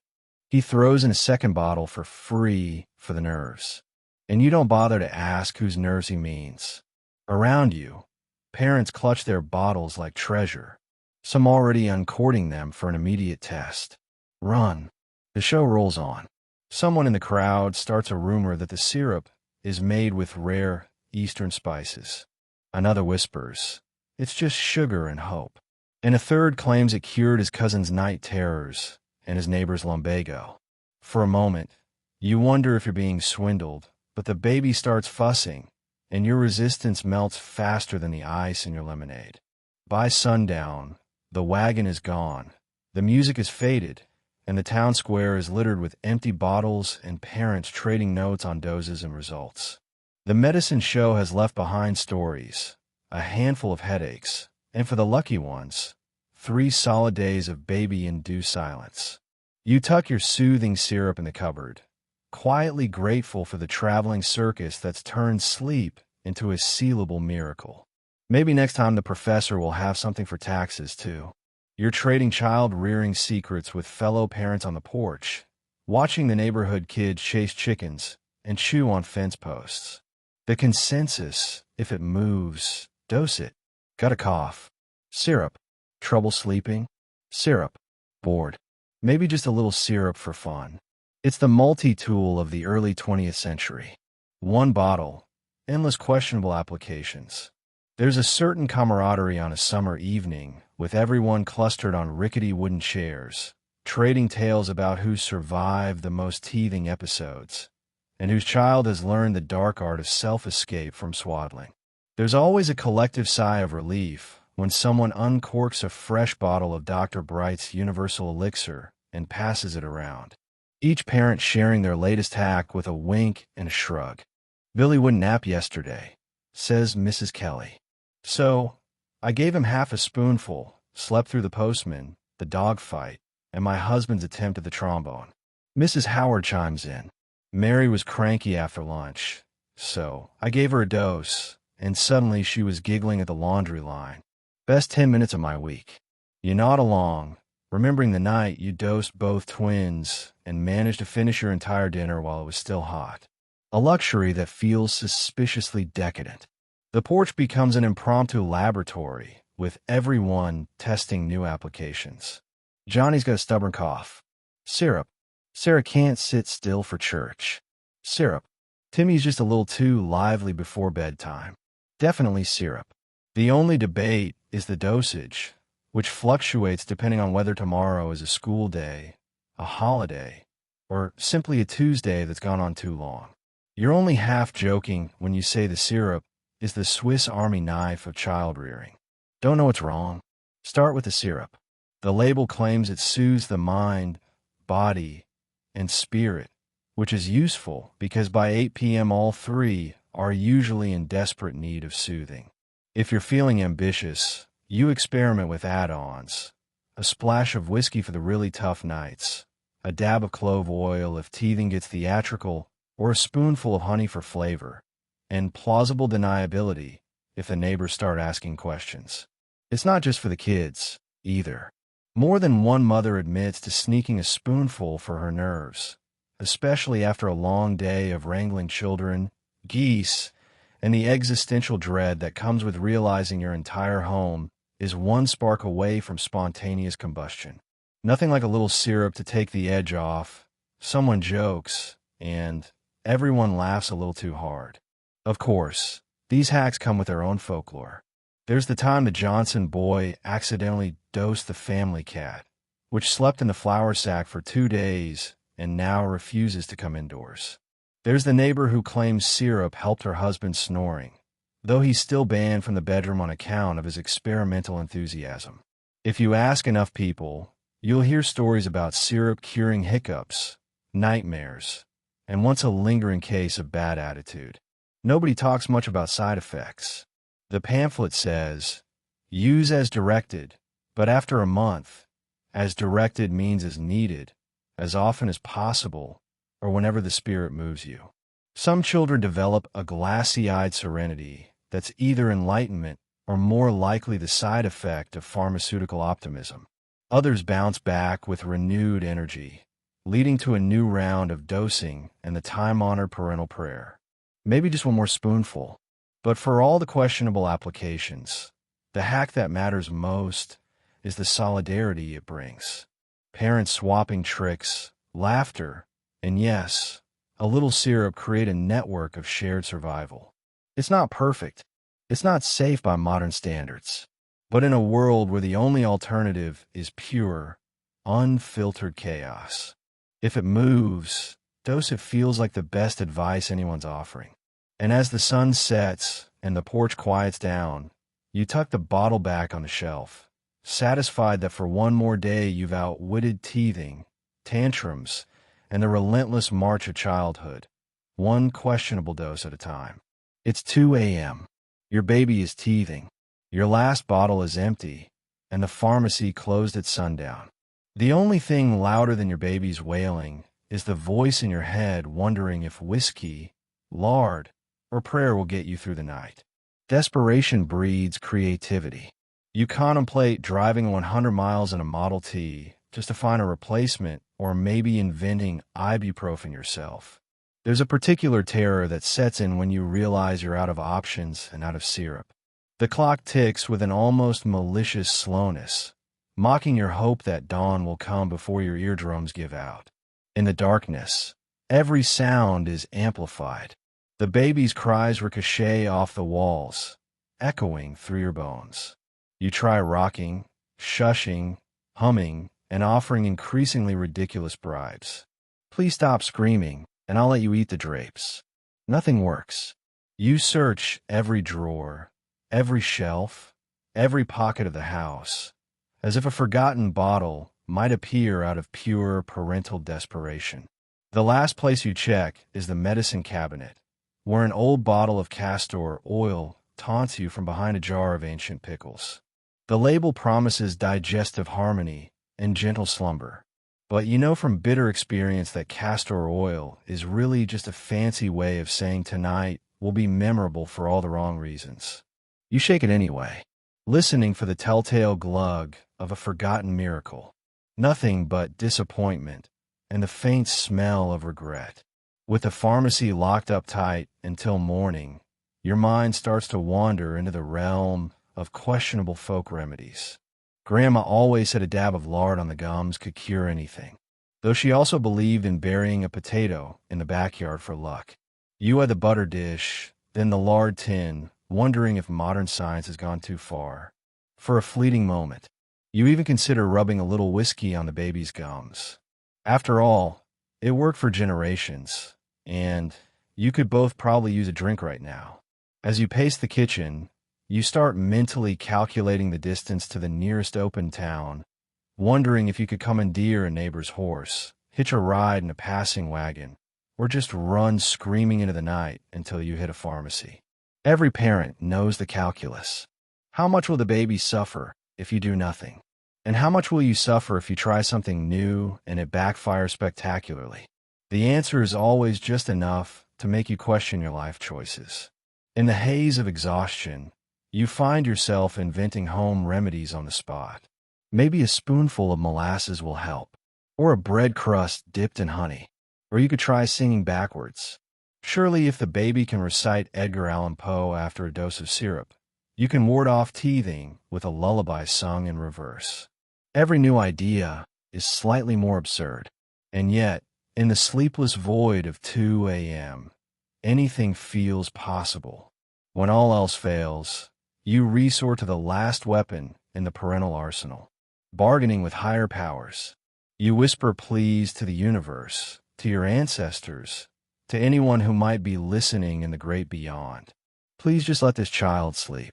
He throws in a second bottle for free for the nerves, and you don't bother to ask whose nerves he means. Around you, parents clutch their bottles like treasure, some already uncording them for an immediate test. Run. The show rolls on. Someone in the crowd starts a rumor that the syrup is made with rare Eastern spices. Another whispers, it's just sugar and hope. And a third claims it cured his cousin's night terrors and his neighbor's lumbago. For a moment, you wonder if you're being swindled, but the baby starts fussing, and your resistance melts faster than the ice in your lemonade. By sundown, the wagon is gone, the music is faded, and the town square is littered with empty bottles and parents trading notes on doses and results. The medicine show has left behind stories, a handful of headaches, and for the lucky ones, 3 solid days of baby-induced silence. You tuck your soothing syrup in the cupboard, quietly grateful for the traveling circus that's turned sleep into a sealable miracle. Maybe next time the professor will have something for taxes, too. You're trading child-rearing secrets with fellow parents on the porch, watching the neighborhood kids chase chickens and chew on fence posts. The consensus, if it moves, dose it. Got a cough? Syrup. Trouble sleeping? Syrup. Bored? Maybe just a little syrup for fun. It's the multi-tool of the early 20th century. One bottle, endless questionable applications. There's a certain camaraderie on a summer evening, with everyone clustered on rickety wooden chairs, trading tales about who survived the most teething episodes, and whose child has learned the dark art of self-escape from swaddling. There's always a collective sigh of relief when someone uncorks a fresh bottle of Dr. Bright's universal elixir and passes it around, each parent sharing their latest hack with a wink and a shrug. "Billy wouldn't nap yesterday," says Mrs. Kelly. "So, I gave him half a spoonful, slept through the postman, the dog fight, and my husband's attempt at the trombone." Mrs. Howard chimes in. "Mary was cranky after lunch, so I gave her a dose, and suddenly she was giggling at the laundry line. Best 10 minutes of my week." You nod along, remembering the night you dosed both twins and managed to finish your entire dinner while it was still hot. A luxury that feels suspiciously decadent. The porch becomes an impromptu laboratory, with everyone testing new applications. Johnny's got a stubborn cough. Syrup. Sarah can't sit still for church. Syrup. Timmy's just a little too lively before bedtime. Definitely syrup. The only debate is the dosage, which fluctuates depending on whether tomorrow is a school day, a holiday, or simply a Tuesday that's gone on too long. You're only half joking when you say the syrup is the Swiss Army knife of child rearing. Don't know what's wrong? Start with the syrup. The label claims it soothes the mind, body, and spirit, which is useful because by 8 p.m. all 3 are usually in desperate need of soothing. If you're feeling ambitious, you experiment with add-ons. A splash of whiskey for the really tough nights, a dab of clove oil if teething gets theatrical, or a spoonful of honey for flavor, and plausible deniability if the neighbors start asking questions. It's not just for the kids, either. More than one mother admits to sneaking a spoonful for her nerves, especially after a long day of wrangling children, geese, and the existential dread that comes with realizing your entire home is one spark away from spontaneous combustion. Nothing like a little syrup to take the edge off. Someone jokes, and everyone laughs a little too hard. Of course, these hacks come with their own folklore. There's the time the Johnson boy accidentally dosed the family cat, which slept in the flour sack for 2 days and now refuses to come indoors. There's the neighbor who claims syrup helped her husband snoring, though he's still banned from the bedroom on account of his experimental enthusiasm. If you ask enough people, you'll hear stories about syrup curing hiccups, nightmares, and once a lingering case of bad attitude. Nobody talks much about side effects. The pamphlet says, use as directed, but after a month, as directed means as needed, as often as possible, or whenever the spirit moves you. Some children develop a glassy-eyed serenity that's either enlightenment or more likely the side effect of pharmaceutical optimism. Others bounce back with renewed energy, leading to a new round of dosing and the time-honored parental prayer. Maybe just one more spoonful. But for all the questionable applications, the hack that matters most is the solidarity it brings. Parents swapping tricks, laughter, and yes, a little syrup create a network of shared survival. It's not perfect. It's not safe by modern standards. But in a world where the only alternative is pure, unfiltered chaos, if it moves, dose it feels like the best advice anyone's offering. And as the sun sets and the porch quiets down, you tuck the bottle back on the shelf, satisfied that for one more day you've outwitted teething, tantrums, and the relentless march of childhood, one questionable dose at a time. It's 2 a.m. Your baby is teething. Your last bottle is empty, and the pharmacy closed at sundown. The only thing louder than your baby's wailing is the voice in your head wondering if whiskey, lard, or prayer will get you through the night. Desperation breeds creativity. You contemplate driving 100 miles in a Model T just to find a replacement, or maybe inventing ibuprofen yourself. There's a particular terror that sets in when you realize you're out of options and out of syrup. The clock ticks with an almost malicious slowness, mocking your hope that dawn will come before your eardrums give out. In the darkness, every sound is amplified. The baby's cries ricochet off the walls, echoing through your bones. You try rocking, shushing, humming, and offering increasingly ridiculous bribes. Please stop screaming, and I'll let you eat the drapes. Nothing works. You search every drawer, every shelf, every pocket of the house, as if a forgotten bottle might appear out of pure parental desperation. The last place you check is the medicine cabinet, where an old bottle of castor oil taunts you from behind a jar of ancient pickles. The label promises digestive harmony and gentle slumber, but you know from bitter experience that castor oil is really just a fancy way of saying tonight will be memorable for all the wrong reasons. You shake it anyway, listening for the telltale glug of a forgotten miracle. Nothing but disappointment and the faint smell of regret. With the pharmacy locked up tight until morning, your mind starts to wander into the realm of questionable folk remedies. Grandma always said a dab of lard on the gums could cure anything, though she also believed in burying a potato in the backyard for luck. You had the butter dish, then the lard tin, wondering if modern science has gone too far. For a fleeting moment, you even consider rubbing a little whiskey on the baby's gums. After all, it worked for generations, and you could both probably use a drink right now. As you pace the kitchen, you start mentally calculating the distance to the nearest open town, wondering if you could commandeer a neighbor's horse, hitch a ride in a passing wagon, or just run screaming into the night until you hit a pharmacy. Every parent knows the calculus. How much will the baby suffer if you do nothing? And how much will you suffer if you try something new and it backfires spectacularly? The answer is always just enough to make you question your life choices. In the haze of exhaustion, you find yourself inventing home remedies on the spot. Maybe a spoonful of molasses will help, or a bread crust dipped in honey. Or you could try singing backwards. Surely if the baby can recite Edgar Allan Poe after a dose of syrup, you can ward off teething with a lullaby sung in reverse. Every new idea is slightly more absurd, and yet, in the sleepless void of 2 a.m., anything feels possible. When all else fails, you resort to the last weapon in the parental arsenal, bargaining with higher powers. You whisper pleas to the universe, to your ancestors, to anyone who might be listening in the great beyond. Please just let this child sleep.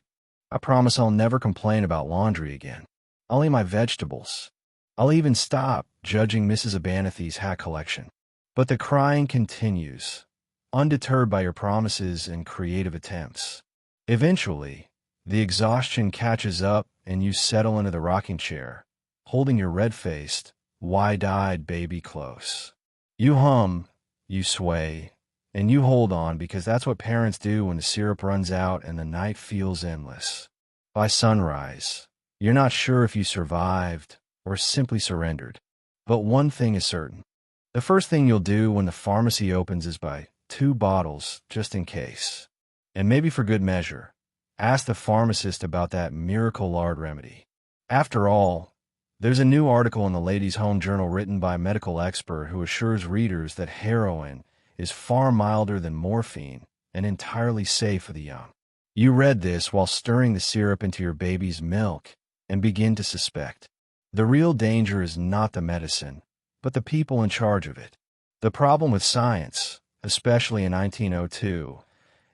I promise I'll never complain about laundry again. I'll eat my vegetables. I'll even stop judging Mrs. Abanathy's hat collection. But the crying continues, undeterred by your promises and creative attempts. Eventually, the exhaustion catches up and you settle into the rocking chair, holding your red-faced, wide-eyed baby close. You hum, you sway, and you hold on because that's what parents do when the syrup runs out and the night feels endless. By sunrise, you're not sure if you survived or simply surrendered. But one thing is certain. The first thing you'll do when the pharmacy opens is buy 2 bottles just in case. And maybe for good measure, ask the pharmacist about that miracle lard remedy. After all, there's a new article in the Ladies' Home Journal written by a medical expert who assures readers that heroin is far milder than morphine and entirely safe for the young. You read this while stirring the syrup into your baby's milk and begin to suspect. The real danger is not the medicine, but the people in charge of it. The problem with science, especially in 1902,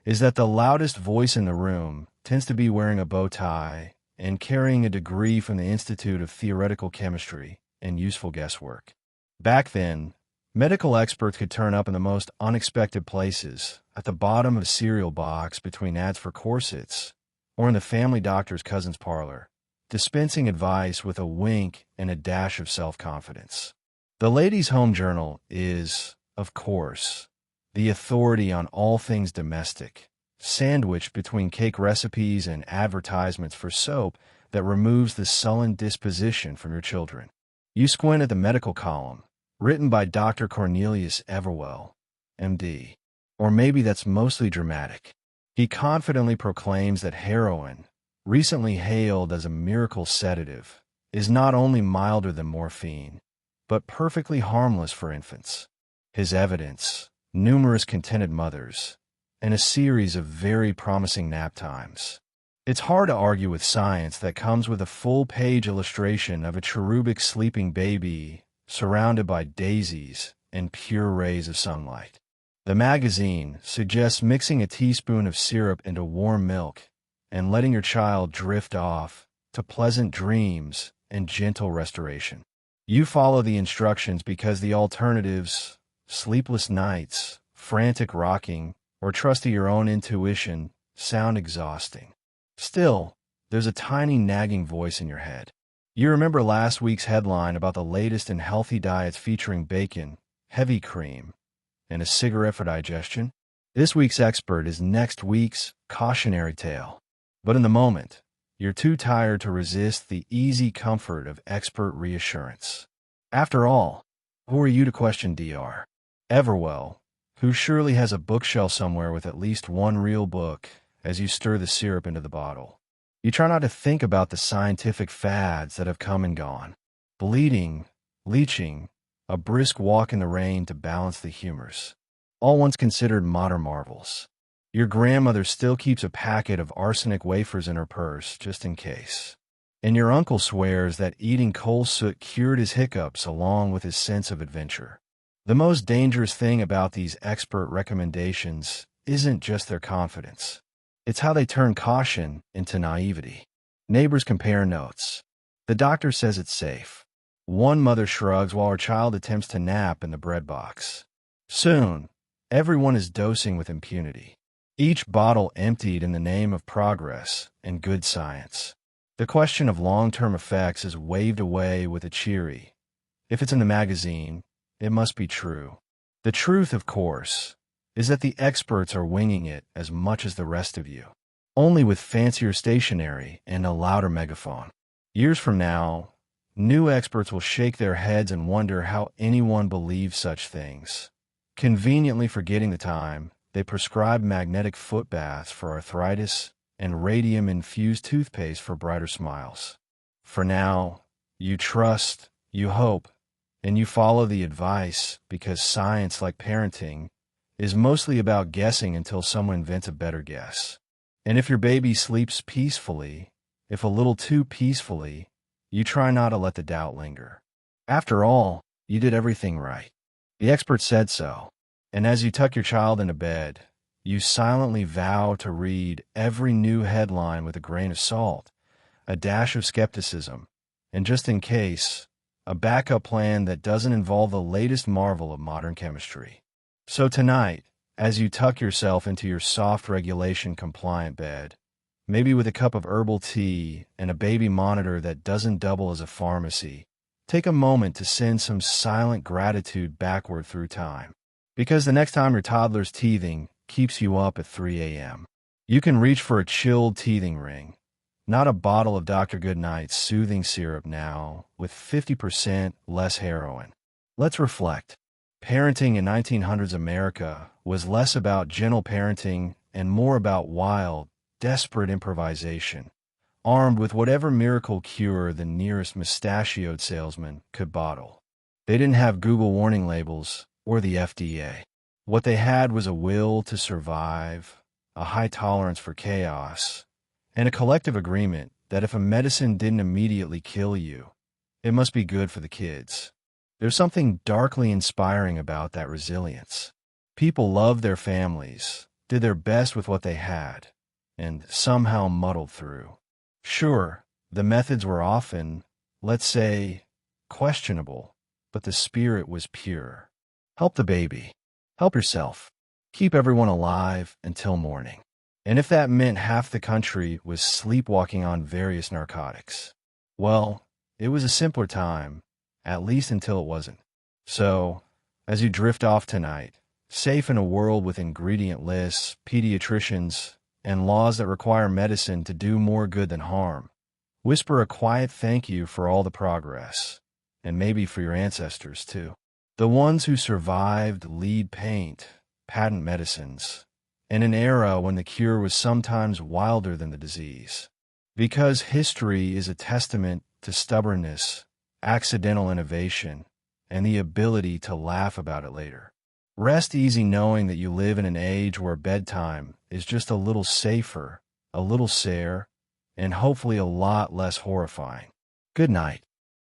is that the loudest voice in the room tends to be wearing a bow tie and carrying a degree from the Institute of Theoretical Chemistry and useful guesswork. Back then, medical experts could turn up in the most unexpected places, at the bottom of a cereal box between ads for corsets, or in the family doctor's cousin's parlor, dispensing advice with a wink and a dash of self-confidence. The Ladies' Home Journal is, of course, the authority on all things domestic, sandwiched between cake recipes and advertisements for soap that removes the sullen disposition from your children. You squint at the medical column, written by Dr. Cornelius Everwell, MD. Or maybe that's mostly dramatic. He confidently proclaims that heroin, recently hailed as a miracle sedative, is not only milder than morphine, but perfectly harmless for infants. His evidence, numerous contented mothers, and a series of very promising nap times. It's hard to argue with science that comes with a full-page illustration of a cherubic sleeping baby surrounded by daisies and pure rays of sunlight. The magazine suggests mixing a teaspoon of syrup into warm milk and letting your child drift off to pleasant dreams and gentle restoration. You follow the instructions because the alternatives, sleepless nights, frantic rocking, or trust to your own intuition, sound exhausting. Still, there's a tiny nagging voice in your head. You remember last week's headline about the latest in healthy diets featuring bacon, heavy cream, and a cigarette for digestion? This week's expert is next week's cautionary tale. But in the moment, you're too tired to resist the easy comfort of expert reassurance. After all, who are you to question Dr. Everwell, who surely has a bookshelf somewhere with at least one real book as you stir the syrup into the bottle? You try not to think about the scientific fads that have come and gone. Bleeding, leaching, a brisk walk in the rain to balance the humors. All once considered modern marvels. Your grandmother still keeps a packet of arsenic wafers in her purse, just in case. And your uncle swears that eating coal soot cured his hiccups along with his sense of adventure. The most dangerous thing about these expert recommendations isn't just their confidence. It's how they turn caution into naivety. Neighbors compare notes. The doctor says it's safe. One mother shrugs while her child attempts to nap in the bread box. Soon, everyone is dosing with impunity. Each bottle emptied in the name of progress and good science. The question of long-term effects is waved away with a cheery, "If it's in the magazine, it must be true." The truth, of course, is that the experts are winging it as much as the rest of you, only with fancier stationery and a louder megaphone. Years from now, new experts will shake their heads and wonder how anyone believes such things, conveniently forgetting the time they prescribed magnetic foot baths for arthritis and radium-infused toothpaste for brighter smiles. For now, you trust, you hope, and you follow the advice because science, like parenting, is mostly about guessing until someone invents a better guess. And if your baby sleeps peacefully, if a little too peacefully, you try not to let the doubt linger. After all, you did everything right. The expert said so. And as you tuck your child into bed, you silently vow to read every new headline with a grain of salt, a dash of skepticism, and just in case, a backup plan that doesn't involve the latest marvel of modern chemistry. So tonight, as you tuck yourself into your soft regulation-compliant bed, maybe with a cup of herbal tea and a baby monitor that doesn't double as a pharmacy, take a moment to send some silent gratitude backward through time. Because the next time your toddler's teething keeps you up at 3 a.m., you can reach for a chilled teething ring, not a bottle of Dr. Goodnight's soothing syrup now with 50% less heroin. Let's reflect. Parenting in 1900s America was less about gentle parenting and more about wild, desperate improvisation, armed with whatever miracle cure the nearest mustachioed salesman could bottle. They didn't have Google warning labels or the FDA. What they had was a will to survive, a high tolerance for chaos, and a collective agreement that if a medicine didn't immediately kill you, it must be good for the kids. There's something darkly inspiring about that resilience. People loved their families, did their best with what they had, and somehow muddled through. Sure, the methods were often, let's say, questionable, but the spirit was pure. Help the baby. Help yourself. keep everyone alive until morning. And if that meant half the country was sleepwalking on various narcotics, well, it was a simpler time, at least until it wasn't. So, as you drift off tonight, safe in a world with ingredient lists, pediatricians, and laws that require medicine to do more good than harm, whisper a quiet thank you for all the progress, and maybe for your ancestors too. The ones who survived lead paint, patent medicines, in an era when the cure was sometimes wilder than the disease. Because history is a testament to stubbornness, accidental innovation, and the ability to laugh about it later. Rest easy knowing that you live in an age where bedtime is just a little safer, a little saner, and hopefully a lot less horrifying. Good night.